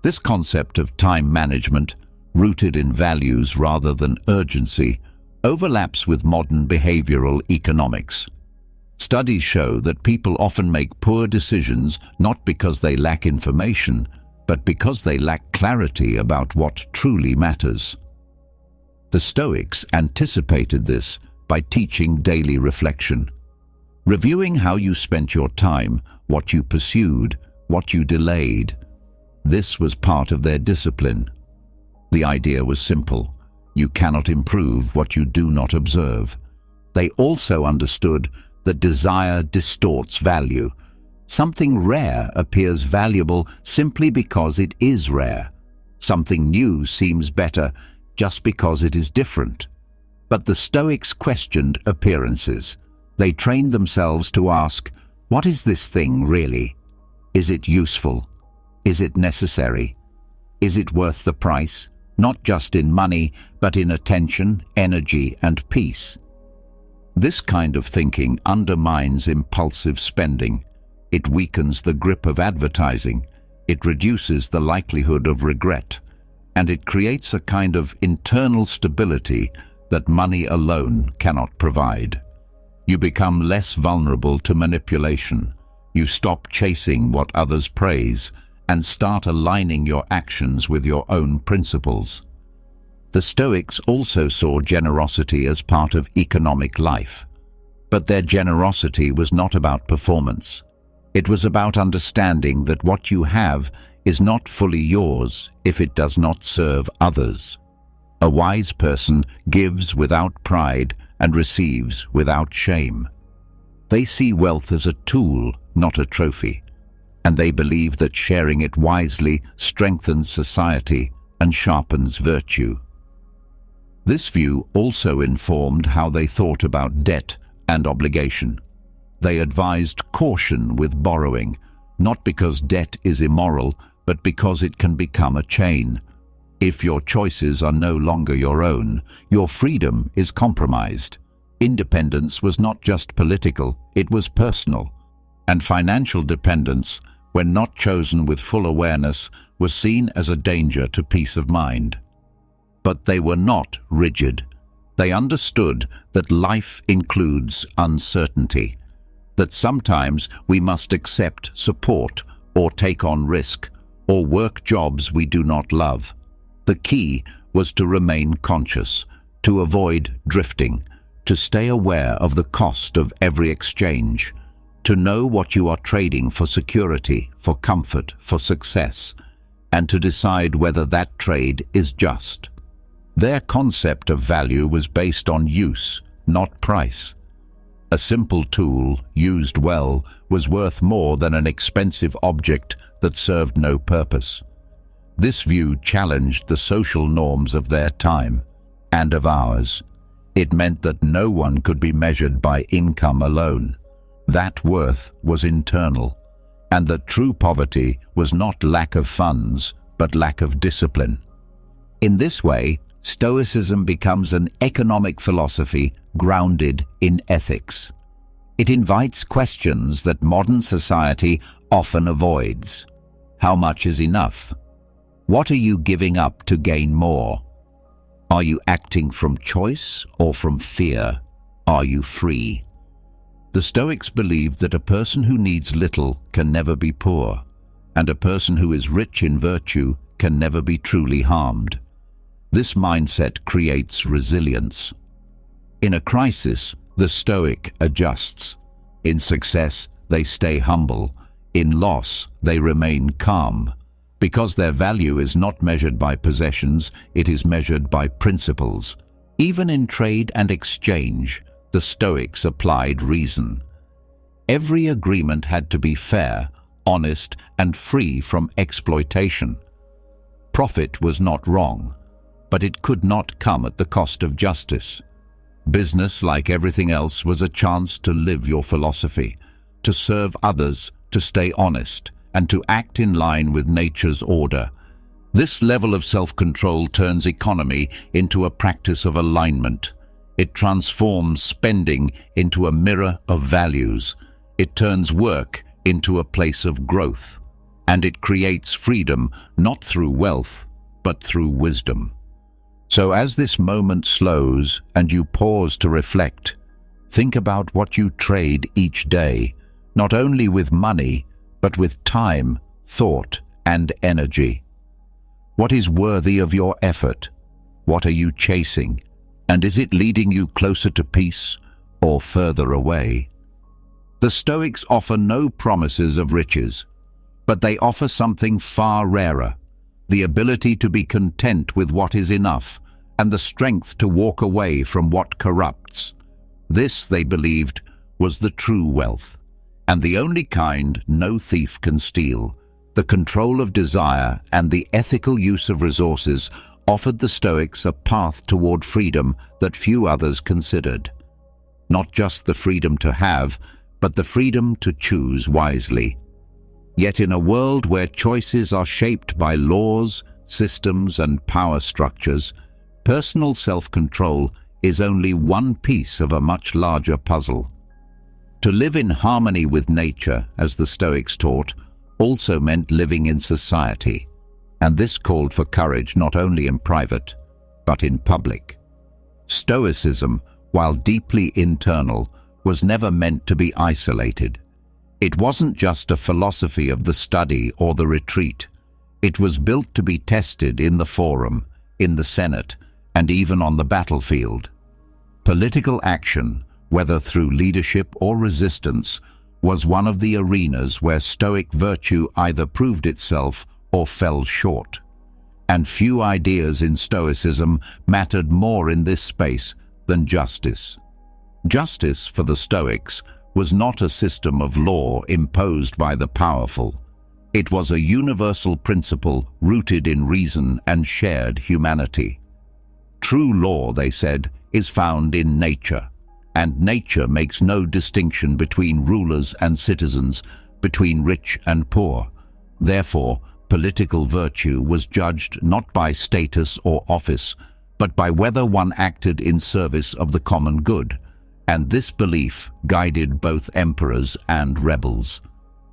This concept of time management, rooted in values rather than urgency, overlaps with modern behavioral economics. Studies show that people often make poor decisions not because they lack information, but because they lack clarity about what truly matters. The Stoics anticipated this by teaching daily reflection. Reviewing how you spent your time, what you pursued, what you delayed. This was part of their discipline. The idea was simple. You cannot improve what you do not observe. They also understood that desire distorts value. Something rare appears valuable simply because it is rare. Something new seems better just because it is different. But the Stoics questioned appearances. They trained themselves to ask, what is this thing really? Is it useful? Is it necessary? Is it worth the price? Not just in money, but in attention, energy, and peace. This kind of thinking undermines impulsive spending. It weakens the grip of advertising. It reduces the likelihood of regret. And it creates a kind of internal stability that money alone cannot provide. You become less vulnerable to manipulation. You stop chasing what others praise and start aligning your actions with your own principles. The Stoics also saw generosity as part of economic life. But their generosity was not about performance. It was about understanding that what you have is not fully yours if it does not serve others. A wise person gives without pride and receives without shame. They see wealth as a tool, not a trophy, and they believe that sharing it wisely strengthens society and sharpens virtue. This view also informed how they thought about debt and obligation. They advised caution with borrowing, not because debt is immoral, but because it can become a chain. If your choices are no longer your own, your freedom is compromised. Independence was not just political, it was personal. And financial dependence, when not chosen with full awareness, was seen as a danger to peace of mind. But they were not rigid. They understood that life includes uncertainty, that sometimes we must accept support or take on risk or work jobs we do not love. The key was to remain conscious, to avoid drifting, to stay aware of the cost of every exchange, to know what you are trading for security, for comfort, for success, and to decide whether that trade is just. Their concept of value was based on use, not price. A simple tool, used well, was worth more than an expensive object that served no purpose. This view challenged the social norms of their time and of ours. It meant that no one could be measured by income alone. That worth was internal, and that true poverty was not lack of funds, but lack of discipline. In this way, Stoicism becomes an economic philosophy grounded in ethics. It invites questions that modern society often avoids. How much is enough? What are you giving up to gain more? Are you acting from choice or from fear? Are you free? The Stoics believed that a person who needs little can never be poor. and a person who is rich in virtue can never be truly harmed. This mindset creates resilience. In a crisis, the Stoic adjusts. In success, they stay humble. In loss, they remain calm. Because their value is not measured by possessions, it is measured by principles. Even in trade and exchange, the Stoics applied reason. Every agreement had to be fair, honest, and free from exploitation. Profit was not wrong, but it could not come at the cost of justice. Business, like everything else, was a chance to live your philosophy, to serve others, to stay honest, and to act in line with nature's order. This level of self-control turns economy into a practice of alignment. It transforms spending into a mirror of values. It turns work into a place of growth. And it creates freedom not through wealth, but through wisdom. So as this moment slows and you pause to reflect, think about what you trade each day, not only with money, but with time, thought, and energy. What is worthy of your effort? What are you chasing? And is it leading you closer to peace or further away? The Stoics offer no promises of riches, but they offer something far rarer, the ability to be content with what is enough and the strength to walk away from what corrupts. This, they believed, was the true wealth, and the only kind no thief can steal. The control of desire and the ethical use of resources offered the Stoics a path toward freedom that few others considered. Not just the freedom to have, but the freedom to choose wisely. Yet in a world where choices are shaped by laws, systems, and power structures, personal self-control is only one piece of a much larger puzzle. To live in harmony with nature, as the Stoics taught, also meant living in society, and this called for courage not only in private, but in public. Stoicism, while deeply internal, was never meant to be isolated. It wasn't just a philosophy of the study or the retreat. It was built to be tested in the forum, in the Senate, and even on the battlefield. Political action, whether through leadership or resistance, was one of the arenas where Stoic virtue either proved itself or fell short. And few ideas in Stoicism mattered more in this space than justice. Justice, for the Stoics, was not a system of law imposed by the powerful. It was a universal principle rooted in reason and shared humanity. True law, they said, is found in nature, and nature makes no distinction between rulers and citizens, between rich and poor. Therefore, political virtue was judged not by status or office, but by whether one acted in service of the common good, and this belief guided both emperors and rebels.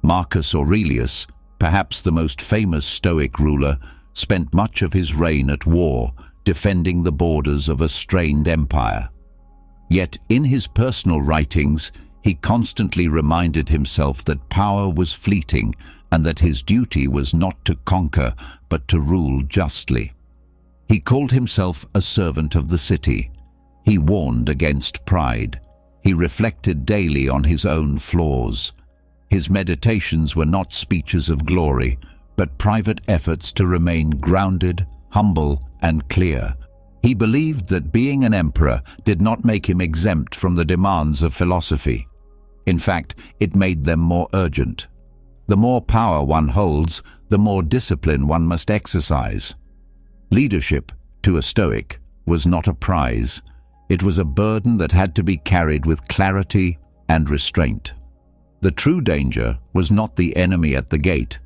Marcus Aurelius, perhaps the most famous Stoic ruler, spent much of his reign at war, defending the borders of a strained empire. Yet in his personal writings, he constantly reminded himself that power was fleeting and that his duty was not to conquer, but to rule justly. He called himself a servant of the city. He warned against pride. He reflected daily on his own flaws. His meditations were not speeches of glory, but private efforts to remain grounded, humble, and clear. He believed that being an emperor did not make him exempt from the demands of philosophy. In fact, it made them more urgent. The more power one holds, the more discipline one must exercise. Leadership, to a Stoic, was not a prize. It was a burden that had to be carried with clarity and restraint. The true danger was not the enemy at the gate,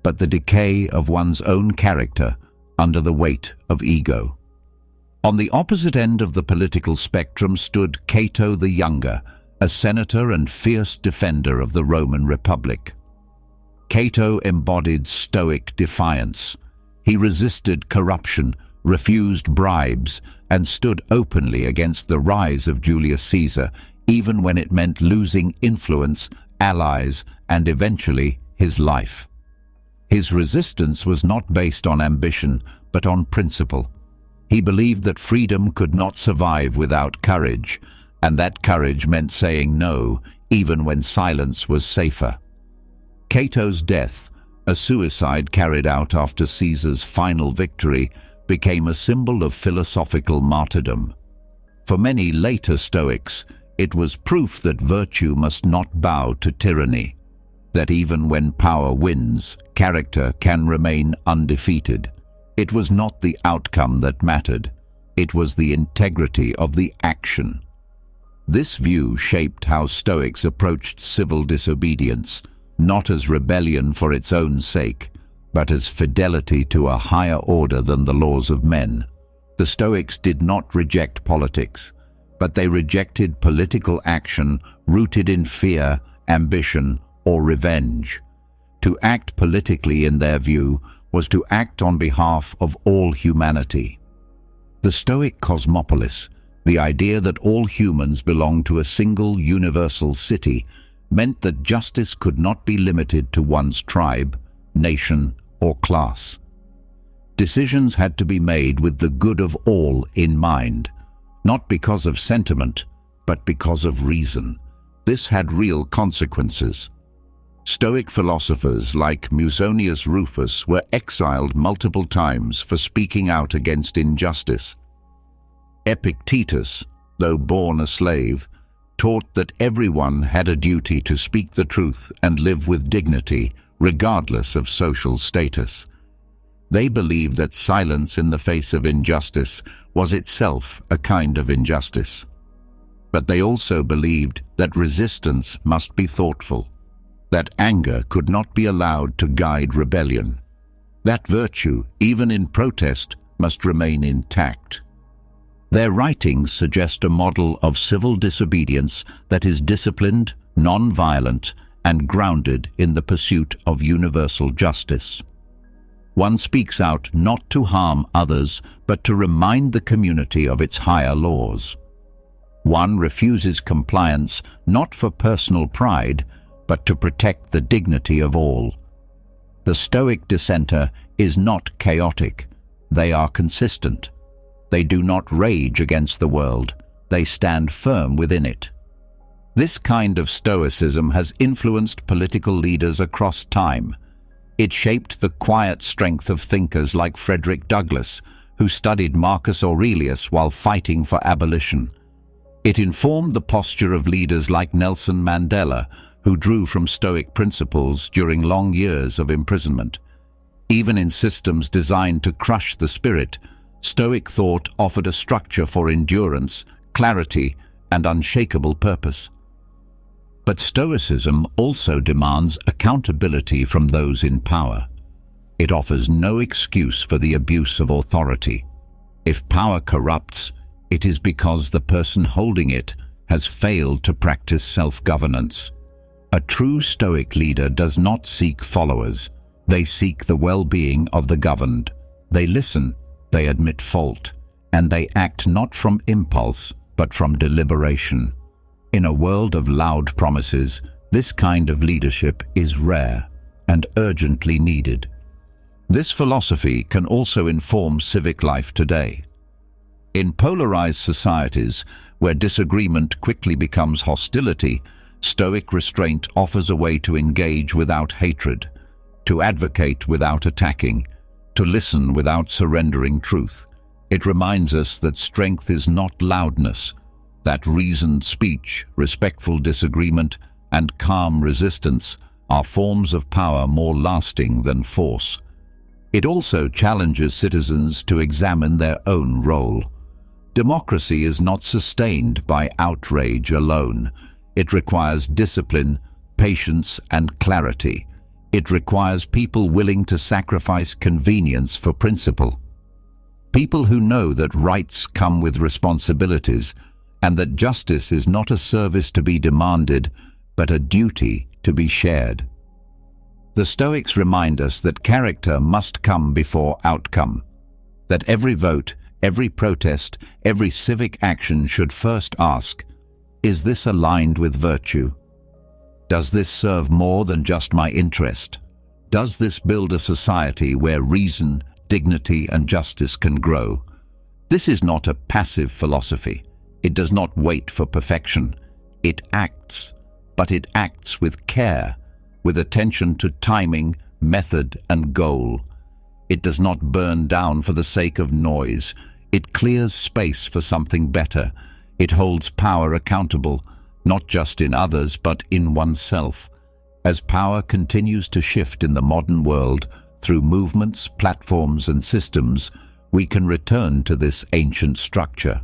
but the decay of one's own character under the weight of ego. On the opposite end of the political spectrum stood Cato the Younger, a senator and fierce defender of the Roman Republic. Cato embodied Stoic defiance. He resisted corruption, refused bribes, and stood openly against the rise of Julius Caesar, even when it meant losing influence, allies, and eventually his life. His resistance was not based on ambition, but on principle. He believed that freedom could not survive without courage, and that courage meant saying no, even when silence was safer. Cato's death, a suicide carried out after Caesar's final victory, became a symbol of philosophical martyrdom. For many later Stoics, it was proof that virtue must not bow to tyranny, that even when power wins, character can remain undefeated. It was not the outcome that mattered, it was the integrity of the action. This view shaped how Stoics approached civil disobedience, not as rebellion for its own sake, but as fidelity to a higher order than the laws of men. The Stoics did not reject politics, but they rejected political action rooted in fear, ambition, or revenge. To act politically, in their view, was to act on behalf of all humanity. The Stoic cosmopolis, the idea that all humans belong to a single universal city, meant that justice could not be limited to one's tribe, nation, or class. Decisions had to be made with the good of all in mind, not because of sentiment, but because of reason. This had real consequences. Stoic philosophers like Musonius Rufus were exiled multiple times for speaking out against injustice. Epictetus, though born a slave, taught that everyone had a duty to speak the truth and live with dignity, regardless of social status. They believed that silence in the face of injustice was itself a kind of injustice. But they also believed that resistance must be thoughtful, that anger could not be allowed to guide rebellion, that virtue, even in protest, must remain intact. Their writings suggest a model of civil disobedience that is disciplined, non-violent, and grounded in the pursuit of universal justice. One speaks out not to harm others, but to remind the community of its higher laws. One refuses compliance not for personal pride, but to protect the dignity of all. The Stoic dissenter is not chaotic. They are consistent. They do not rage against the world. They stand firm within it. This kind of Stoicism has influenced political leaders across time. It shaped the quiet strength of thinkers like Frederick Douglass, who studied Marcus Aurelius while fighting for abolition. It informed the posture of leaders like Nelson Mandela, who drew from Stoic principles during long years of imprisonment. Even in systems designed to crush the spirit, Stoic thought offered a structure for endurance, clarity, and unshakable purpose. But Stoicism also demands accountability from those in power. It offers no excuse for the abuse of authority. If power corrupts, it is because the person holding it has failed to practice self-governance. A true Stoic leader does not seek followers. They seek the well-being of the governed. They listen, they admit fault, and they act not from impulse, but from deliberation. In a world of loud promises, this kind of leadership is rare and urgently needed. This philosophy can also inform civic life today. In polarized societies, where disagreement quickly becomes hostility, Stoic restraint offers a way to engage without hatred, to advocate without attacking, to listen without surrendering truth. It reminds us that strength is not loudness, that reasoned speech, respectful disagreement, and calm resistance are forms of power more lasting than force. It also challenges citizens to examine their own role. Democracy is not sustained by outrage alone. It requires discipline, patience, and clarity. It requires people willing to sacrifice convenience for principle. People who know that rights come with responsibilities, and that justice is not a service to be demanded, but a duty to be shared. The Stoics remind us that character must come before outcome, that every vote, every protest, every civic action should first ask, is this aligned with virtue? Does this serve more than just my interest? Does this build a society where reason, dignity, and justice can grow? This is not a passive philosophy. It does not wait for perfection. It acts, but it acts with care, with attention to timing, method, and goal. It does not burn down for the sake of noise. It clears space for something better. It holds power accountable, not just in others, but in oneself. As power continues to shift in the modern world, through movements, platforms, and systems, we can return to this ancient structure.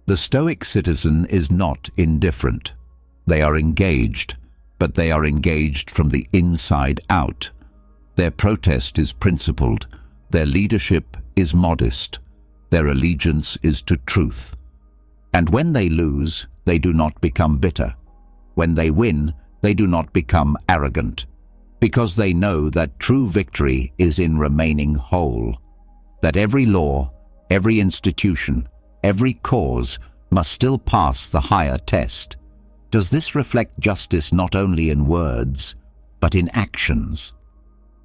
The Stoic citizen is not indifferent. They are engaged, but they are engaged from the inside out. Their protest is principled, their leadership is modest, their allegiance is to truth. And when they lose, they do not become bitter. When they win, they do not become arrogant, because they know that true victory is in remaining whole, that every law, every institution, every cause must still pass the higher test. Does this reflect justice not only in words, but in actions?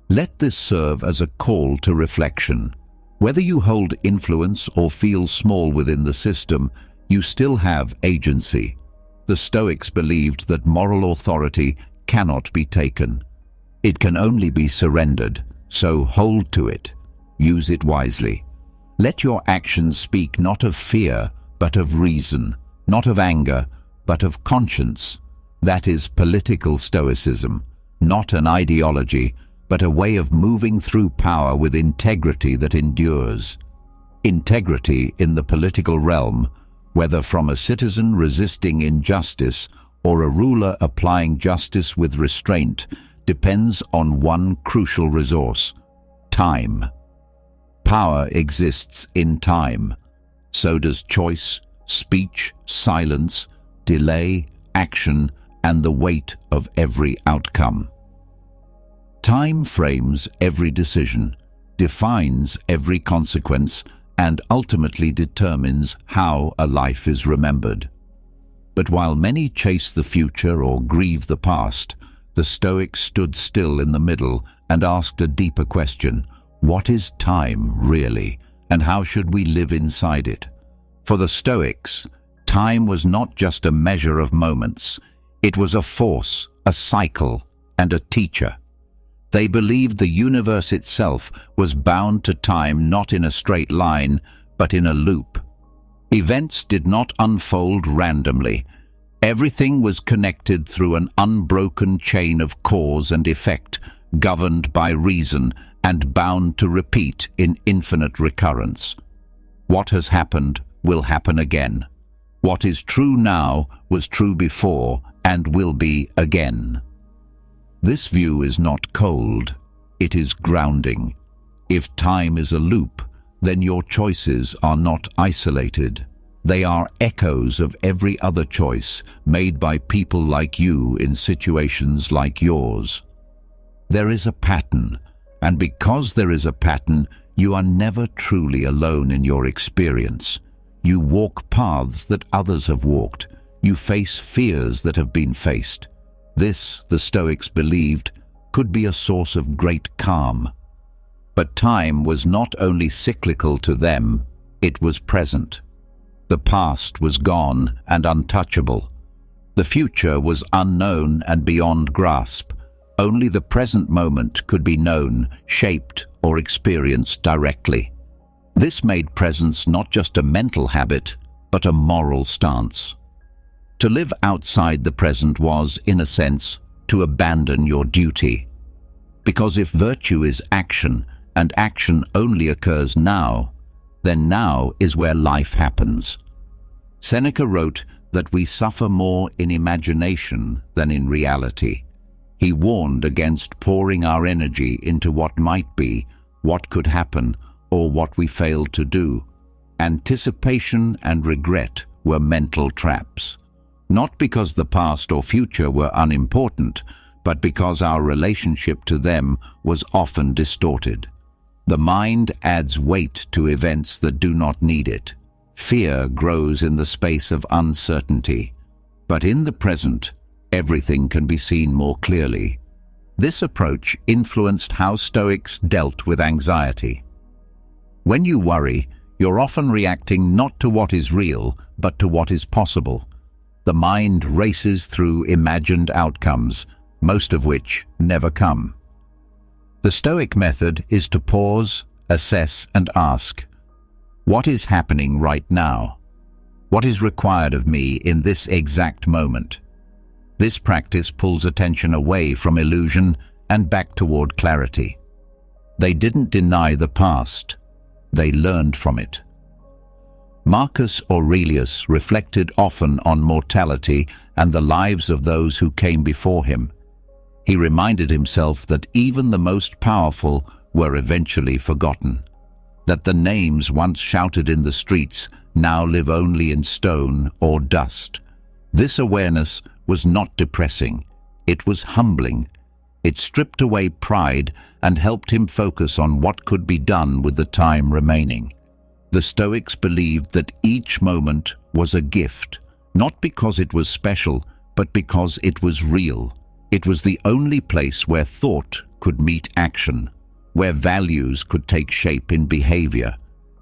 Let this serve as a call to reflection. Whether you hold influence or feel small within the system, you still have agency. The Stoics believed that moral authority cannot be taken. It can only be surrendered, so hold to it. Use it wisely. Let your actions speak not of fear, but of reason, not of anger, but of conscience. That is political Stoicism, not an ideology, but a way of moving through power with integrity that endures. Integrity in the political realm, whether from a citizen resisting injustice or a ruler applying justice with restraint, depends on one crucial resource: time. Power exists in time. So does choice, speech, silence, delay, action, and the weight of every outcome. Time frames every decision, defines every consequence, and ultimately determines how a life is remembered. But while many chase the future or grieve the past, the Stoics stood still in the middle and asked a deeper question: what is time really, and how should we live inside it? For the Stoics, time was not just a measure of moments. It was a force, a cycle, and a teacher. They believed the universe itself was bound to time not in a straight line, but in a loop. Events did not unfold randomly. Everything was connected through an unbroken chain of cause and effect, governed by reason and bound to repeat in infinite recurrence. What has happened will happen again. What is true now was true before and will be again. This view is not cold, it is grounding. If time is a loop, then your choices are not isolated. They are echoes of every other choice made by people like you in situations like yours. There is a pattern, and because there is a pattern, you are never truly alone in your experience. You walk paths that others have walked. You face fears that have been faced. This, the Stoics believed, could be a source of great calm. But time was not only cyclical to them, it was present. The past was gone and untouchable. The future was unknown and beyond grasp. Only the present moment could be known, shaped, or experienced directly. This made presence not just a mental habit, but a moral stance. To live outside the present was, in a sense, to abandon your duty. Because if virtue is action, and action only occurs now, then now is where life happens. Seneca wrote that we suffer more in imagination than in reality. He warned against pouring our energy into what might be, what could happen, or what we failed to do. Anticipation and regret were mental traps. Not because the past or future were unimportant, but because our relationship to them was often distorted. The mind adds weight to events that do not need it. Fear grows in the space of uncertainty. But in the present, everything can be seen more clearly. This approach influenced how Stoics dealt with anxiety. When you worry, you're often reacting not to what is real, but to what is possible. The mind races through imagined outcomes, most of which never come. The Stoic method is to pause, assess, and ask, what is happening right now? What is required of me in this exact moment? This practice pulls attention away from illusion and back toward clarity. They didn't deny the past. They learned from it. Marcus Aurelius reflected often on mortality and the lives of those who came before him. He reminded himself that even the most powerful were eventually forgotten, that the names once shouted in the streets now live only in stone or dust. This awareness was not depressing, it was humbling. It stripped away pride and helped him focus on what could be done with the time remaining. The Stoics believed that each moment was a gift, not because it was special, but because it was real. It was the only place where thought could meet action, where values could take shape in behavior,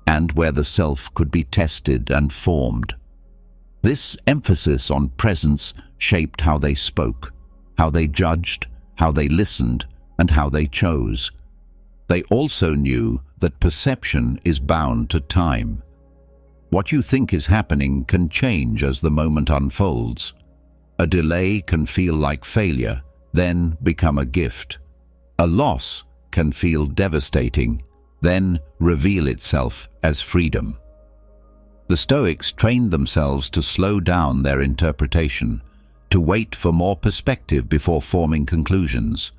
and where the self could be tested and formed. This emphasis on presence shaped how they spoke, how they judged, how they listened, and how they chose. They also knew that perception is bound to time. What you think is happening can change as the moment unfolds. A delay can feel like failure, then become a gift. A loss can feel devastating, then reveal itself as freedom. The Stoics trained themselves to slow down their interpretation, to wait for more perspective before forming conclusions.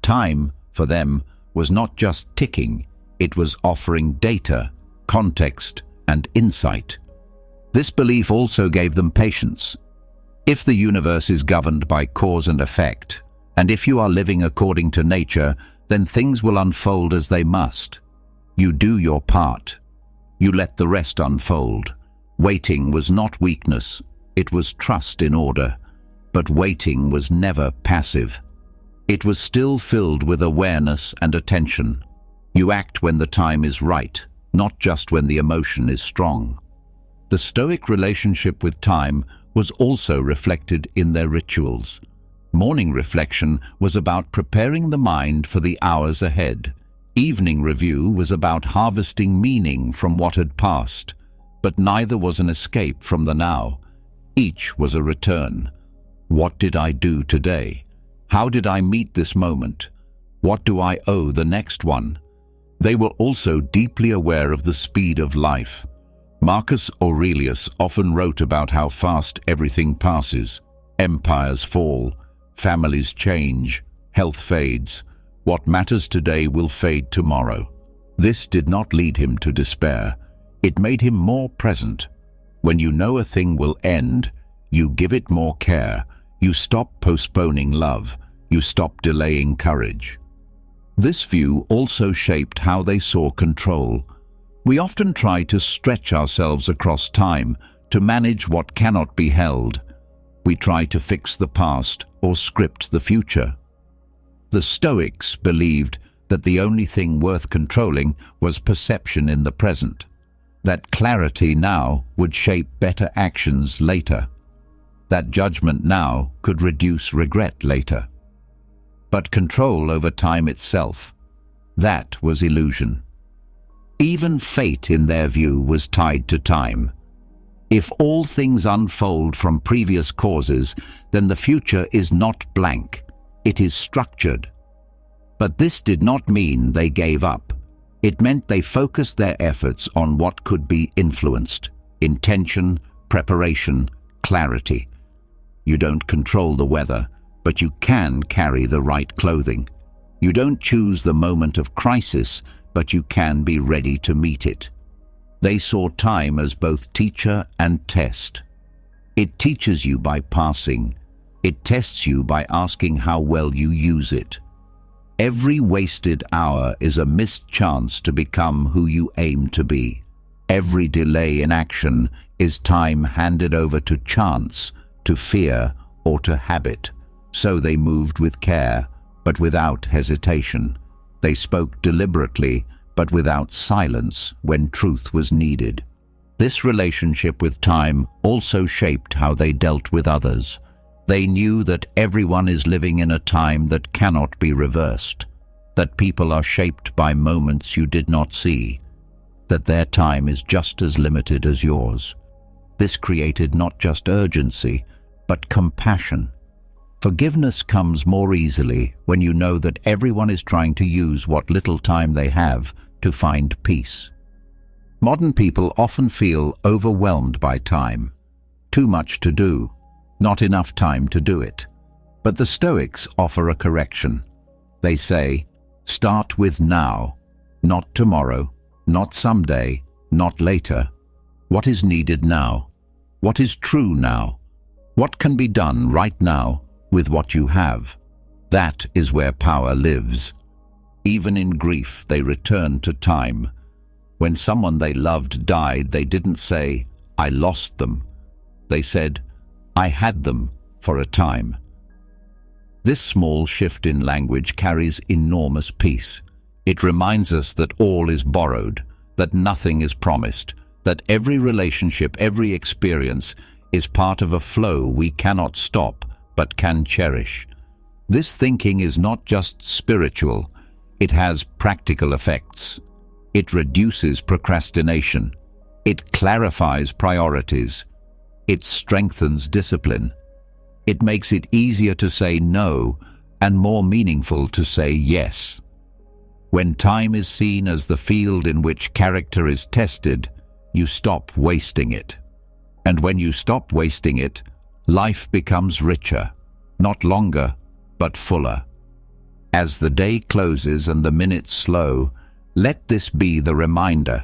Time, for them, was not just ticking, it was offering data, context, and insight. This belief also gave them patience. If the universe is governed by cause and effect, and if you are living according to nature, then things will unfold as they must. You do your part. You let the rest unfold. Waiting was not weakness, it was trust in order. But waiting was never passive. It was still filled with awareness and attention. You act when the time is right, not just when the emotion is strong. The Stoic relationship with time was also reflected in their rituals. Morning reflection was about preparing the mind for the hours ahead. Evening review was about harvesting meaning from what had passed. But neither was an escape from the now. Each was a return. What did I do today? How did I meet this moment? What do I owe the next one? They were also deeply aware of the speed of life. Marcus Aurelius often wrote about how fast everything passes. Empires fall, families change, health fades. What matters today will fade tomorrow. This did not lead him to despair. It made him more present. When you know a thing will end, you give it more care. You stop postponing love. You stop delaying courage. This view also shaped how they saw control. We often try to stretch ourselves across time to manage what cannot be held. We try to fix the past or script the future. The Stoics believed that the only thing worth controlling was perception in the present, that clarity now would shape better actions later, that judgment now could reduce regret later. But control over time itself, that was illusion. Even fate, in their view, was tied to time. If all things unfold from previous causes, then the future is not blank, it is structured. But this did not mean they gave up. It meant they focused their efforts on what could be influenced: intention, preparation, clarity. You don't control the weather, but you can carry the right clothing. You don't choose the moment of crisis, but you can be ready to meet it. They saw time as both teacher and test. It teaches you by passing. It tests you by asking how well you use it. Every wasted hour is a missed chance to become who you aim to be. Every delay in action is time handed over to chance, to fear, or to habit. So they moved with care, but without hesitation. They spoke deliberately, but without silence when truth was needed. This relationship with time also shaped how they dealt with others. They knew that everyone is living in a time that cannot be reversed, that people are shaped by moments you did not see, that their time is just as limited as yours. This created not just urgency, but compassion. Forgiveness comes more easily when you know that everyone is trying to use what little time they have to find peace. Modern people often feel overwhelmed by time. Too much to do, not enough time to do it. But the Stoics offer a correction. They say, start with now, not tomorrow, not someday, not later. What is needed now? What is true now? What can be done right now with what you have? That is where power lives. Even in grief, they return to time. When someone they loved died, they didn't say, I lost them. They said, I had them for a time. This small shift in language carries enormous peace. It reminds us that all is borrowed, that nothing is promised, that every relationship, every experience is part of a flow we cannot stop but can cherish. This thinking is not just spiritual, it has practical effects. It reduces procrastination. It clarifies priorities. It strengthens discipline. It makes it easier to say no and more meaningful to say yes. When time is seen as the field in which character is tested, you stop wasting it. And when you stop wasting it, life becomes richer, not longer, but fuller. As the day closes and the minutes slow, let this be the reminder.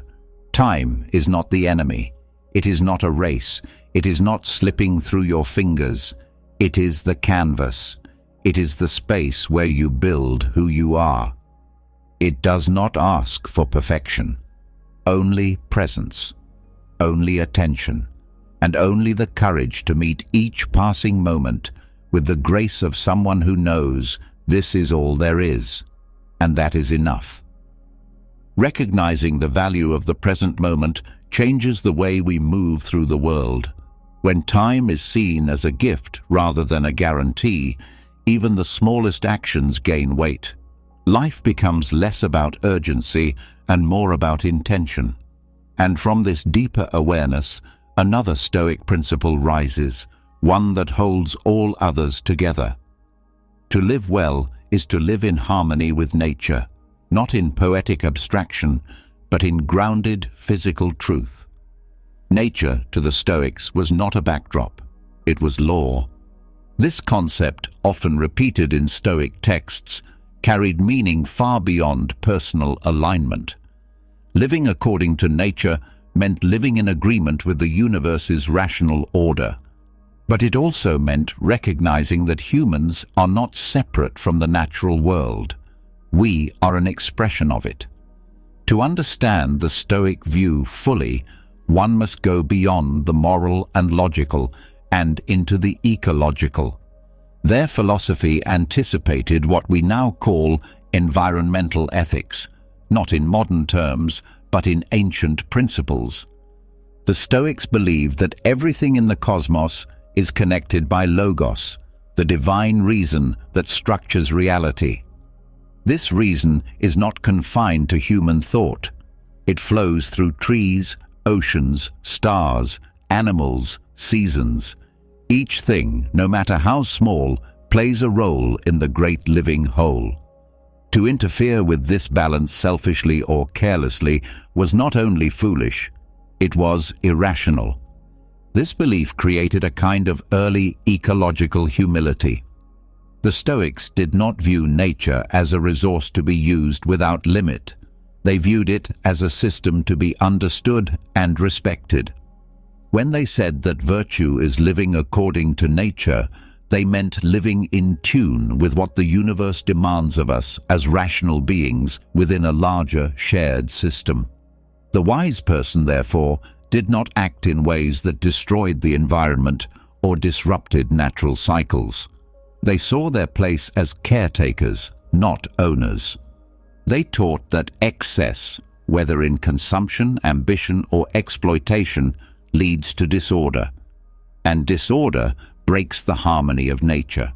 Time is not the enemy. It is not a race. It is not slipping through your fingers. It is the canvas. It is the space where you build who you are. It does not ask for perfection. Only presence, only attention, and only the courage to meet each passing moment with the grace of someone who knows this is all there is, and that is enough. Recognizing the value of the present moment changes the way we move through the world. When time is seen as a gift rather than a guarantee, even the smallest actions gain weight. Life becomes less about urgency and more about intention. And from this deeper awareness, another Stoic principle rises, one that holds all others together. To live well is to live in harmony with nature, not in poetic abstraction, but in grounded physical truth. Nature, to the Stoics, was not a backdrop. It was law. This concept, often repeated in Stoic texts, carried meaning far beyond personal alignment. Living according to nature meant living in agreement with the universe's rational order. But it also meant recognizing that humans are not separate from the natural world. We are an expression of it. To understand the Stoic view fully, one must go beyond the moral and logical and into the ecological. Their philosophy anticipated what we now call environmental ethics, not in modern terms, but in ancient principles. The Stoics believed that everything in the cosmos is connected by logos, the divine reason that structures reality. This reason is not confined to human thought. It flows through trees, oceans, stars, animals, seasons. Each thing, no matter how small, plays a role in the great living whole. To interfere with this balance selfishly or carelessly was not only foolish, it was irrational. This belief created a kind of early ecological humility. The Stoics did not view nature as a resource to be used without limit. They viewed it as a system to be understood and respected. When they said that virtue is living according to nature, they meant living in tune with what the universe demands of us as rational beings within a larger shared system. The wise person, therefore, did not act in ways that destroyed the environment or disrupted natural cycles. They saw their place as caretakers, not owners. They taught that excess, whether in consumption, ambition, or exploitation, leads to disorder, and disorder breaks the harmony of nature.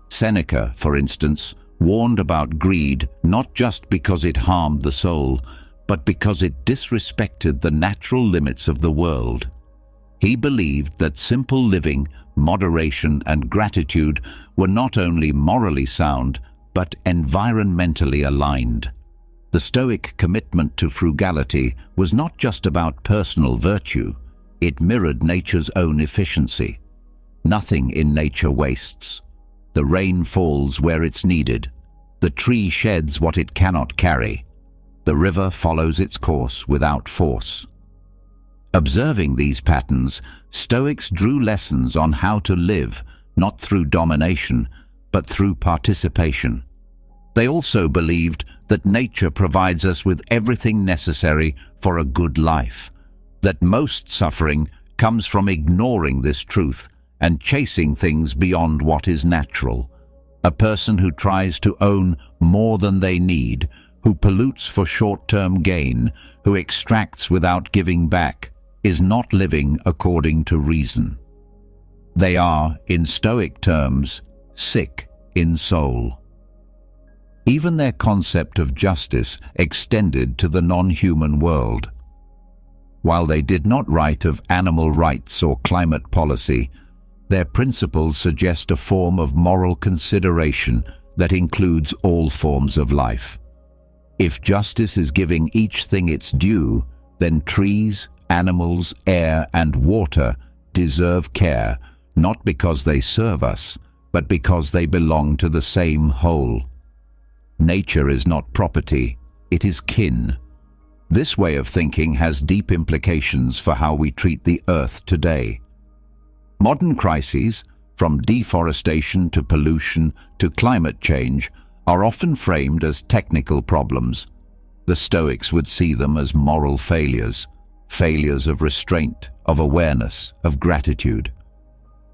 Seneca, for instance, warned about greed not just because it harmed the soul, but because it disrespected the natural limits of the world. He believed that simple living, moderation, and gratitude were not only morally sound, but environmentally aligned. The Stoic commitment to frugality was not just about personal virtue, it mirrored nature's own efficiency. Nothing in nature wastes. The rain falls where it's needed. The tree sheds what it cannot carry. The river follows its course without force. Observing these patterns, Stoics drew lessons on how to live, not through domination, but through participation. They also believed that nature provides us with everything necessary for a good life, that most suffering comes from ignoring this truth and chasing things beyond what is natural. A person who tries to own more than they need, who pollutes for short-term gain, who extracts without giving back, is not living according to reason. They are, in Stoic terms, sick in soul. Even their concept of justice extended to the non-human world. While they did not write of animal rights or climate policy, their principles suggest a form of moral consideration that includes all forms of life. If justice is giving each thing its due, then trees, animals, air, and water deserve care, not because they serve us, but because they belong to the same whole. Nature is not property, it is kin. This way of thinking has deep implications for how we treat the earth today. Modern crises, from deforestation to pollution to climate change, are often framed as technical problems. The Stoics would see them as moral failures, failures of restraint, of awareness, of gratitude.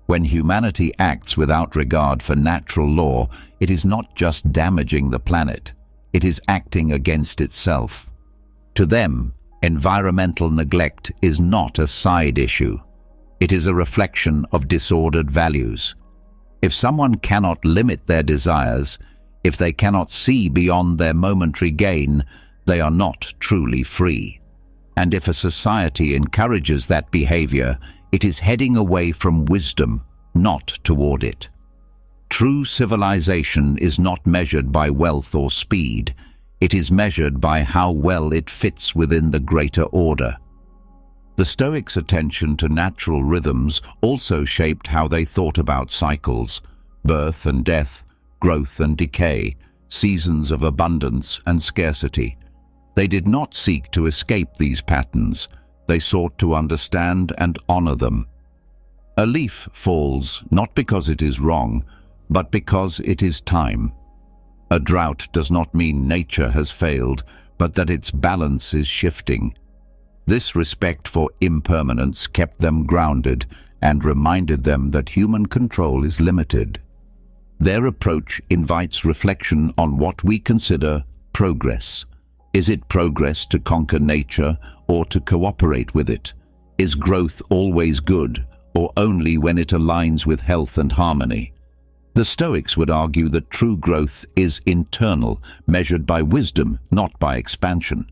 When humanity acts without regard for natural law, it is not just damaging the planet, it is acting against itself. To them, environmental neglect is not a side issue. It is a reflection of disordered values. If someone cannot limit their desires, if they cannot see beyond their momentary gain, they are not truly free. And if a society encourages that behavior, it is heading away from wisdom, not toward it. True civilization is not measured by wealth or speed. It is measured by how well it fits within the greater order. The Stoics' attention to natural rhythms also shaped how they thought about cycles, birth and death, growth and decay, seasons of abundance and scarcity. They did not seek to escape these patterns. They sought to understand and honor them. A leaf falls not because it is wrong, but because it is time. A drought does not mean nature has failed, but that its balance is shifting. This respect for impermanence kept them grounded and reminded them that human control is limited. Their approach invites reflection on what we consider progress. Is it progress to conquer nature or to cooperate with it? Is growth always good, or only when it aligns with health and harmony? The Stoics would argue that true growth is internal, measured by wisdom, not by expansion.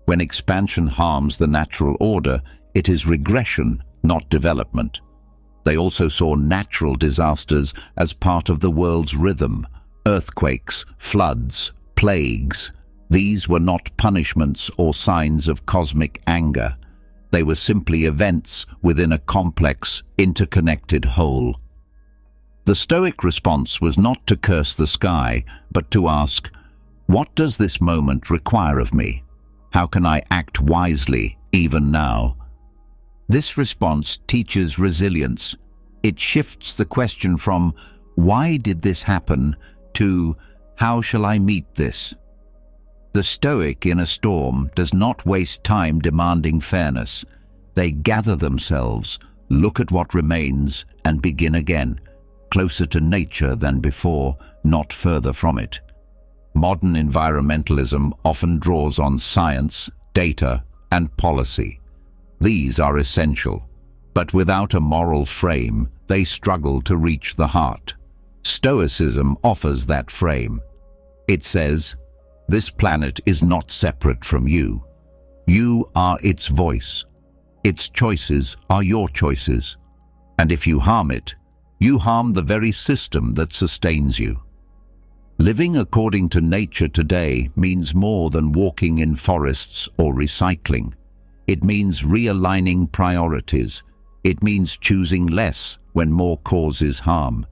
When expansion harms the natural order, it is regression, not development. They also saw natural disasters as part of the world's rhythm. Earthquakes, floods, plagues. These were not punishments or signs of cosmic anger. They were simply events within a complex, interconnected whole. The Stoic response was not to curse the sky, but to ask, what does this moment require of me? How can I act wisely, even now? This response teaches resilience. It shifts the question from, why did this happen, to, how shall I meet this? The Stoic in a storm does not waste time demanding fairness. They gather themselves, look at what remains, and begin again. closer to nature than before, not further from it. Modern environmentalism often draws on science, data, and policy. These are essential, but without a moral frame, they struggle to reach the heart. Stoicism offers that frame. It says, "This planet is not separate from you. You are its voice. Its choices are your choices. And if you harm it, you harm the very system that sustains you." Living according to nature today means more than walking in forests or recycling. It means realigning priorities. It means choosing less when more causes harm.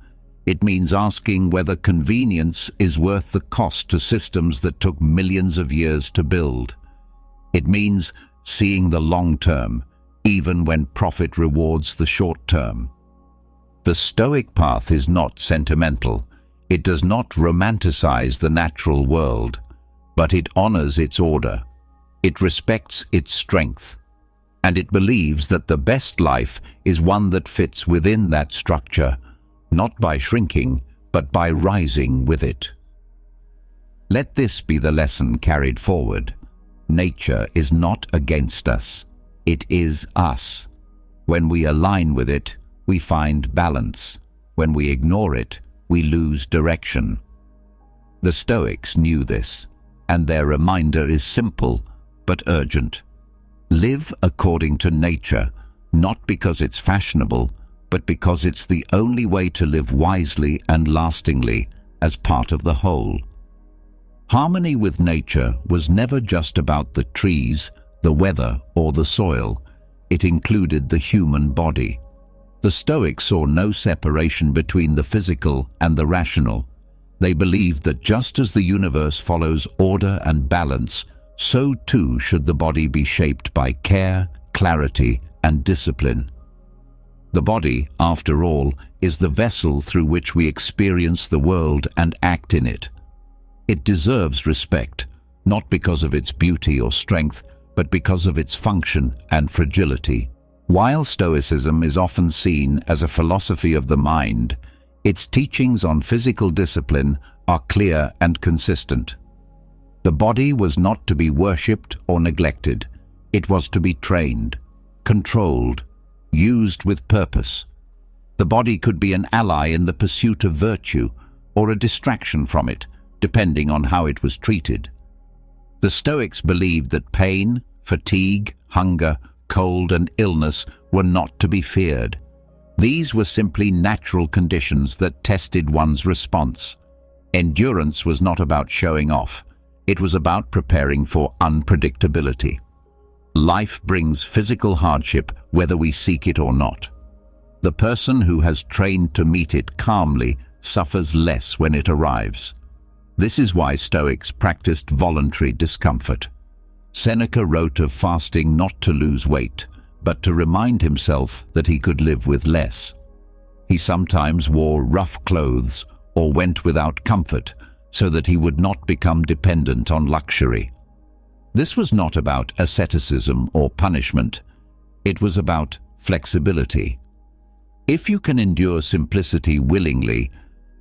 It means asking whether convenience is worth the cost to systems that took millions of years to build. It means seeing the long term, even when profit rewards the short term. The Stoic path is not sentimental. It does not romanticize the natural world, but it honors its order. It respects its strength, and it believes that the best life is one that fits within that structure, not by shrinking, but by rising with it. Let this be the lesson carried forward. Nature is not against us. It is us. When we align with it, we find balance. When we ignore it, we lose direction. The Stoics knew this, and their reminder is simple but urgent. Live according to nature, not because it's fashionable, but because it's the only way to live wisely and lastingly as part of the whole. Harmony with nature was never just about the trees, the weather, or the soil. It included the human body. The Stoics saw no separation between the physical and the rational. They believed that just as the universe follows order and balance, so too should the body be shaped by care, clarity, and discipline. The body, after all, is the vessel through which we experience the world and act in it. It deserves respect, not because of its beauty or strength, but because of its function and fragility. While Stoicism is often seen as a philosophy of the mind, its teachings on physical discipline are clear and consistent. The body was not to be worshipped or neglected. It was to be trained, controlled, used with purpose. The body could be an ally in the pursuit of virtue or a distraction from it, depending on how it was treated. The Stoics believed that pain, fatigue, hunger, cold, and illness were not to be feared. These were simply natural conditions that tested one's response. Endurance was not about showing off. It was about preparing for unpredictability. Life brings physical hardship whether we seek it or not. The person who has trained to meet it calmly suffers less when it arrives. This is why Stoics practiced voluntary discomfort. Seneca wrote of fasting not to lose weight, but to remind himself that he could live with less. He sometimes wore rough clothes or went without comfort so that he would not become dependent on luxury. This was not about asceticism or punishment. It was about flexibility. If you can endure simplicity willingly,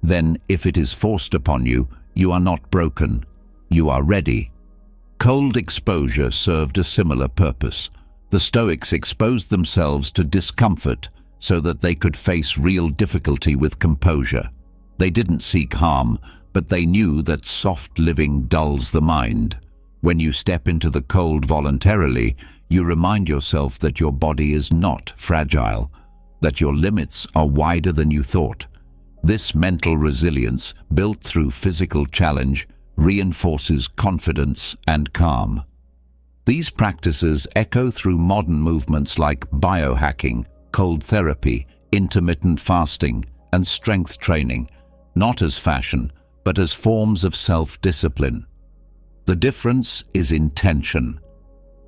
then if it is forced upon you, you are not broken. You are ready. Cold exposure served a similar purpose. The Stoics exposed themselves to discomfort so that they could face real difficulty with composure. They didn't seek harm, but they knew that soft living dulls the mind. When you step into the cold voluntarily, you remind yourself that your body is not fragile, that your limits are wider than you thought. This mental resilience, built through physical challenge, reinforces confidence and calm. These practices echo through modern movements like biohacking, cold therapy, intermittent fasting, and strength training, not as fashion, but as forms of self-discipline. The difference is intention.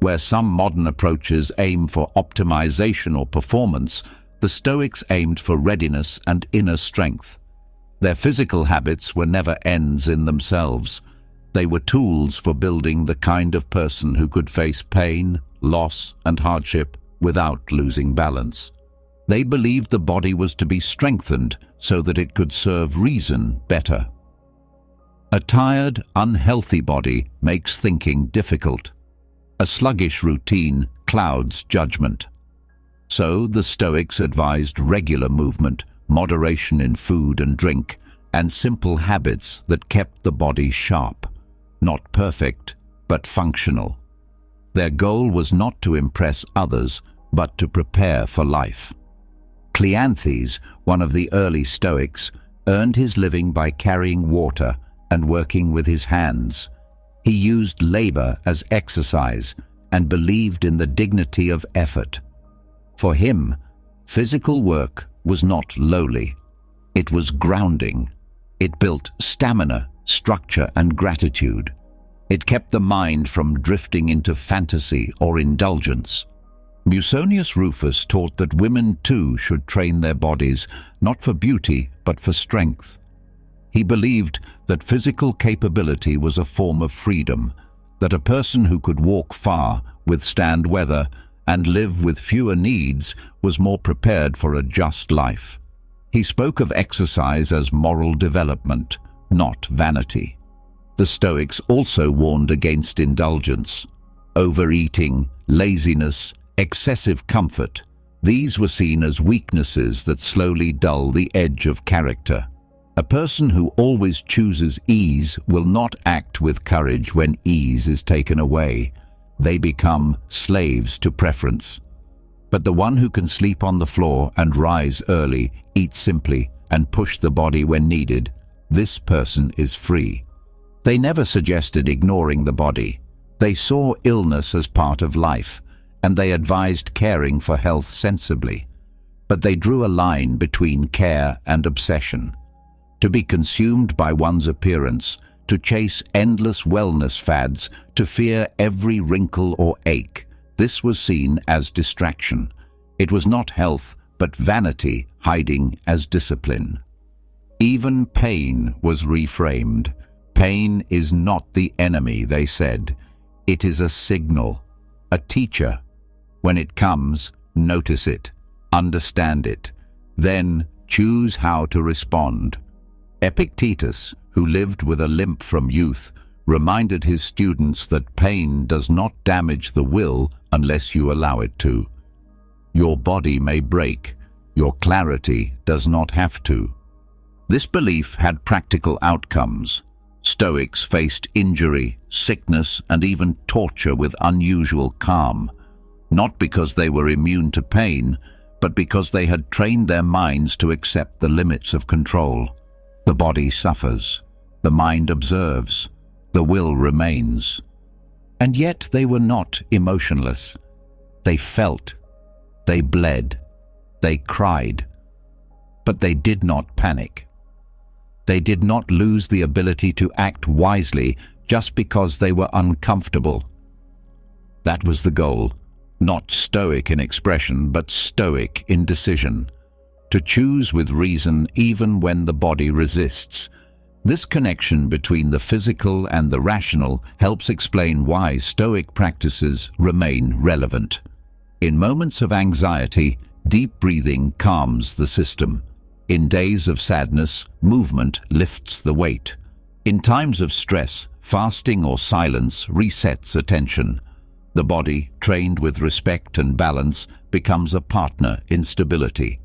Where some modern approaches aim for optimization or performance, the Stoics aimed for readiness and inner strength. Their physical habits were never ends in themselves. They were tools for building the kind of person who could face pain, loss, and hardship without losing balance. They believed the body was to be strengthened so that it could serve reason better. A tired, unhealthy body makes thinking difficult. A sluggish routine clouds judgment. So the Stoics advised regular movement, moderation in food and drink, and simple habits that kept the body sharp. Not perfect, but functional. Their goal was not to impress others, but to prepare for life. Cleanthes, one of the early Stoics, earned his living by carrying water and working with his hands. He used labor as exercise and believed in the dignity of effort. For him, physical work was not lowly. It was grounding. It built stamina, structure, and gratitude. It kept the mind from drifting into fantasy or indulgence. Musonius Rufus taught that women too should train their bodies, not for beauty, but for strength. He believed that physical capability was a form of freedom, that a person who could walk far, withstand weather, and live with fewer needs was more prepared for a just life. He spoke of exercise as moral development, not vanity. The Stoics also warned against indulgence, overeating, laziness, excessive comfort. These were seen as weaknesses that slowly dull the edge of character. A person who always chooses ease will not act with courage when ease is taken away. They become slaves to preference. But the one who can sleep on the floor and rise early, eat simply, and push the body when needed, this person is free. They never suggested ignoring the body. They saw illness as part of life, and they advised caring for health sensibly. But they drew a line between care and obsession. To be consumed by one's appearance, to chase endless wellness fads, to fear every wrinkle or ache, this was seen as distraction. It was not health, but vanity hiding as discipline. Even pain was reframed. Pain is not the enemy, they said. It is a signal, a teacher. When it comes, notice it, understand it, then choose how to respond. Epictetus, who lived with a limp from youth, reminded his students that pain does not damage the will unless you allow it to. Your body may break, your clarity does not have to. This belief had practical outcomes. Stoics faced injury, sickness, and even torture with unusual calm, not because they were immune to pain, but because they had trained their minds to accept the limits of control. The body suffers, the mind observes, the will remains. And yet they were not emotionless. They felt, they bled, they cried, but they did not panic. They did not lose the ability to act wisely just because they were uncomfortable. That was the goal, not Stoic in expression, but Stoic in decision. To choose with reason even when the body resists. This connection between the physical and the rational helps explain why Stoic practices remain relevant. In moments of anxiety, deep breathing calms the system. In days of sadness, movement lifts the weight. In times of stress, fasting or silence resets attention. The body, trained with respect and balance, becomes a partner in stability.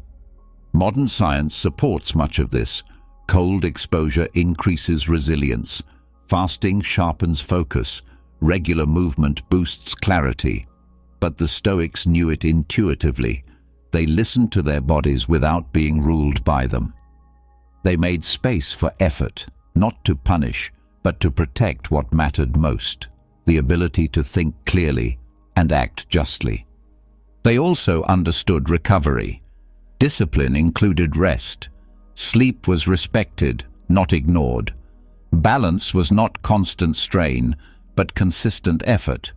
Modern science supports much of this. Cold exposure increases resilience. Fasting sharpens focus. Regular movement boosts clarity. But the Stoics knew it intuitively. They listened to their bodies without being ruled by them. They made space for effort, not to punish, but to protect what mattered most, the ability to think clearly and act justly. They also understood recovery. Discipline included rest. Sleep was respected, not ignored. Balance was not constant strain, but consistent effort.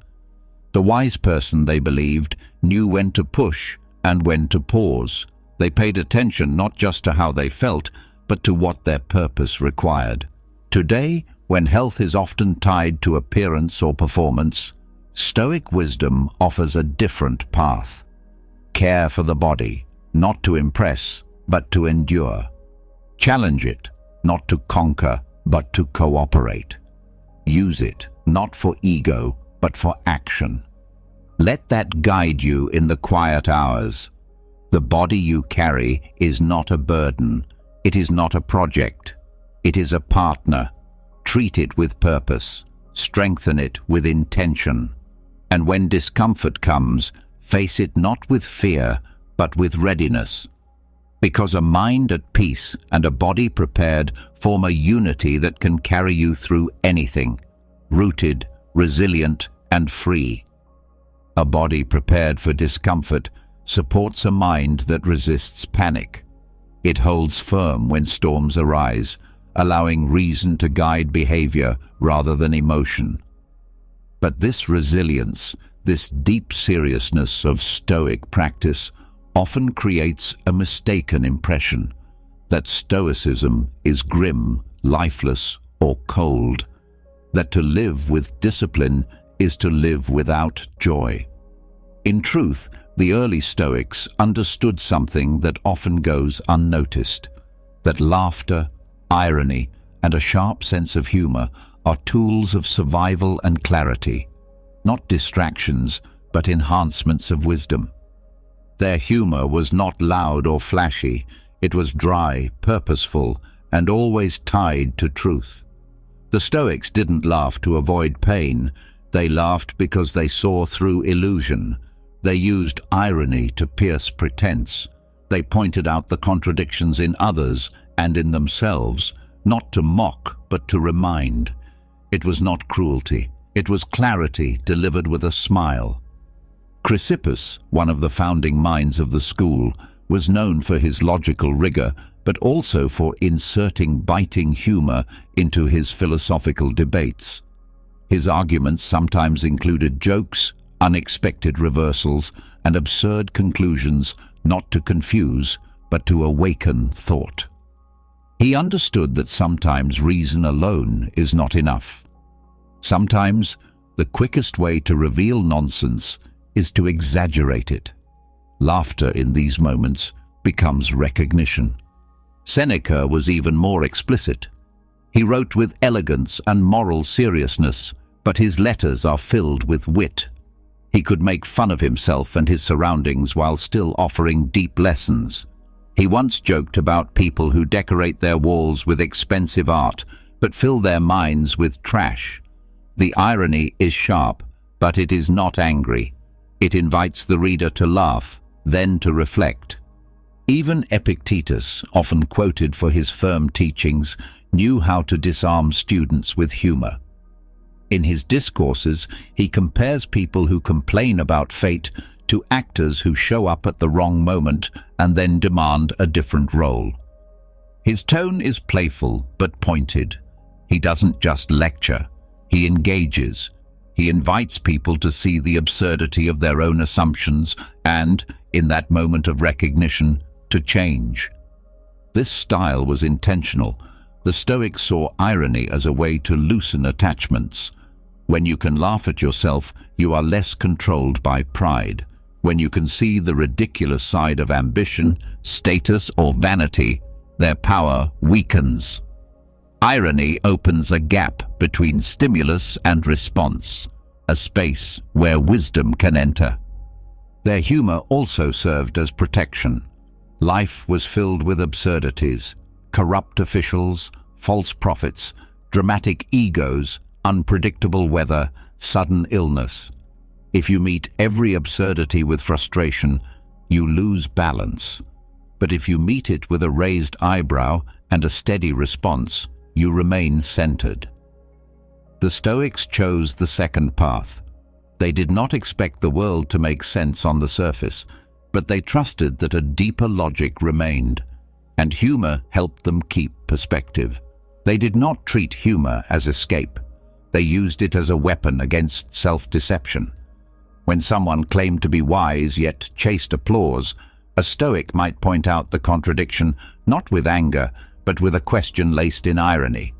The wise person, they believed, knew when to push and when to pause. They paid attention not just to how they felt, but to what their purpose required. Today, when health is often tied to appearance or performance, Stoic wisdom offers a different path. Care for the body, not to impress, but to endure. Challenge it, not to conquer, but to cooperate. Use it, not for ego, but for action. Let that guide you in the quiet hours. The body you carry is not a burden. It is not a project. It is a partner. Treat it with purpose. Strengthen it with intention. And when discomfort comes, face it not with fear, but with readiness. Because a mind at peace and a body prepared form a unity that can carry you through anything, rooted, resilient, and free. A body prepared for discomfort supports a mind that resists panic. It holds firm when storms arise, allowing reason to guide behavior rather than emotion. But this resilience, this deep seriousness of Stoic practice, often creates a mistaken impression that Stoicism is grim, lifeless, or cold, that to live with discipline is to live without joy. In truth, the early Stoics understood something that often goes unnoticed, that laughter, irony, and a sharp sense of humor are tools of survival and clarity, not distractions, but enhancements of wisdom. Their humor was not loud or flashy. It was dry, purposeful, and always tied to truth. The Stoics didn't laugh to avoid pain. They laughed because they saw through illusion. They used irony to pierce pretense. They pointed out the contradictions in others and in themselves, not to mock, but to remind. It was not cruelty. It was clarity delivered with a smile. Chrysippus, one of the founding minds of the school, was known for his logical rigor, but also for inserting biting humor into his philosophical debates. His arguments sometimes included jokes, unexpected reversals, and absurd conclusions, not to confuse, but to awaken thought. He understood that sometimes reason alone is not enough. Sometimes the quickest way to reveal nonsense is to exaggerate it. Laughter in these moments becomes recognition. Seneca was even more explicit. He wrote with elegance and moral seriousness, but his letters are filled with wit. He could make fun of himself and his surroundings while still offering deep lessons. He once joked about people who decorate their walls with expensive art, but fill their minds with trash. The irony is sharp, but it is not angry. It invites the reader to laugh, then to reflect. Even Epictetus, often quoted for his firm teachings, knew how to disarm students with humor. In his discourses, he compares people who complain about fate to actors who show up at the wrong moment and then demand a different role. His tone is playful but pointed. He doesn't just lecture, he engages. He invites people to see the absurdity of their own assumptions and, in that moment of recognition, to change. This style was intentional. The Stoics saw irony as a way to loosen attachments. When you can laugh at yourself, you are less controlled by pride. When you can see the ridiculous side of ambition, status, or vanity, their power weakens. Irony opens a gap between stimulus and response, a space where wisdom can enter. Their humor also served as protection. Life was filled with absurdities, corrupt officials, false prophets, dramatic egos, unpredictable weather, sudden illness. If you meet every absurdity with frustration, you lose balance. But if you meet it with a raised eyebrow and a steady response, you remain centered. The Stoics chose the second path. They did not expect the world to make sense on the surface, but they trusted that a deeper logic remained, and humor helped them keep perspective. They did not treat humor as escape. They used it as a weapon against self-deception. When someone claimed to be wise yet chased applause, a Stoic might point out the contradiction, not with anger, but with a question laced in irony.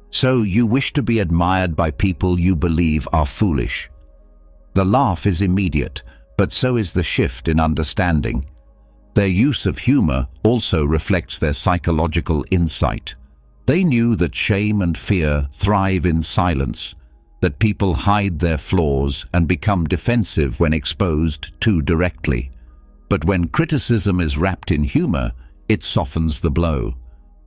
So you wish to be admired by people you believe are foolish. The laugh is immediate, but so is the shift in understanding. Their use of humor also reflects their psychological insight. They knew that shame and fear thrive in silence, that people hide their flaws and become defensive when exposed too directly. But when criticism is wrapped in humor, it softens the blow.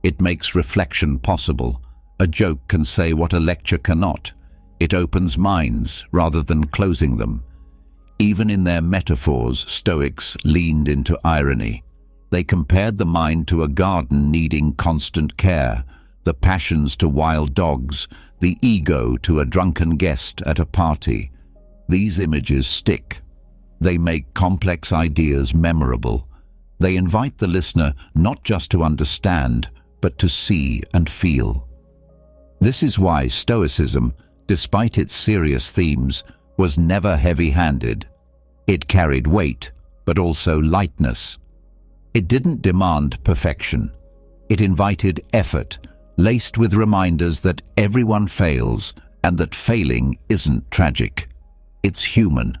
It makes reflection possible. A joke can say what a lecture cannot. It opens minds rather than closing them. Even in their metaphors, Stoics leaned into irony. They compared the mind to a garden needing constant care, the passions to wild dogs, the ego to a drunken guest at a party. These images stick. They make complex ideas memorable. They invite the listener not just to understand, but to see and feel. This is why Stoicism, despite its serious themes, was never heavy-handed. It carried weight, but also lightness. It didn't demand perfection. It invited effort, laced with reminders that everyone fails and that failing isn't tragic. It's human.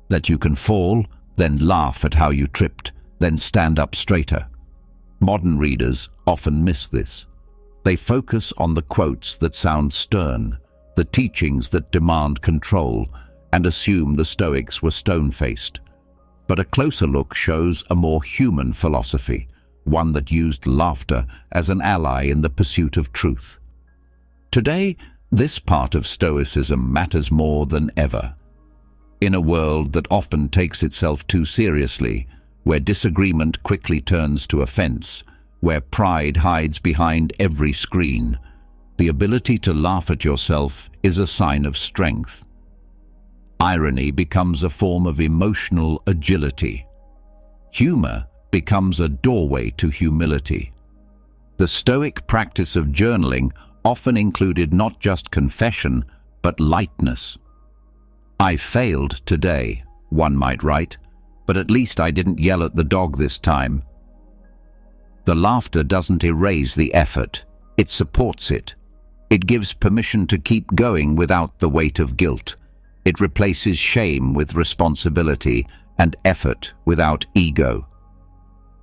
That you can fall, then laugh at how you tripped, then stand up straighter. Modern readers often miss this. They focus on the quotes that sound stern, the teachings that demand control, and assume the Stoics were stone-faced. But a closer look shows a more human philosophy, one that used laughter as an ally in the pursuit of truth. Today, this part of Stoicism matters more than ever. In a world that often takes itself too seriously, where disagreement quickly turns to offense, where pride hides behind every screen, the ability to laugh at yourself is a sign of strength. Irony becomes a form of emotional agility. Humor becomes a doorway to humility. The Stoic practice of journaling often included not just confession, but lightness. "I failed today," one might write, "but at least I didn't yell at the dog this time." The laughter doesn't erase the effort, it supports it. It gives permission to keep going without the weight of guilt. It replaces shame with responsibility and effort without ego.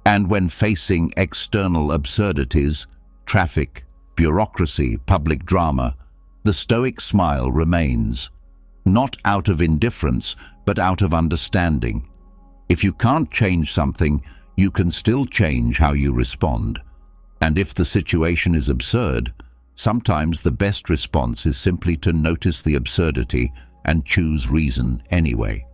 And when facing external absurdities, traffic, bureaucracy, public drama, the Stoic smile remains. Not out of indifference, but out of understanding. If you can't change something, you can still change how you respond. And if the situation is absurd, sometimes the best response is simply to notice the absurdity and choose reason anyway.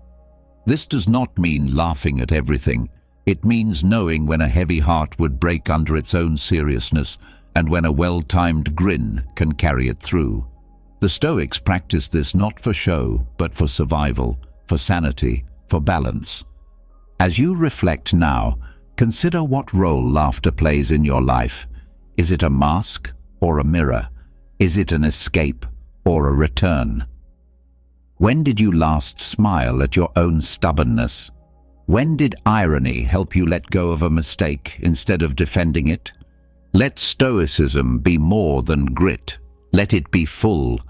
This does not mean laughing at everything. It means knowing when a heavy heart would break under its own seriousness and when a well-timed grin can carry it through. The Stoics practiced this not for show, but for survival, for sanity, for balance. As you reflect now, consider what role laughter plays in your life. Is it a mask or a mirror? Is it an escape or a return? When did you last smile at your own stubbornness? When did irony help you let go of a mistake instead of defending it? Let Stoicism be more than grit. Let it be full.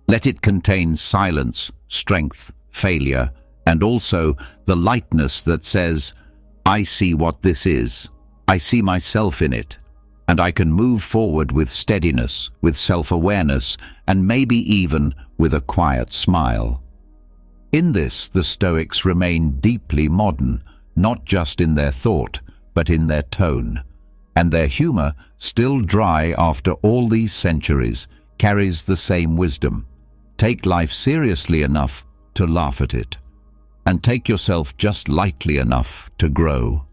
Let it contain silence, strength, failure, and also the lightness that says, "I see what this is. I see myself in it, and I can move forward with steadiness, with self-awareness, and maybe even with a quiet smile." In this, the Stoics remain deeply modern, not just in their thought, but in their tone. And their humor, still dry after all these centuries, carries the same wisdom. Take life seriously enough to laugh at it, and take yourself just lightly enough to grow.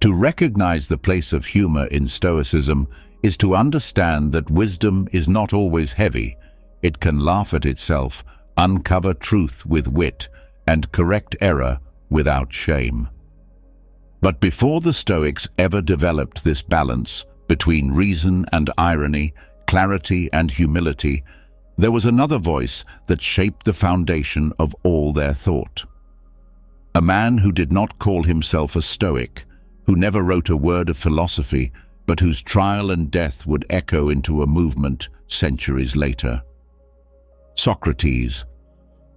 To recognize the place of humor in Stoicism is to understand that wisdom is not always heavy. It can laugh at itself, uncover truth with wit, and correct error without shame. But before the Stoics ever developed this balance between reason and irony, clarity and humility, there was another voice that shaped the foundation of all their thought. A man who did not call himself a Stoic, who never wrote a word of philosophy, but whose trial and death would echo into a movement centuries later. Socrates.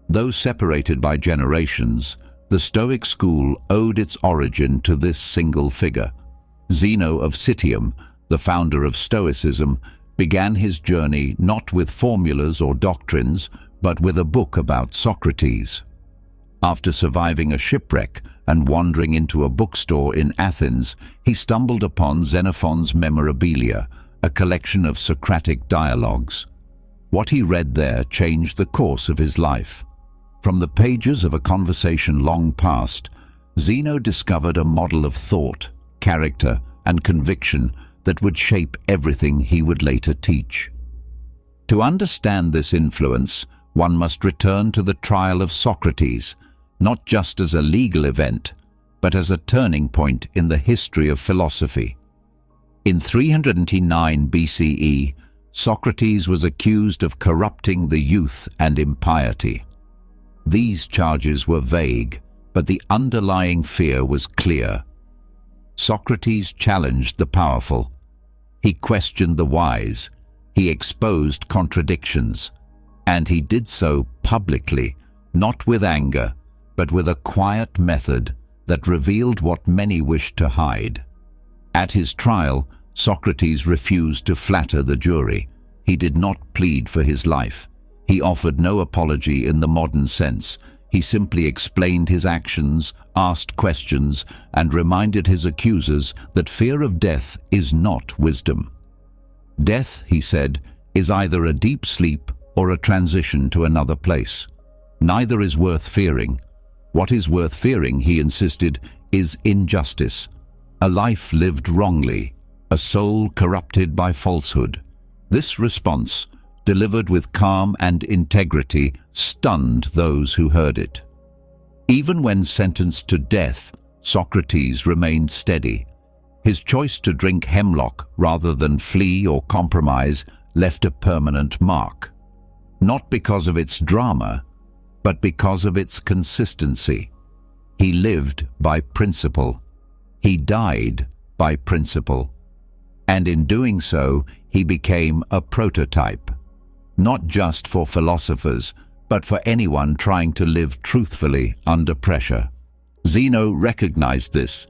Though separated by generations, The Stoic school owed its origin to this single figure. Zeno of Citium, the founder of Stoicism, began his journey not with formulas or doctrines, but with a book about Socrates. After surviving a shipwreck and wandering into a bookstore in Athens, he stumbled upon Xenophon's Memorabilia, a collection of Socratic dialogues. What he read there changed the course of his life. From the pages of a conversation long past, Zeno discovered a model of thought, character, and conviction that would shape everything he would later teach. To understand this influence, one must return to the trial of Socrates, not just as a legal event, but as a turning point in the history of philosophy. In 309 BCE, Socrates was accused of corrupting the youth and impiety. These charges were vague, but the underlying fear was clear. Socrates challenged the powerful. He questioned the wise. He exposed contradictions. And he did so publicly, not with anger, but with a quiet method that revealed what many wished to hide. At his trial, Socrates refused to flatter the jury. He did not plead for his life. He offered no apology in the modern sense. He simply explained his actions, asked questions, and reminded his accusers that fear of death is not wisdom. Death, he said, is either a deep sleep or a transition to another place. Neither is worth fearing. What is worth fearing, he insisted, is injustice, a life lived wrongly, a soul corrupted by falsehood. This response, delivered with calm and integrity, stunned those who heard it. Even when sentenced to death, Socrates remained steady. His choice to drink hemlock rather than flee or compromise left a permanent mark. Not because of its drama, but because of its consistency. He lived by principle. He died by principle. And in doing so, he became a prototype, not just for philosophers, but for anyone trying to live truthfully under pressure. Zeno recognized this.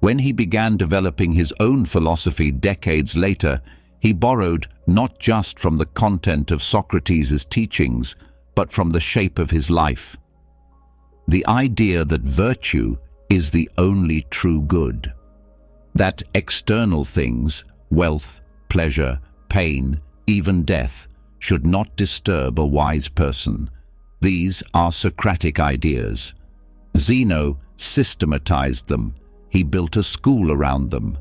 When he began developing his own philosophy decades later, he borrowed not just from the content of Socrates' teachings, but from the shape of his life. The idea that virtue is the only true good. That external things, wealth, pleasure, pain, even death, should not disturb a wise person. These are Socratic ideas. Zeno systematized them. He built a school around them.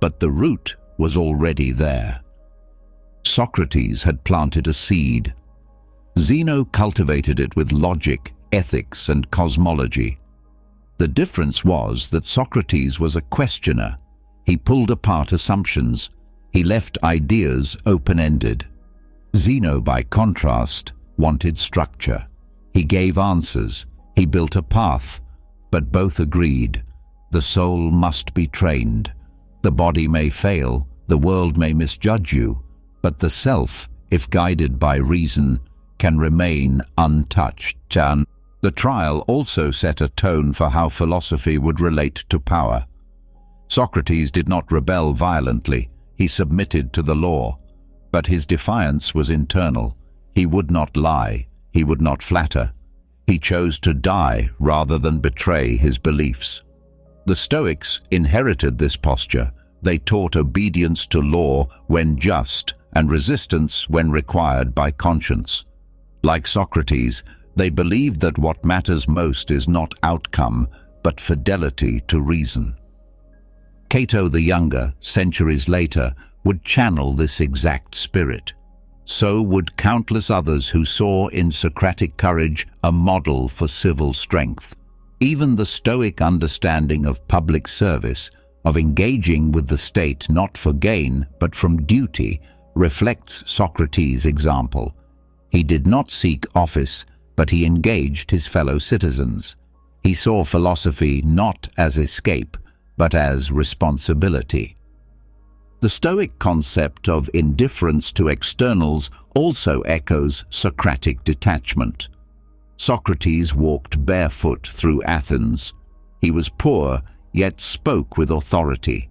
But the root was already there. Socrates had planted a seed. Zeno cultivated it with logic, ethics, and cosmology. The difference was that Socrates was a questioner. He pulled apart assumptions. He left ideas open-ended. Zeno, by contrast, wanted structure. He gave answers. He built a path. But both agreed. The soul must be trained. The body may fail. The world may misjudge you. But the self, if guided by reason, can remain untouched. The trial also set a tone for how philosophy would relate to power. Socrates did not rebel violently. He submitted to the law. But his defiance was internal. He would not lie. He would not flatter. He chose to die rather than betray his beliefs. The Stoics inherited this posture. They taught obedience to law when just and resistance when required by conscience. Like Socrates, they believed that what matters most is not outcome, but fidelity to reason. Cato the Younger, centuries later, would channel this exact spirit. So would countless others who saw in Socratic courage a model for civil strength. Even the Stoic understanding of public service, of engaging with the state not for gain but from duty, reflects Socrates' example. He did not seek office, but he engaged his fellow citizens. He saw philosophy not as escape, but as responsibility. The Stoic concept of indifference to externals also echoes Socratic detachment. Socrates walked barefoot through Athens. He was poor, yet spoke with authority.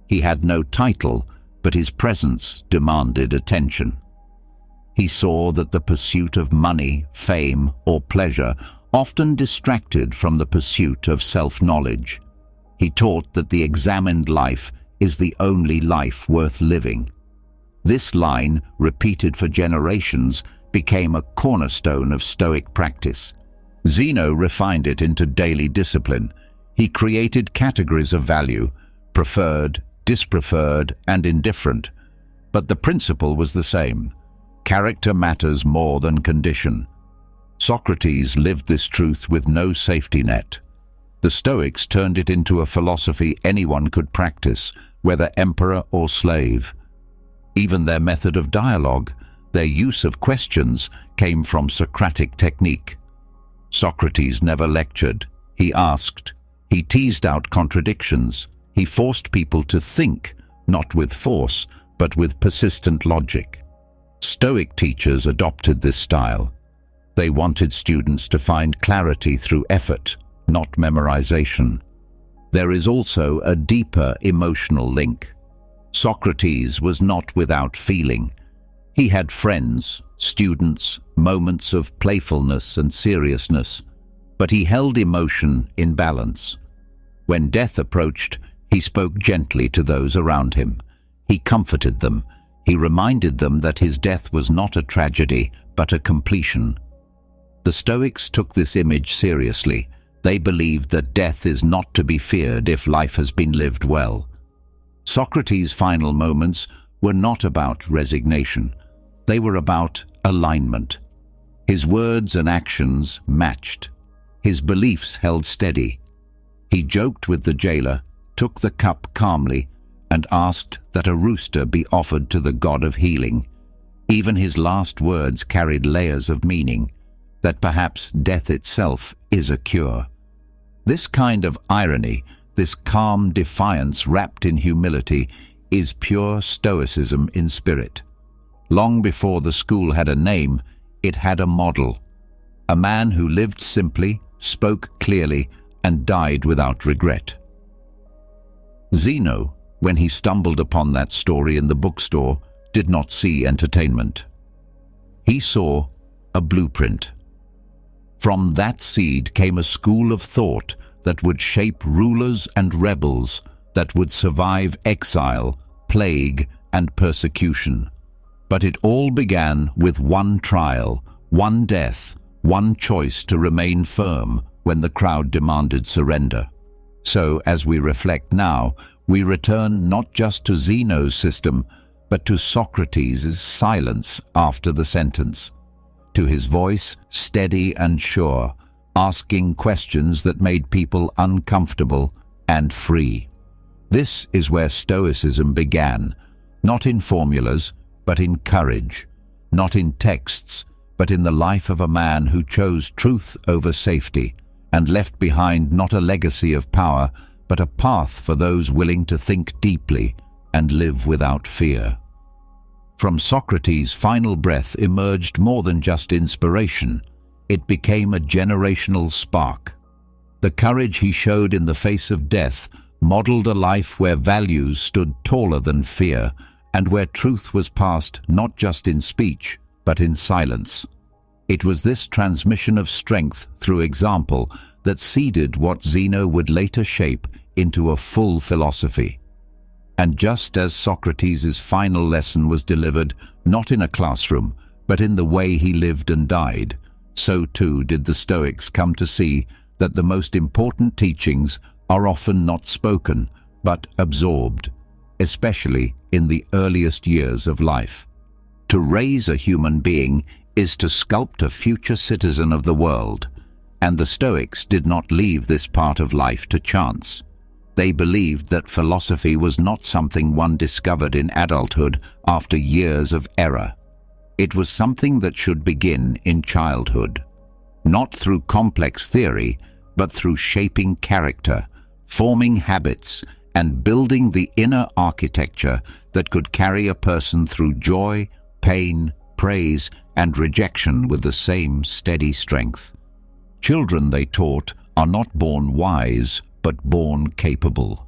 He had no title, but his presence demanded attention. He saw that the pursuit of money, fame, or pleasure often distracted from the pursuit of self-knowledge. He taught that the examined life is the only life worth living. This line, repeated for generations, became a cornerstone of Stoic practice. Zeno refined it into daily discipline. He created categories of value: preferred, dispreferred, and indifferent. But the principle was the same. Character matters more than condition. Socrates lived this truth with no safety net. The Stoics turned it into a philosophy anyone could practice, whether emperor or slave. Even their method of dialogue, their use of questions, came from Socratic technique. Socrates never lectured. He asked. He teased out contradictions. He forced people to think, not with force, but with persistent logic. Stoic teachers adopted this style. They wanted students to find clarity through effort, not memorization. There is also a deeper emotional link. Socrates was not without feeling. He had friends, students, moments of playfulness and seriousness, but he held emotion in balance. When death approached, he spoke gently to those around him. He comforted them. He reminded them that his death was not a tragedy, but a completion. The Stoics took this image seriously. They believed that death is not to be feared if life has been lived well. Socrates' final moments were not about resignation. They were about alignment. His words and actions matched. His beliefs held steady. He joked with the jailer, took the cup calmly, and asked that a rooster be offered to the god of healing. Even his last words carried layers of meaning, that perhaps death itself is a cure. This kind of irony, this calm defiance wrapped in humility, is pure Stoicism in spirit. Long before the school had a name, it had a model. A man who lived simply, spoke clearly, and died without regret. Zeno, when he stumbled upon that story in the bookstore, did not see entertainment. He saw a blueprint. From that seed came a school of thought that would shape rulers and rebels, that would survive exile, plague, and persecution. But it all began with one trial, one death, one choice to remain firm when the crowd demanded surrender. So, as we reflect now, we return not just to Zeno's system, but to Socrates' silence after the sentence, to his voice steady and sure, asking questions that made people uncomfortable and free. This is where Stoicism began, not in formulas, but in courage, not in texts, but in the life of a man who chose truth over safety, and left behind not a legacy of power, but a path for those willing to think deeply and live without fear. From Socrates' final breath emerged more than just inspiration. It became a generational spark. The courage he showed in the face of death modeled a life where values stood taller than fear, and where truth was passed not just in speech, but in silence. It was this transmission of strength through example that seeded what Zeno would later shape into a full philosophy. And just as Socrates' final lesson was delivered not in a classroom, but in the way he lived and died, so too did the Stoics come to see that the most important teachings are often not spoken, but absorbed, especially in the earliest years of life. To raise a human being is to sculpt a future citizen of the world, and the Stoics did not leave this part of life to chance. They believed that philosophy was not something one discovered in adulthood after years of error. It was something that should begin in childhood, not through complex theory, but through shaping character, forming habits, and building the inner architecture that could carry a person through joy, pain, praise, and rejection with the same steady strength. Children, they taught, are not born wise, but born capable.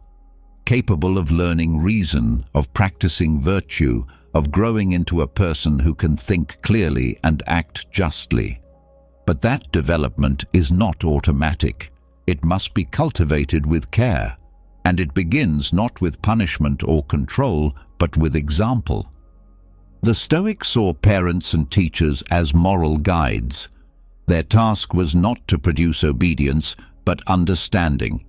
Capable of learning reason, of practicing virtue, of growing into a person who can think clearly and act justly. But that development is not automatic. It must be cultivated with care, and it begins not with punishment or control, but with example. The Stoics saw parents and teachers as moral guides. Their task was not to produce obedience, but understanding.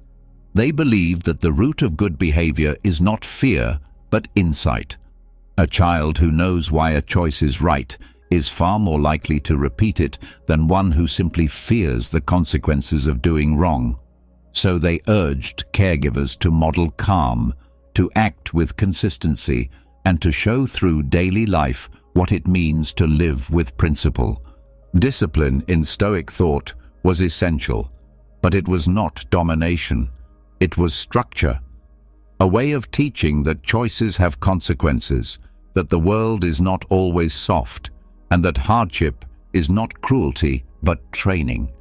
They believed that the root of good behavior is not fear, but insight. A child who knows why a choice is right is far more likely to repeat it than one who simply fears the consequences of doing wrong. So they urged caregivers to model calm, to act with consistency, and to show through daily life what it means to live with principle. Discipline in Stoic thought was essential, but it was not domination. It was structure, a way of teaching that choices have consequences, that the world is not always soft, and that hardship is not cruelty but training.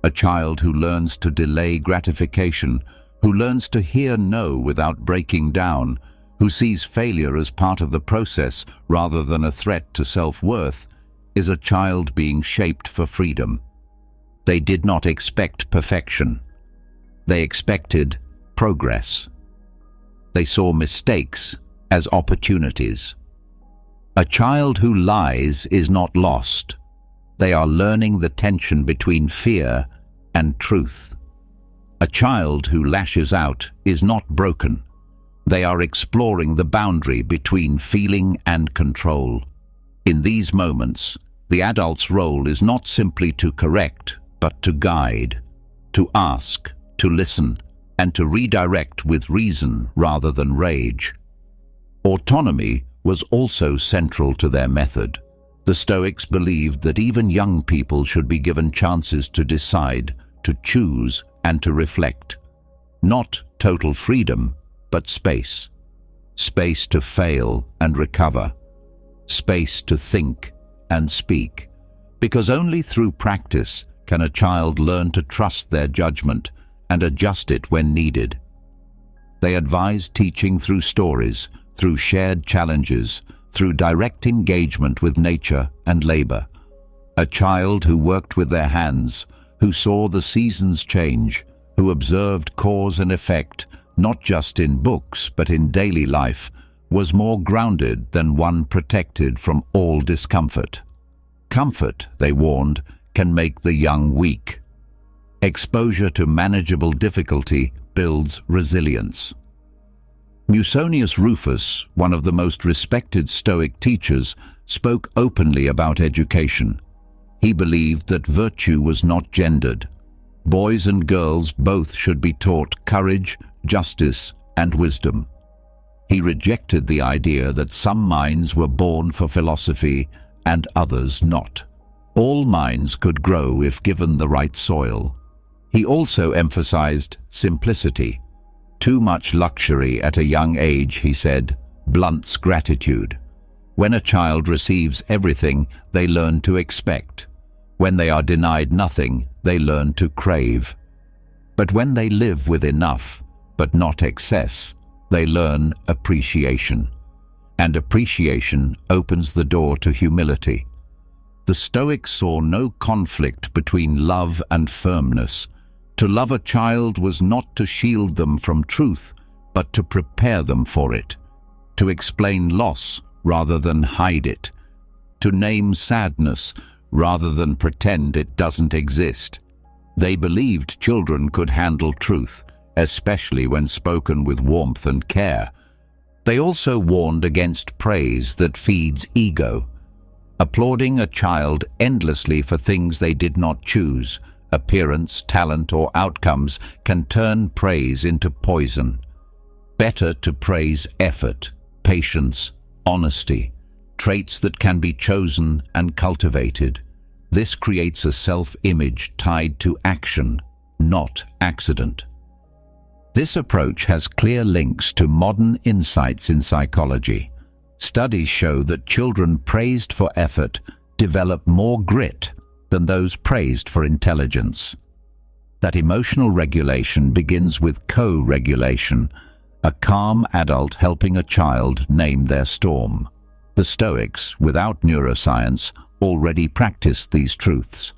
A child who learns to delay gratification, who learns to hear no without breaking down, who sees failure as part of the process rather than a threat to self-worth, is a child being shaped for freedom. They did not expect perfection. They expected progress. They saw mistakes as opportunities. A child who lies is not lost. They are learning the tension between fear and truth. A child who lashes out is not broken. They are exploring the boundary between feeling and control. In these moments, the adult's role is not simply to correct, but to guide, to ask, to listen, and to redirect with reason rather than rage. Autonomy was also central to their method. The Stoics believed that even young people should be given chances to decide, to choose, and to reflect. Not total freedom, but space. Space to fail and recover. Space to think and speak. Because only through practice can a child learn to trust their judgment and adjust it when needed. They advised teaching through stories, through shared challenges, through direct engagement with nature and labor. A child who worked with their hands, who saw the seasons change, who observed cause and effect, not just in books but in daily life, was more grounded than one protected from all discomfort. Comfort, they warned, can make the young weak. Exposure to manageable difficulty builds resilience. Musonius Rufus, one of the most respected Stoic teachers, spoke openly about education. He believed that virtue was not gendered. Boys and girls both should be taught courage, justice, and wisdom. He rejected the idea that some minds were born for philosophy and others not. All minds could grow if given the right soil. He also emphasized simplicity. Too much luxury at a young age, he said, blunts gratitude. When a child receives everything, they learn to expect. When they are denied nothing, they learn to crave. But when they live with enough, but not excess, they learn appreciation. And appreciation opens the door to humility. The Stoics saw no conflict between love and firmness. To love a child was not to shield them from truth, but to prepare them for it. To explain loss rather than hide it. To name sadness rather than pretend it doesn't exist. They believed children could handle truth, especially when spoken with warmth and care. They also warned against praise that feeds ego. Applauding a child endlessly for things they did not choose, appearance, talent, or outcomes, can turn praise into poison. Better to praise effort, patience, honesty, traits that can be chosen and cultivated. This creates a self-image tied to action, not accident. This approach has clear links to modern insights in psychology. Studies show that children praised for effort develop more grit, than those praised for intelligence. That emotional regulation begins with co-regulation, a calm adult helping a child name their storm. The Stoics, without neuroscience, already practiced these truths.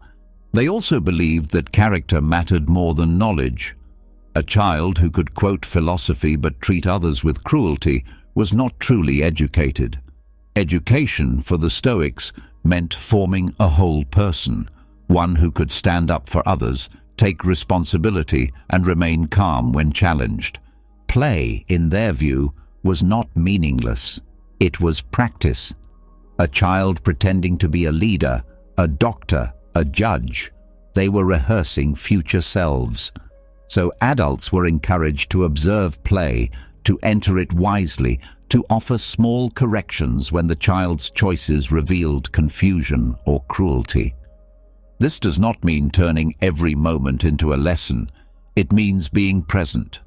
They also believed that character mattered more than knowledge. A child who could quote philosophy but treat others with cruelty was not truly educated. Education for the Stoics meant forming a whole person, one who could stand up for others, take responsibility, and remain calm when challenged. Play, in their view, was not meaningless. It was practice. A child pretending to be a leader, a doctor, a judge. They were rehearsing future selves. So adults were encouraged to observe play, to enter it wisely, to offer small corrections when the child's choices revealed confusion or cruelty. This does not mean turning every moment into a lesson. It means being present,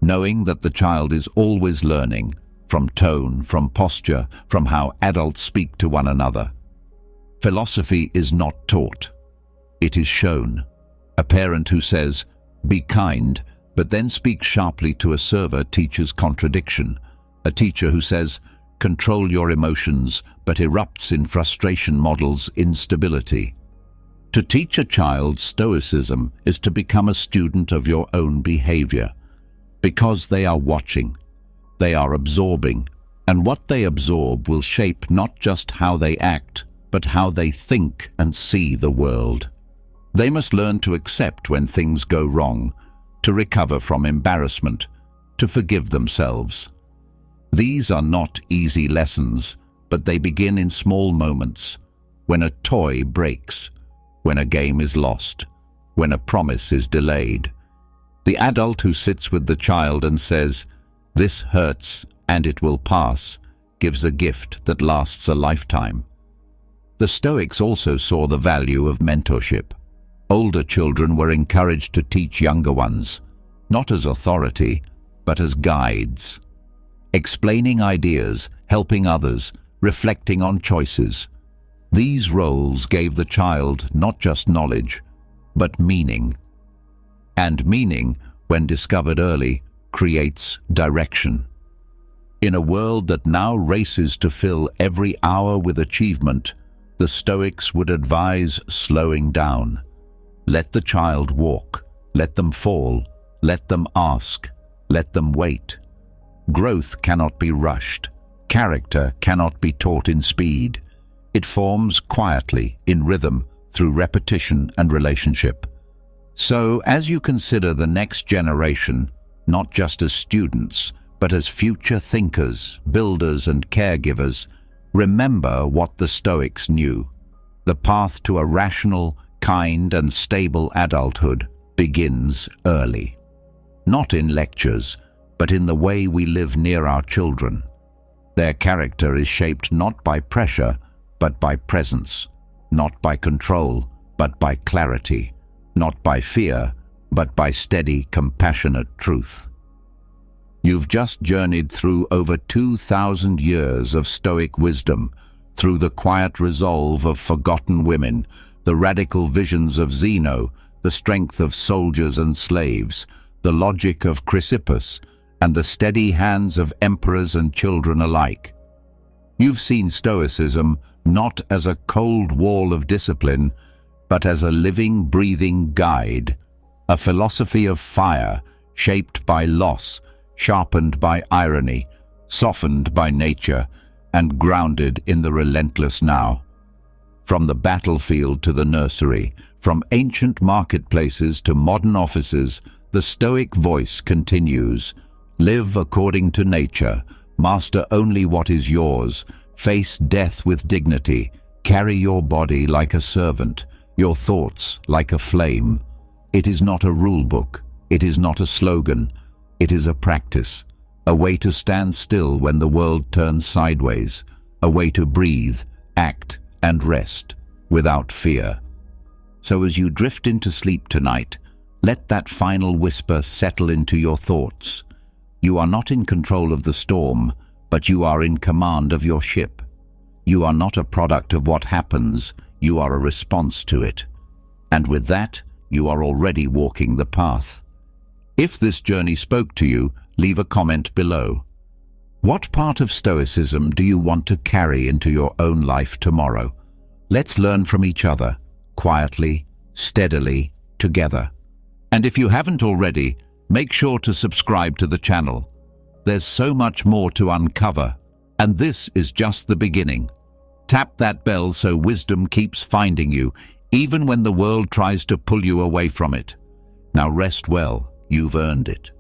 knowing that the child is always learning, from tone, from posture, from how adults speak to one another. Philosophy is not taught. It is shown. A parent who says, "Be kind," but then speaks sharply to a server teaches contradiction. A teacher who says, "Control your emotions," but erupts in frustration models instability. To teach a child Stoicism is to become a student of your own behavior, because they are watching, they are absorbing, and what they absorb will shape not just how they act, but how they think and see the world. They must learn to accept when things go wrong, to recover from embarrassment, to forgive themselves. These are not easy lessons, but they begin in small moments, when a toy breaks, when a game is lost, when a promise is delayed. The adult who sits with the child and says, "This hurts and it will pass," gives a gift that lasts a lifetime. The Stoics also saw the value of mentorship. Older children were encouraged to teach younger ones, not as authority, but as guides. Explaining ideas, helping others, reflecting on choices. These roles gave the child not just knowledge, but meaning. And meaning, when discovered early, creates direction. In a world that now races to fill every hour with achievement, the Stoics would advise slowing down. Let the child walk, let them fall, let them ask, let them wait. Growth cannot be rushed. Character cannot be taught in speed. It forms quietly, in rhythm, through repetition and relationship. So, as you consider the next generation, not just as students, but as future thinkers, builders and caregivers, remember what the Stoics knew. The path to a rational, kind and stable adulthood begins early. Not in lectures, but in the way we live near our children. Their character is shaped not by pressure, but by presence, not by control, but by clarity, not by fear, but by steady, compassionate truth. You've just journeyed through over 2,000 years of Stoic wisdom, through the quiet resolve of forgotten women, the radical visions of Zeno, the strength of soldiers and slaves, the logic of Chrysippus, and the steady hands of emperors and children alike. You've seen Stoicism not as a cold wall of discipline, but as a living, breathing guide, a philosophy of fire, shaped by loss, sharpened by irony, softened by nature, and grounded in the relentless now. From the battlefield to the nursery, from ancient marketplaces to modern offices, the Stoic voice continues. Live according to nature, master only what is yours, face death with dignity, carry your body like a servant, your thoughts like a flame. It is not a rule book, it is not a slogan, it is a practice, a way to stand still when the world turns sideways, a way to breathe, act, and rest without fear. So as you drift into sleep tonight, let that final whisper settle into your thoughts. You are not in control of the storm, but you are in command of your ship. You are not a product of what happens, you are a response to it. And with that, you are already walking the path. If this journey spoke to you, leave a comment below. What part of Stoicism do you want to carry into your own life tomorrow? Let's learn from each other, quietly, steadily, together. And if you haven't already, make sure to subscribe to the channel. There's so much more to uncover, and this is just the beginning. Tap that bell so wisdom keeps finding you, even when the world tries to pull you away from it. Now rest well, you've earned it.